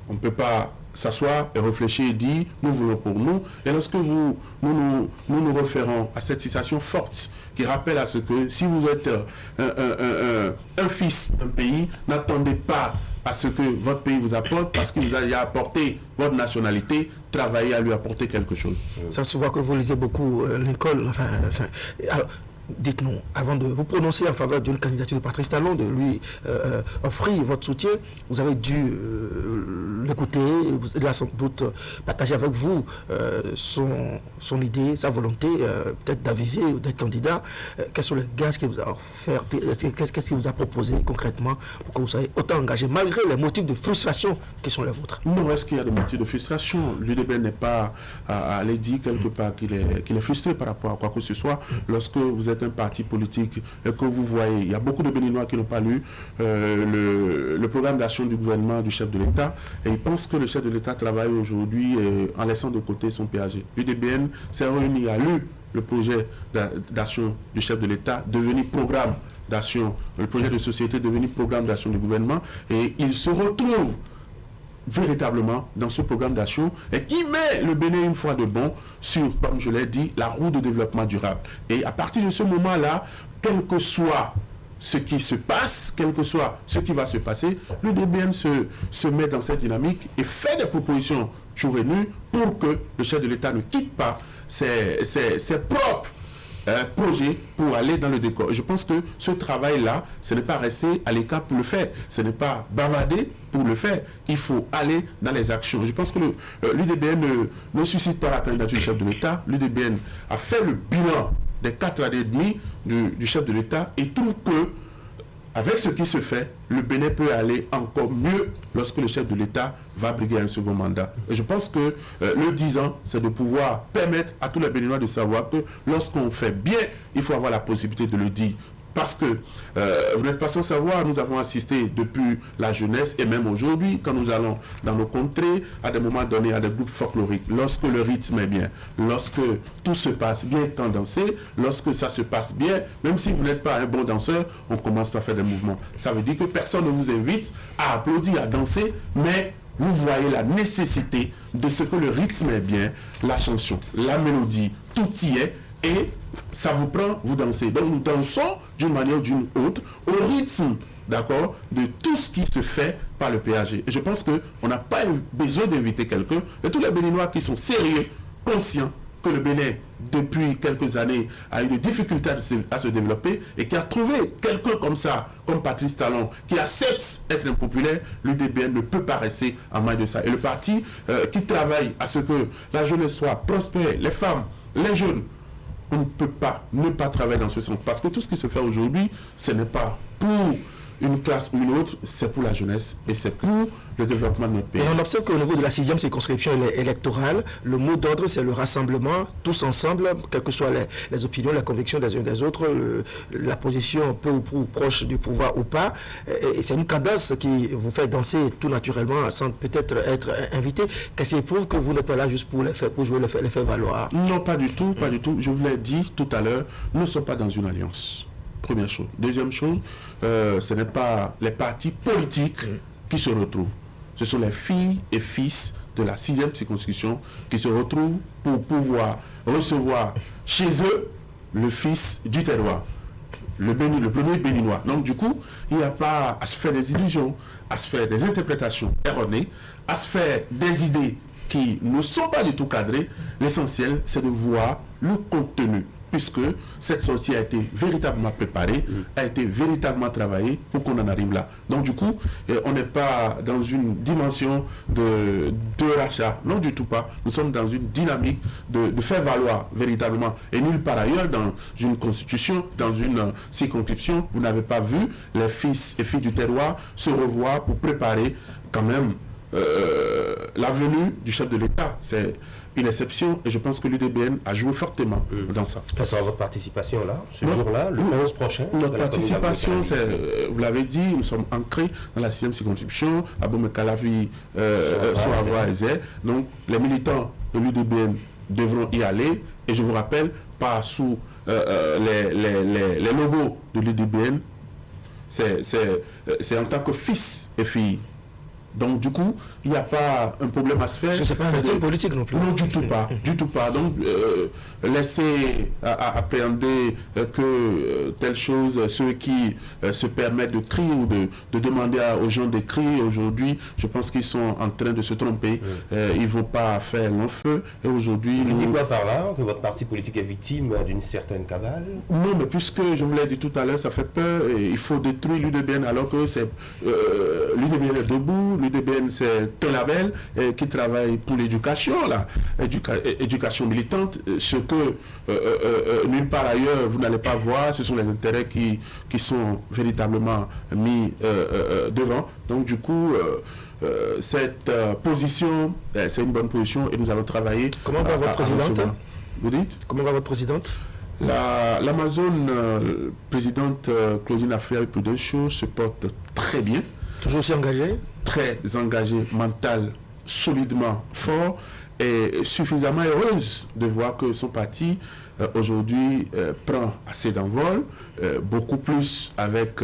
Speaker 4: on ne peut pas s'asseoir et réfléchir et dire nous voulons pour nous. Et lorsque nous nous référons à cette citation forte qui rappelle à ce que si vous êtes un fils d'un pays, n'attendez pas à ce que votre pays vous apporte parce qu'il vous a apporté votre nationalité, travaillez à lui apporter quelque chose.
Speaker 2: Ça se voit que vous lisez beaucoup Lincoln. Alors, dites-nous, avant de vous prononcer en faveur d'une candidature de Patrice Talon, de lui offrir votre soutien, vous avez dû l'écouter, il a sans doute partagé avec vous son idée, sa volonté, peut-être d'aviser ou d'être candidat. Quels sont les gages qu'il vous a offerts? Qu'est-ce qu'il vous a proposé concrètement pour que vous soyez autant engagé, malgré les motifs de frustration qui sont les vôtres?
Speaker 4: Non, est-ce qu'il y a des motifs de frustration? L'UDBN n'est pas à aller dire quelque part qu'il est frustré par rapport à quoi que ce soit. Lorsque vous êtes un parti politique et que vous voyez, il y a beaucoup de Béninois qui n'ont pas lu le programme d'action du gouvernement du chef de l'État et ils pensent que le chef de l'État travaille aujourd'hui en laissant de côté son PAG. L'UDBN s'est réuni, a lu le projet d'action du chef de l'État, devenu programme d'action, le projet de société devenu programme d'action du gouvernement et il se retrouve véritablement dans ce programme d'action et qui met le Bénin une fois de bon sur, comme je l'ai dit, la roue de développement durable. Et à partir de ce moment-là, quel que soit ce qui se passe, quel que soit ce qui va se passer, le DBN se met dans cette dynamique et fait des propositions jour et nuit pour que le chef de l'État ne quitte pas ses propres projet pour aller dans le décor. Je pense que ce travail-là, ce n'est pas rester à l'écart pour le faire. Ce n'est pas bavarder pour le faire. Il faut aller dans les actions. Je pense que l'UDBN ne suscite pas la candidature du chef de l'État. L'UDBN a fait le bilan des 4 années et demie du chef de l'État et trouve que avec ce qui se fait, le Bénin peut aller encore mieux lorsque le chef de l'État va briguer un second mandat. Et je pense que le 10 ans, c'est de pouvoir permettre à tous les Béninois de savoir que lorsqu'on fait bien, il faut avoir la possibilité de le dire. Parce que, vous n'êtes pas sans savoir, nous avons assisté depuis la jeunesse et même aujourd'hui, quand nous allons dans nos contrées, à des moments donnés, à des groupes folkloriques, lorsque le rythme est bien, lorsque tout se passe bien quand danser, lorsque ça se passe bien, même si vous n'êtes pas un bon danseur, on commence par faire des mouvements. Ça veut dire que personne ne vous invite à applaudir, à danser, mais vous voyez la nécessité de ce que le rythme est bien, la chanson, la mélodie, tout y est, et ça vous prend, vous dansez. Donc nous dansons d'une manière ou d'une autre au rythme, d'accord, de tout ce qui se fait par le PAG. Et je pense qu'on n'a pas besoin d'inviter quelqu'un. Et tous les Béninois qui sont sérieux, conscients que le Bénin, depuis quelques années, a eu des difficultés à se développer et qui a trouvé quelqu'un comme ça, comme Patrice Talon, qui accepte d'être impopulaire, l'UDBN ne peut pas rester en main de ça. Et le parti qui travaille à ce que la jeunesse soit prospère, les femmes, les jeunes, on ne peut pas ne pas travailler dans ce sens. Parce que tout ce qui se fait aujourd'hui, ce n'est pas pour une classe ou une autre, c'est pour la jeunesse et c'est pour le développement de notre pays.
Speaker 2: Et on observe qu'au niveau de la 6e circonscription électorale, le mot d'ordre, c'est le rassemblement, tous ensemble, quelles que soient les opinions, les convictions des uns des autres, la position peu ou prou proche du pouvoir ou pas. Et c'est une cadence qui vous fait danser tout naturellement sans peut-être être invité. Qu'est-ce qui prouve que vous n'êtes pas là juste pour jouer les faire valoir?
Speaker 4: Non, pas du tout, pas du tout. Je vous l'ai dit tout à l'heure, nous ne sommes pas dans une alliance. Première chose. Deuxième chose, ce n'est pas les partis politiques qui se retrouvent. Ce sont les filles et fils de la 6e circonscription qui se retrouvent pour pouvoir recevoir chez eux le fils du terroir, le premier béninois. Donc du coup, il n'y a pas à se faire des illusions, à se faire des interprétations erronées, à se faire des idées qui ne sont pas du tout cadrées. L'essentiel, c'est de voir le contenu, puisque cette sortie a été véritablement préparée, a été véritablement travaillée pour qu'on en arrive là. Donc du coup, on n'est pas dans une dimension de rachat, non du tout pas. Nous sommes dans une dynamique de faire valoir véritablement. Et nulle part ailleurs, dans une constitution, dans une circonscription, vous n'avez pas vu les fils et filles du terroir se revoir pour préparer quand même la venue du chef de l'État. C'est une exception et je pense que l'UDBN a joué fortement dans ça.
Speaker 5: Quelle sera votre participation là, ce jour-là, le 11 prochain?
Speaker 4: Notre participation, vous l'avez dit, nous sommes ancrés dans la 6e circonscription, à Bomekalavi, Soavra-Ezé. Donc les militants de l'UDBN devront y aller et je vous rappelle, pas sous les logos de l'UDBN, c'est en tant que fils et fille. Donc du coup, il n'y a pas un problème à se faire.
Speaker 2: C'est pas un meeting politique non plus.
Speaker 4: Non, du tout pas. Du tout pas. Donc laissez appréhender que telle chose, ceux qui se permettent de crier ou de demander aux gens de crier aujourd'hui, je pense qu'ils sont en train de se tromper. Ils ne vont pas faire long feu. Et aujourd'hui,
Speaker 5: vous dites quoi par là? Que votre parti politique est victime d'une certaine cabale?
Speaker 4: Non, mais puisque je vous l'ai dit tout à l'heure, ça fait peur. Et il faut détruire l'UDBN alors que c'est l'UDBN est debout. L'UDBN, c'est un label qui travaille pour l'éducation, éducation militante. Ce que nulle part ailleurs vous n'allez pas voir, ce sont les intérêts qui sont véritablement mis devant. Donc du coup, cette position, c'est une bonne position et nous allons travailler.
Speaker 2: Comment va votre présidente?
Speaker 4: Vous dites?
Speaker 2: Comment va votre présidente?
Speaker 4: L'Amazone présidente Claudine Afriabi-Prudentiaux se porte très bien.
Speaker 2: Toujours aussi engagée?
Speaker 4: Très engagée, mentale, solidement fort et suffisamment heureuse de voir que son parti aujourd'hui prend assez d'envol, beaucoup plus avec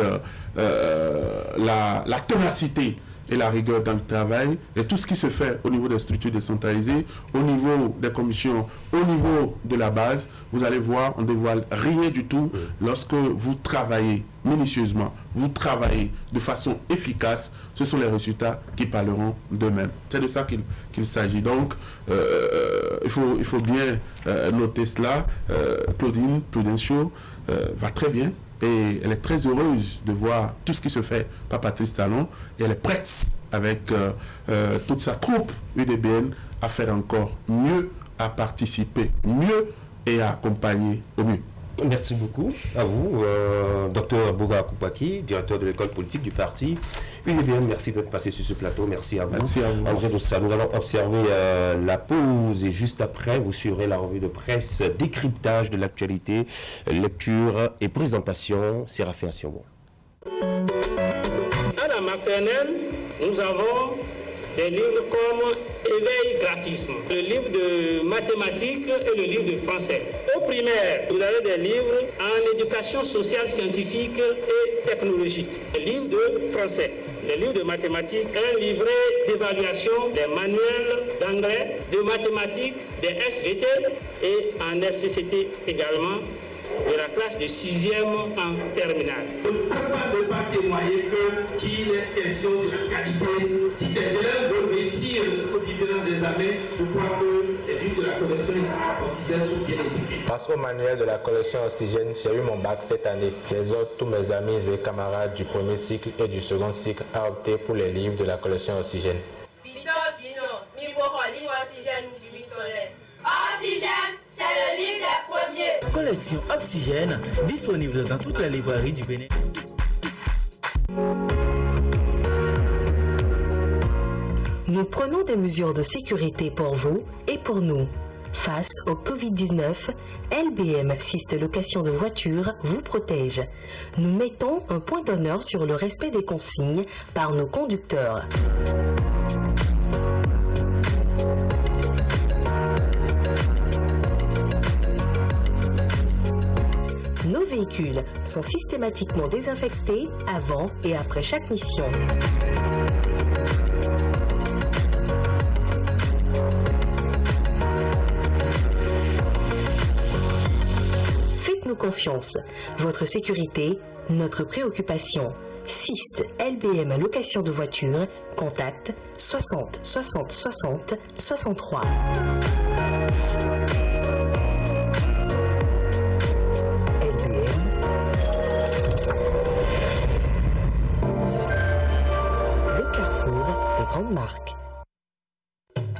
Speaker 4: la ténacité et la rigueur dans le travail et tout ce qui se fait au niveau des structures décentralisées, au niveau des commissions, au niveau de la base. Vous allez voir, on ne dévoile rien du tout lorsque vous travaillez minutieusement, vous travaillez de façon efficace, ce sont les résultats qui parleront d'eux-mêmes. C'est de ça qu'il s'agit. Donc, il faut bien noter cela. Claudine Prudentiaux va très bien. Et elle est très heureuse de voir tout ce qui se fait par Patrice Talon. Et elle est prête avec toute sa troupe UDBN à faire encore mieux, à participer mieux et à accompagner au mieux.
Speaker 5: Merci beaucoup à vous, Dr Boga Koupaki, directeur de l'école politique du parti UDBN. Merci d'être passé sur ce plateau. Merci à vous.
Speaker 4: Merci à vous.
Speaker 5: André Dossa, nous allons observer la pause et juste après, vous suivrez la revue de presse, décryptage de l'actualité, lecture et présentation. Séraphin Siongo.
Speaker 16: À la maternelle, nous avons des livres comme Éveil graphisme, le livre de mathématiques et le livre de français. Au primaire, vous avez des livres en éducation sociale, scientifique et technologique. Les livres de français, les livres de mathématiques, un livret d'évaluation, des manuels d'anglais, de mathématiques, des SVT et en SVCT également de la classe de 6e en terminale.
Speaker 8: On ne peut pas témoigner qu'il est question de qualité. Si des élèves veulent réussir aux différents examens, je crois que les livres de la collection Oxygène sont bien éduqués.
Speaker 25: Grâce au manuel de la collection Oxygène, j'ai eu mon bac cette année. J'exhorte tous mes amis et camarades du premier cycle et du second cycle à opter pour les livres de la collection Oxygène.
Speaker 26: Oxygène, c'est le livre des premiers.
Speaker 27: Collection Oxygène, disponible dans toutes les librairies du Bénin.
Speaker 28: Nous prenons des mesures de sécurité pour vous et pour nous. Face au Covid-19, LBM Système Location de Voitures vous protège. Nous mettons un point d'honneur sur le respect des consignes par nos conducteurs. Nos véhicules sont systématiquement désinfectés avant et après chaque mission. Faites-nous confiance. Votre sécurité, notre préoccupation. SIST LBM Location de voitures, contact 60 60 60 63. Marque.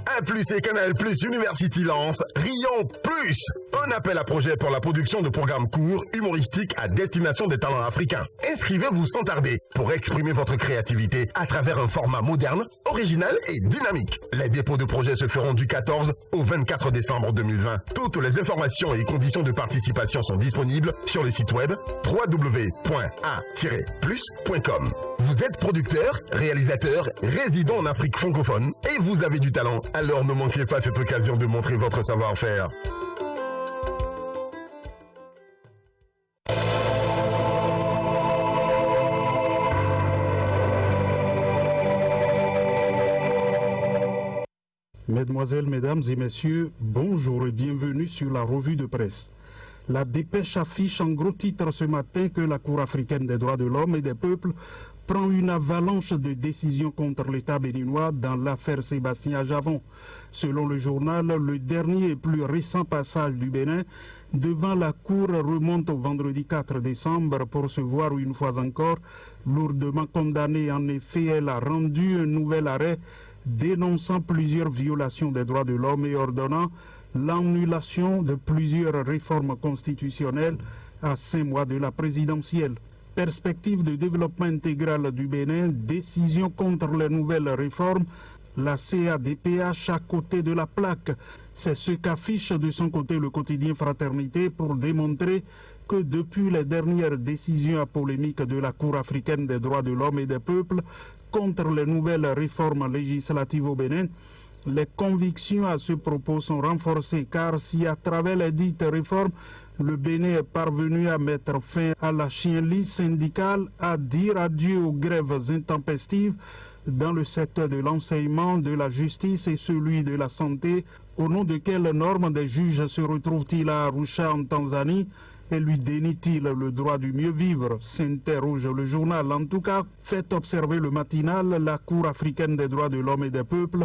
Speaker 7: A+ et Canal+ University lance Rions Plus, un appel à projet pour la production de programmes courts, humoristiques à destination des talents africains. Inscrivez-vous sans tarder pour exprimer votre créativité à travers un format moderne, original et dynamique. Les dépôts de projets se feront du 14 au 24 décembre 2020. Toutes les informations et conditions de participation sont disponibles sur le site web www.a-plus.com. Vous êtes producteur, réalisateur, résident en Afrique francophone et vous avez du talent, alors ne manquez pas cette occasion de montrer votre savoir-faire.
Speaker 1: Mesdemoiselles, Mesdames et Messieurs, bonjour et bienvenue sur la revue de presse. La dépêche affiche en gros titre ce matin que la Cour africaine des droits de l'homme et des peuples prend une avalanche de décisions contre l'État béninois dans l'affaire Sébastien Ajavon. Selon le journal, le dernier et plus récent passage du Bénin devant la Cour remonte au vendredi 4 décembre pour se voir une fois encore lourdement condamné. En effet, elle a rendu un nouvel arrêt dénonçant plusieurs violations des droits de l'homme et ordonnant l'annulation de plusieurs réformes constitutionnelles à 5 mois de la présidentielle. Perspective de développement intégral du Bénin, décision contre les nouvelles réformes, la CADPH à côté de la plaque. C'est ce qu'affiche de son côté le quotidien Fraternité pour démontrer que depuis les dernières décisions à polémique de la Cour africaine des droits de l'homme et des peuples contre les nouvelles réformes législatives au Bénin, les convictions à ce propos sont renforcées car si à travers les dites réformes, le Bénin est parvenu à mettre fin à la chienlit syndicale, à dire adieu aux grèves intempestives dans le secteur de l'enseignement, de la justice et celui de la santé, au nom de quelles normes des juges se retrouvent-ils à Arusha en Tanzanie et lui dénie-t-il le droit du mieux vivre, s'interroge le journal. En tout cas, fait observer le matinal, la Cour africaine des droits de l'homme et des peuples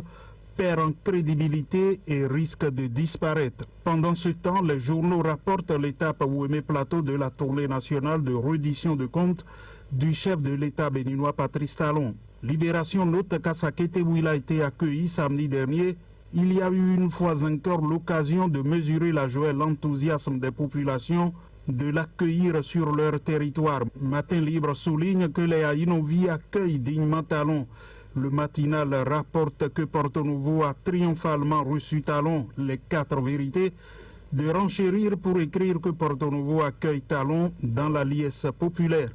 Speaker 1: perd en crédibilité et risque de disparaître. Pendant ce temps, les journaux rapportent l'étape Ouémé Plateau de la tournée nationale de reddition de comptes du chef de l'État béninois Patrice Talon. Libération note qu'à Sakete où il a été accueilli samedi dernier, il y a eu une fois encore l'occasion de mesurer la joie et l'enthousiasme des populations de l'accueillir sur leur territoire. Matin Libre souligne que les Aïnovi accueillent dignement Talon. Le matinal rapporte que Porto Novo a triomphalement reçu Talon, les 4 vérités, de renchérir pour écrire que Porto Novo accueille Talon dans la liesse populaire.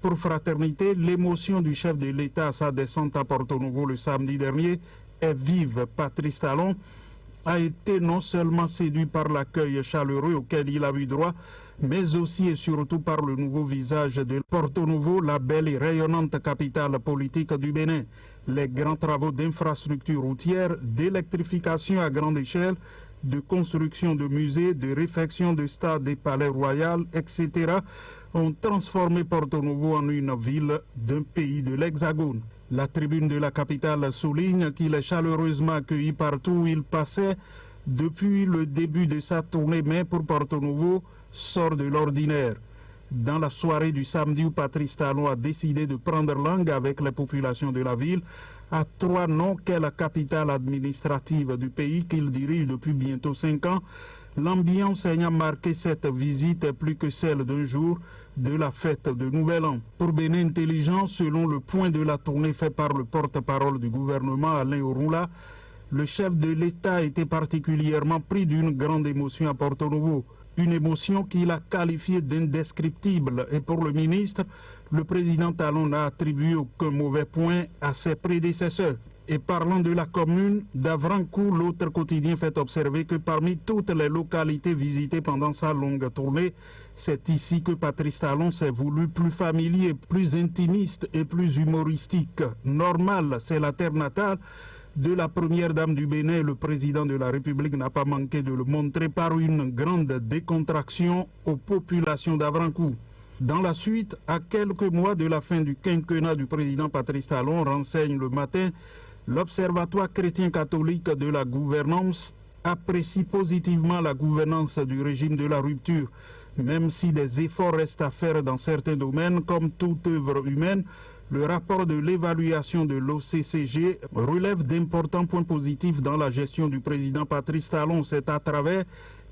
Speaker 1: Pour Fraternité, l'émotion du chef de l'État à sa descente à Porto Novo le samedi dernier est vive. Patrice Talon a été non seulement séduit par l'accueil chaleureux auquel il a eu droit, mais aussi et surtout par le nouveau visage de Porto Novo, la belle et rayonnante capitale politique du Bénin. Les grands travaux d'infrastructures routières, d'électrification à grande échelle, de construction de musées, de réfection de stades et palais royaux, etc., ont transformé Porto Novo en une ville d'un pays de l'Hexagone. La tribune de la capitale souligne qu'il est chaleureusement accueilli partout où il passait depuis le début de sa tournée, mais pour Porto Novo, sort de l'ordinaire. Dans la soirée du samedi où Patrice Talon a décidé de prendre langue avec les populations de la ville, à 3 noms qu'est la capitale administrative du pays qu'il dirige depuis bientôt 5 ans, l'ambiance ayant marqué cette visite est plus que celle d'un jour de la fête de Nouvel An. Pour Bénin Intelligent, selon le point de la tournée fait par le porte-parole du gouvernement Alain Orunla, le chef de l'État était particulièrement pris d'une grande émotion à Porto Novo. Une émotion qu'il a qualifiée d'indescriptible. Et pour le ministre, le président Talon n'a attribué aucun mauvais point à ses prédécesseurs. Et parlant de la commune d'Avrancourt, l'autre quotidien fait observer que parmi toutes les localités visitées pendant sa longue tournée, c'est ici que Patrice Talon s'est voulu plus familier, plus intimiste et plus humoristique. Normal, c'est la terre natale de la première dame du Bénin. Le président de la République n'a pas manqué de le montrer par une grande décontraction aux populations d'Avrancourt. Dans la suite, à quelques mois de la fin du quinquennat du président Patrice Talon, renseigne le matin, l'Observatoire chrétien-catholique de la gouvernance apprécie positivement la gouvernance du régime de la rupture. Même si des efforts restent à faire dans certains domaines, comme toute œuvre humaine, Le rapport de l'évaluation de l'OCCG relève d'importants points positifs dans la gestion du président Patrice Talon. C'est à travers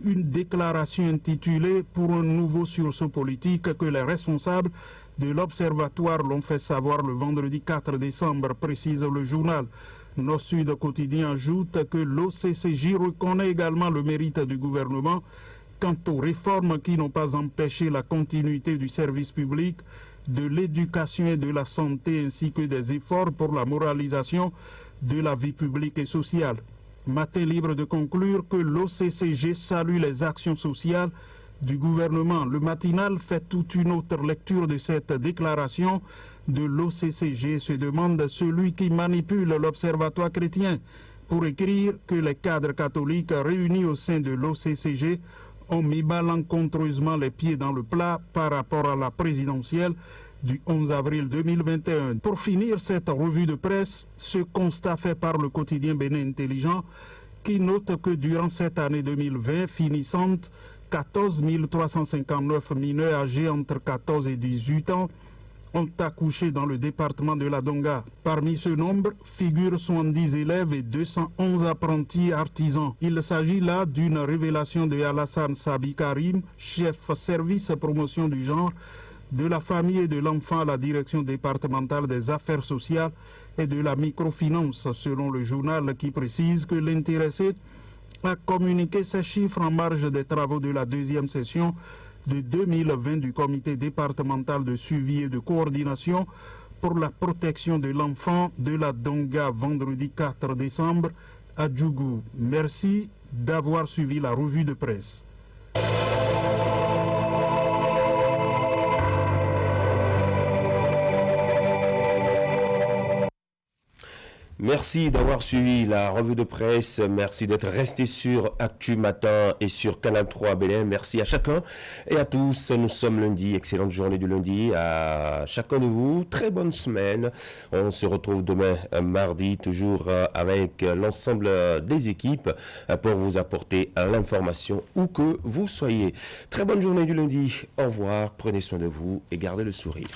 Speaker 1: une déclaration intitulée « Pour un nouveau sursaut politique » que les responsables de l'Observatoire l'ont fait savoir le vendredi 4 décembre, précise le journal. Nord Sud Quotidien ajoute que l'OCCJ reconnaît également le mérite du gouvernement quant aux réformes qui n'ont pas empêché la continuité du service public, de l'éducation et de la santé, ainsi que des efforts pour la moralisation de la vie publique et sociale. Matin libre de conclure que l'OCCG salue les actions sociales du gouvernement. Le matinal fait toute une autre lecture de cette déclaration de l'OCCG, se demande celui qui manipule l'Observatoire chrétien pour écrire que les cadres catholiques réunis au sein de l'OCCG ont mis malencontreusement les pieds dans le plat par rapport à la présidentielle du 11 avril 2021. Pour finir cette revue de presse, ce constat fait par le quotidien Bénin Intelligent qui note que durant cette année 2020 finissante, 14 359 mineurs âgés entre 14 et 18 ans ont accouché dans le département de la Donga. Parmi ce nombre figurent 70 élèves et 211 apprentis artisans. Il s'agit là d'une révélation de Alassane Sabi Karim, chef service promotion du genre, de la famille et de l'enfant à la direction départementale des affaires sociales et de la microfinance, selon le journal qui précise que l'intéressé a communiqué ces chiffres en marge des travaux de la deuxième session de 2020 du comité départemental de suivi et de coordination pour la protection de l'enfant de la Donga vendredi 4 décembre à Djougou. Merci d'avoir suivi la revue de presse.
Speaker 5: Merci d'avoir suivi la revue de presse. Merci d'être resté sur Actu Matin et sur Canal 3 Bénin. Merci à chacun et à tous. Nous sommes lundi. Excellente journée du lundi à chacun de vous. Très bonne semaine. On se retrouve demain mardi, toujours avec l'ensemble des équipes pour vous apporter l'information où que vous soyez. Très bonne journée du lundi. Au revoir. Prenez soin de vous et gardez le sourire.